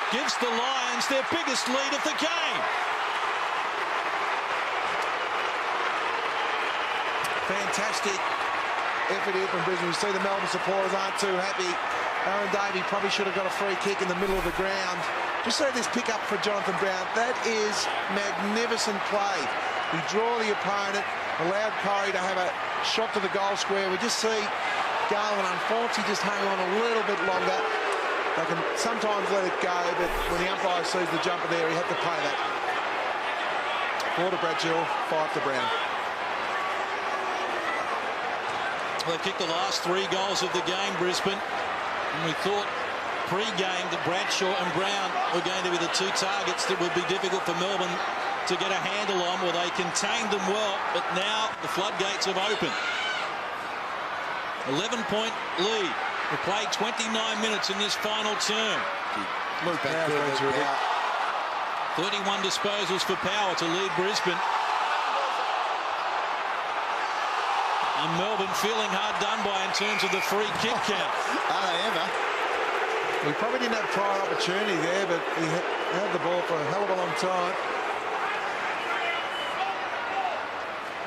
gives the Lions their biggest lead of the game. Fantastic effort here from Brisbane. You see the Melbourne supporters aren't too happy. Aaron Davey probably should have got a free kick in the middle of the ground. Just say this pick up for Jonathan Brown. That is magnificent play. He drew the opponent, allowed Corey to have a shot to the goal square. We just see Garland unfortunately just hang on a little bit longer. They can sometimes let it go, but when the umpire sees the jumper there, he had to pay that. 4 to Bradshaw, 5 to Brown. They've kicked the last 3 goals of the game, Brisbane. And we thought pre-game that Bradshaw and Brown were going to be the 2 targets that would be difficult for Melbourne to get a handle on. Well, they contained them well, but now the floodgates have opened. 11-point lead. We played 29 minutes in this final term. 31 disposals for Power to lead Brisbane. And Melbourne feeling hard done by in terms of the free kick count. Are they ever? We probably didn't have prior opportunity there, but he had the ball for a hell of a long time.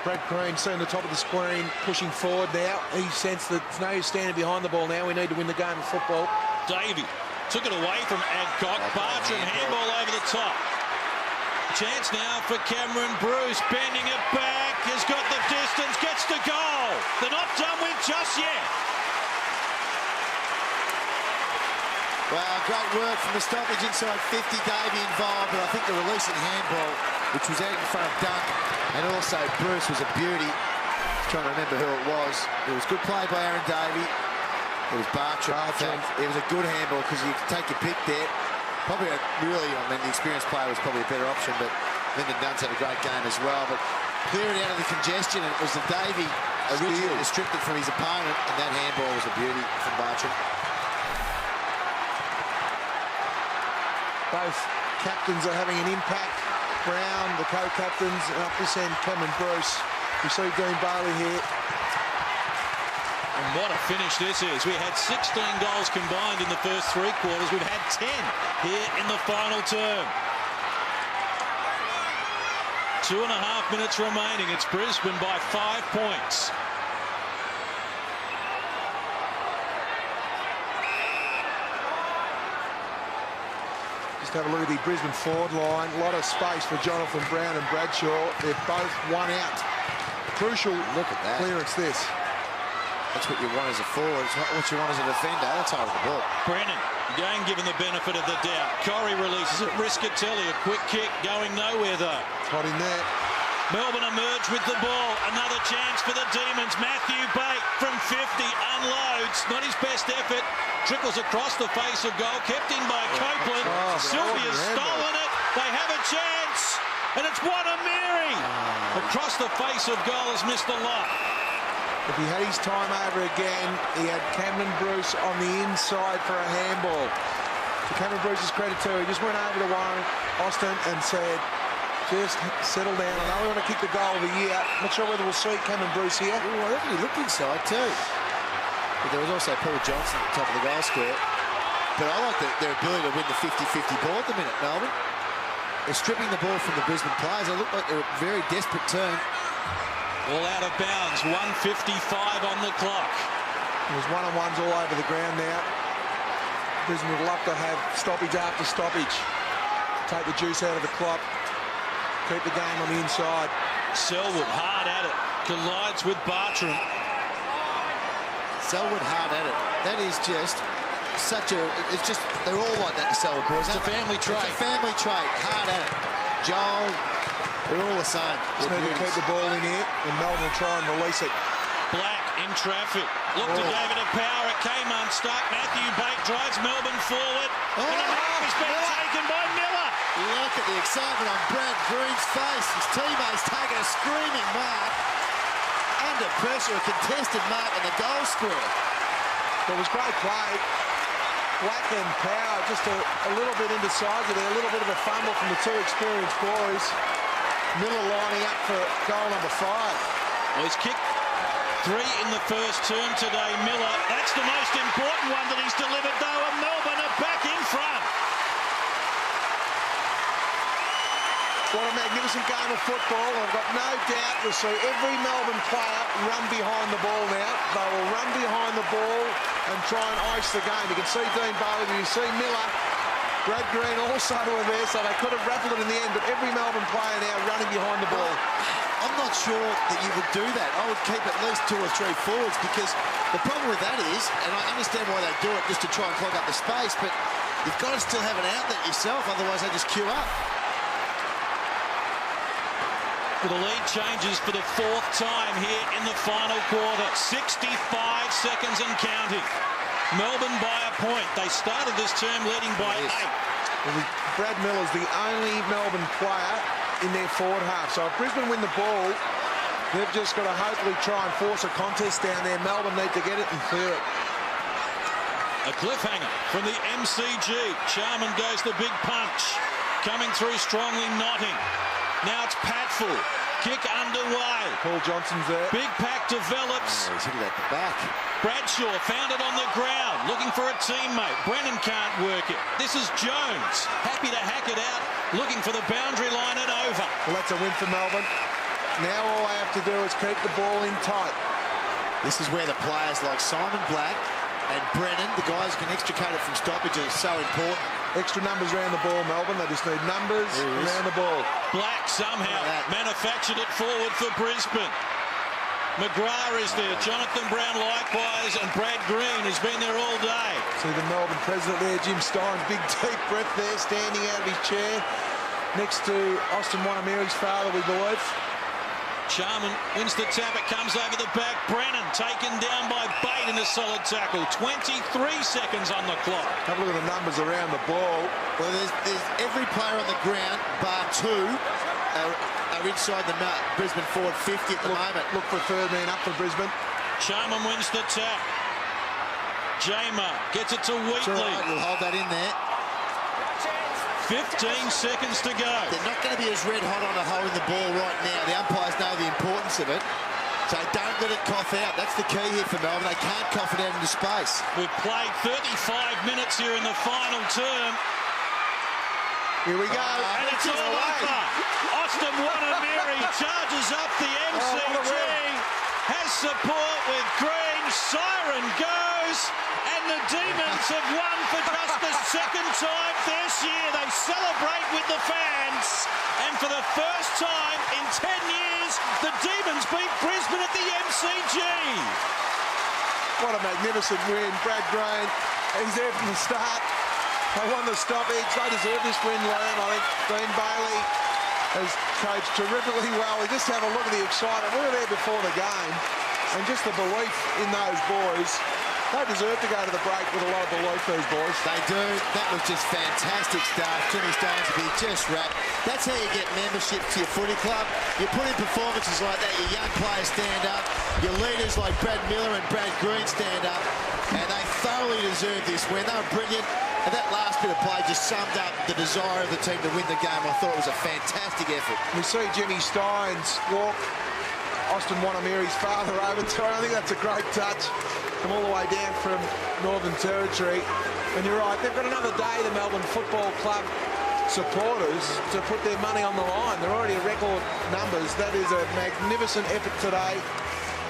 Brad Green seeing the top of the screen, pushing forward now. He sensed that there's no use standing behind the ball now. We need to win the game of football. Davey took it away from Adcock. Bartram handball over the top. Chance now for Cameron Bruce, bending it back, has got the distance, gets the goal. They're not done with just yet. Well, great work from the stoppage inside 50. Davey involved, but I think the releasing handball, which was out in front of Dunk, and also Bruce was a beauty. Trying to remember who it was. It was good play by Aaron Davey. It was Bartram. It was a good handball because you could take your pick there. Probably the experienced player was probably a better option, but Lyndon Dunn's had a great game as well. But clear it out of the congestion, and it was the Davey originally restricted from his opponent, and that handball was a beauty from Bartram. Both captains are having an impact. Brown, the co-captains, and up this end, Cameron Bruce. We see Dean Bailey here. And what a finish this is. We had 16 goals combined in the first 3 quarters. We've had 10 here in the final term. 2.5 minutes remaining. It's Brisbane by 5 points. Just have a look at the Brisbane forward line. A lot of space for Jonathan Brown and Bradshaw. They're both 1 out. Crucial Look at that. clearance this. That's what you want as a forward. It's what you want as a defender. That's over the ball. Brennan again given the benefit of the doubt. Corey releases it. Riscatelli, a quick kick going nowhere though. It's hot in there. Melbourne emerge with the ball. Another chance for the Demons. Matthew Bate from 50 unloads. Not his best effort. Trickles across the face of goal. Kept in by Copeland. Sylvia's stolen it. They have a chance. And it's Wanamiri. Across the face of goal has missed a lot. If he had his time over again, he had Cameron Bruce on the inside for a handball. To Cameron Bruce's credit too, he just went over to Warren Austin and said, just settle down. I know we want to kick the goal of the year. Not sure whether we'll see Cameron Bruce here. Ooh, I reckon he looked inside too. But there was also Paul Johnson at the top of the goal square. But I like their ability to win the 50-50 ball at the minute, Melbourne. They're stripping the ball from the Brisbane players. They look like they're a very desperate team. All out of bounds. 1:55 on the clock. There's one-on-ones all over the ground now. Brisbane would love to have stoppage after stoppage. Take the juice out of the clock. Keep the game on the inside. Selwood hard at it. Collides with Bartram. Selwood hard at it. That is just such a... It's just... They're all like that, the Selwood boys. It's a family trait. It's a family trait. Hard at it. Joel, they're all the same. Just need to keep the ball in here, and Melbourne will try and release it. Black in traffic. Look to gave it a power. It came unstuck. Matthew Bate drives Melbourne forward. And the mark has been taken by Miller. Look at the excitement on Brad Green's face. His teammates taking a screaming mark. Under pressure, a contested mark in the goal square. It was great play. Black and Power just a little bit indecisive there. A little bit of a fumble from the two experienced boys. Miller lining up for goal number 5. Well, he's kicked 3 in the first term today, Miller. That's the most important one that he's delivered, though, and Melbourne are back in front. What a magnificent game of football. I've got no doubt you'll see every Melbourne player run behind the ball now. They will run behind the ball and try and ice the game. You can see Dean Bailey, you see Miller. Brad Green also were there, so they could have rattled it in the end, but every Melbourne player now running behind the ball. I'm not sure that you would do that. I would keep at least 2 or 3 forwards, because the problem with that is, and I understand why they do it, just to try and clog up the space, but you've got to still have an outlet yourself, otherwise they just queue up. The lead changes for the 4th time here in the final quarter. 65 seconds and counting. Melbourne by a point. They started this term leading by 8. Well, Brad Miller's the only Melbourne player in their forward half. So if Brisbane win the ball, they've just got to hopefully try and force a contest down there. Melbourne need to get it and clear it. A cliffhanger from the MCG. Charman goes the big punch. Coming through strongly, Notting. Now it's Patfull. Kick underway. Paul Johnson's there. Big pack develops. Oh, he's hit it at the back. Bradshaw found it on the ground, looking for a teammate. Brennan can't work it. This is Jones, happy to hack it out, looking for the boundary line and over. Well, that's a win for Melbourne. Now all they have to do is keep the ball in tight. This is where the players like Simon Black and Brennan, the guys who can extricate it from stoppages, are so important. Extra numbers around the ball, Melbourne. They just need numbers around the ball. Black somehow manufactured it forward for Brisbane. McGrath is there, Jonathan Brown likewise, and Brad Green has been there all day. See the Melbourne president there, Jim Steins, big deep breath there, standing out of his chair next to Austin Wanamiri's father, we believe. Charman wins the tap, it comes over the back. Brennan taken down by Bate in a solid tackle. 23 seconds on the clock. Have a look at the numbers around the ball. Well, there's every player on the ground, bar 2, are inside the Brisbane forward 50 at the moment. Look for a third man up for Brisbane. Charman wins the tap. Jamer gets it to Wheatley. Right, you'll hold that in there. 15 seconds to go. They're not going to be as red hot on a hole in the ball right now. The umpires know the importance of it. So don't let it cough out. That's the key here for Melbourne. They can't cough it out into space. We've played 35 minutes here in the final term. Here we go. And it's all over. Austin Wanamiri charges up the MCG. Has support with Green. Siren goes. And the Demons have won for just the 2nd time this year. They celebrate with the fans. And for the first time in 10 years, the Demons beat Brisbane at the MCG. What a magnificent win. Brad Green, he's there from the start. They won the stoppage. They deserve this win, Liam. I think Dean Bailey has coached terrifically well. We just have a look at the excitement. We were there before the game. And just the belief in those boys. They deserve to go to the break with a lot of belief, these boys. They do. That was just fantastic stuff. Jimmy Stones will be just wrapped. That's how you get membership to your footy club. You put in performances like that, your young players stand up, your leaders like Brad Miller and Brad Green stand up, and they thoroughly deserve this win. They were brilliant, and that last bit of play just summed up the desire of the team to win the game. I thought it was a fantastic effort. We see Jimmy Steins walk Austin Wanamiri's father over to her. I think that's a great touch. Come all the way down from Northern Territory. And you're right, they've got another day, the Melbourne Football Club supporters, to put their money on the line. They're already at record numbers. That is a magnificent effort today.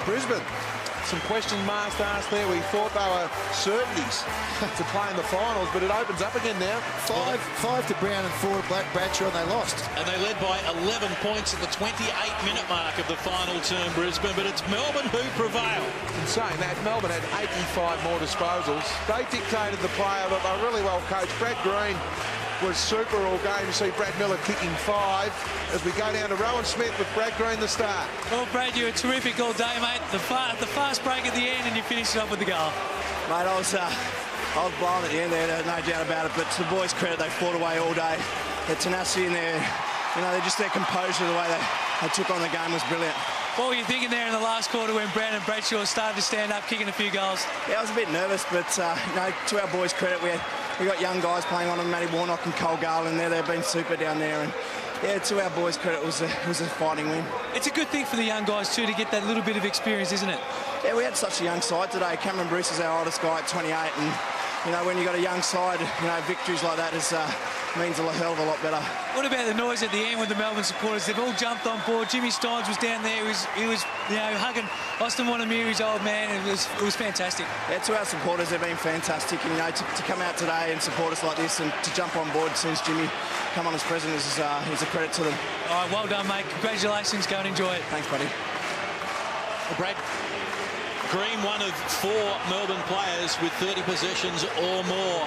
Brisbane some question marks asked there. We thought they were certainties to play in the finals, but it opens up again now. Five to Brown and 4 Bradshaw, and they lost. And they led by 11 points at the 28-minute mark of the final term, Brisbane, but it's Melbourne who prevail. In saying that, Melbourne had 85 more disposals. They dictated the play, but they were really well coached. Brad Green was super all game. You see Brad Miller kicking 5 as we go down to Rowan Smith with Brad Green the start. Well, Brad, you were terrific all day, mate. The fast break at the end, and you finished it up with the goal. Mate, I was blown at the end there, no doubt about it. But to the boys' credit, they fought away all day. Their tenacity in there, you know, their composure, the way they took on the game was brilliant. What were you thinking there in the last quarter when Brown and Bradshaw started to stand up, kicking a few goals? Yeah, I was a bit nervous, but you know, to our boys' credit, we got young guys playing on them, Matty Warnock and Cole Garland there. They've been super down there, and yeah, to our boys' credit, it was a fighting win. It's a good thing for the young guys too to get that little bit of experience, isn't it? Yeah, we had such a young side today. Cameron Bruce is our oldest guy at 28, and you know, when you got a young side, you know, victories like that means a hell of a lot better. What about the noise at the end with the Melbourne supporters? They've all jumped on board. Jimmy Steins was down there. He was you know, hugging Austin Wanamiri's old man. It was fantastic. Yeah, to our supporters, they've been fantastic. And, you know, to come out today and support us like this and to jump on board since Jimmy come on as president is a credit to them. All right, well done, mate. Congratulations. Go and enjoy it. Thanks, buddy. Brad Green, one of 4 Melbourne players with 30 possessions or more.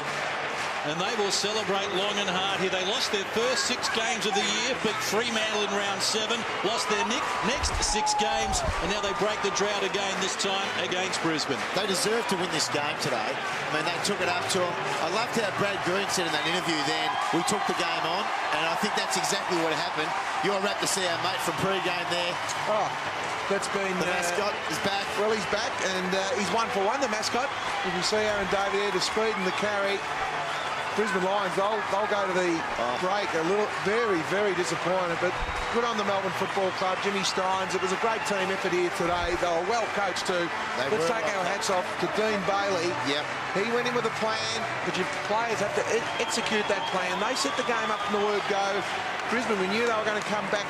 And they will celebrate long and hard here. They lost their first 6 games of the year, beat Fremantle in round 7, lost their next 6 games, and now they break the drought again, this time against Brisbane. They deserve to win this game today. I mean, they took it up to them. I loved how Brad Green said in that interview then, we took the game on, and I think that's exactly what happened. You're wrapped to see our mate from pre-game there. Oh, that's been... The mascot is back. Well, he's back, and he's 1 for 1, the mascot. You can see Aaron Davey there, the speed and the carry. Brisbane Lions, they'll go to the break a little, very disappointed, but good on the Melbourne Football Club. Jimmy Steins, it was a great team effort here today. They were well coached too. Let's take our hats off to Dean Bailey. Yep. He went in with a plan, but your players have to execute that plan. They set the game up from the word go. Brisbane, we knew they were going to come back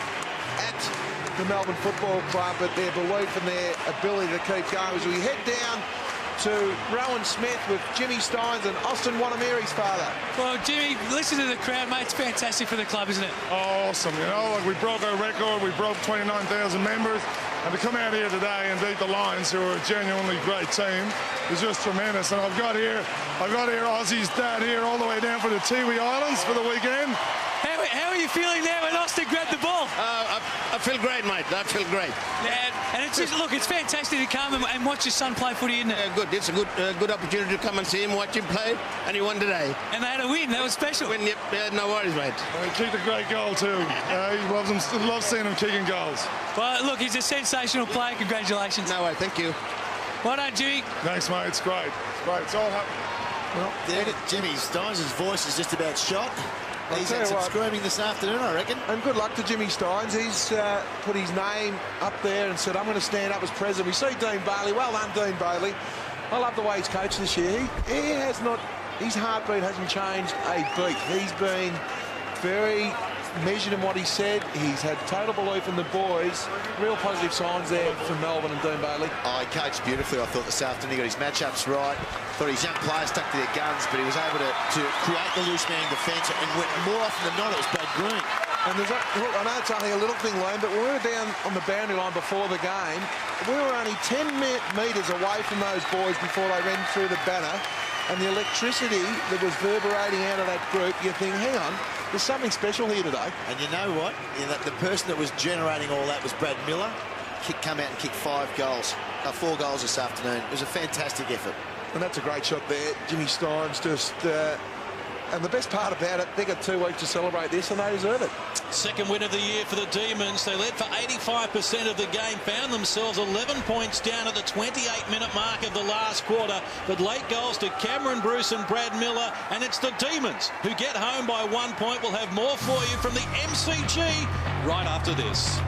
at the Melbourne Football Club, but their belief and their ability to keep going. As we head down to Rowan Smith with Jimmy Steins and Austin Wanamiri's father. Well, Jimmy, listen to the crowd, mate. It's fantastic for the club, isn't it? Oh, awesome. You know, like we broke our record. We broke 29,000 members. And to come out here today and beat the Lions, who are a genuinely great team, is just tremendous. And I've got here Aussie's dad here all the way down for the Tiwi Islands for the weekend. How are you feeling there when Austin grabbed the ball? I feel great, mate. I feel great. Yeah, and it's just, look, it's fantastic to come and watch your son play footy, isn't it? Good. It's a good opportunity to come and see him, watch him play, and he won today. And they had a win. That was special. Yep, no worries, mate. He kicked a great goal too. He loves seeing him kicking goals. Well, look, he's a sensational player. Congratulations. No way. Thank you. Well done, Jimmy. Thanks, mate. It's great. It's great. It's all happening. Well, Jimmy Steins' voice is just about shot. He's had some screaming this afternoon, I reckon. And good luck to Jimmy Steins. He's put his name up there and said, I'm going to stand up as president. We see Dean Bailey. Well done, Dean Bailey. I love the way he's coached this year. He has not, his heartbeat hasn't changed a beat. He's been very measured in what he said. He's had total belief in the boys. Real positive signs there from Melbourne and Dean Bailey. Oh, he coached beautifully, I thought, this afternoon. He got his matchups right. Thought his young players stuck to their guns, but he was able to create the loose man defence, and more often than not, it was Brad Green. And there's look, I know it's only a little thing, Liam, but when we were down on the boundary line before the game, we were only 10 metres away from those boys before they ran through the banner, and the electricity that was reverberating out of that group, you think, hang on, there's something special here today. And you know what? The person that was generating all that was Brad Miller. Come out and kick 4 goals this afternoon. It was a fantastic effort. And that's a great shot there. Jimmy Steins just... and the best part about it, they got 2 weeks to celebrate this, and they deserve it. Second win of the year for the Demons. They led for 85% of the game, found themselves 11 points down at the 28-minute mark of the last quarter. But late goals to Cameron Bruce and Brad Miller, and it's the Demons who get home by 1 point. We'll have more for you from the MCG right after this.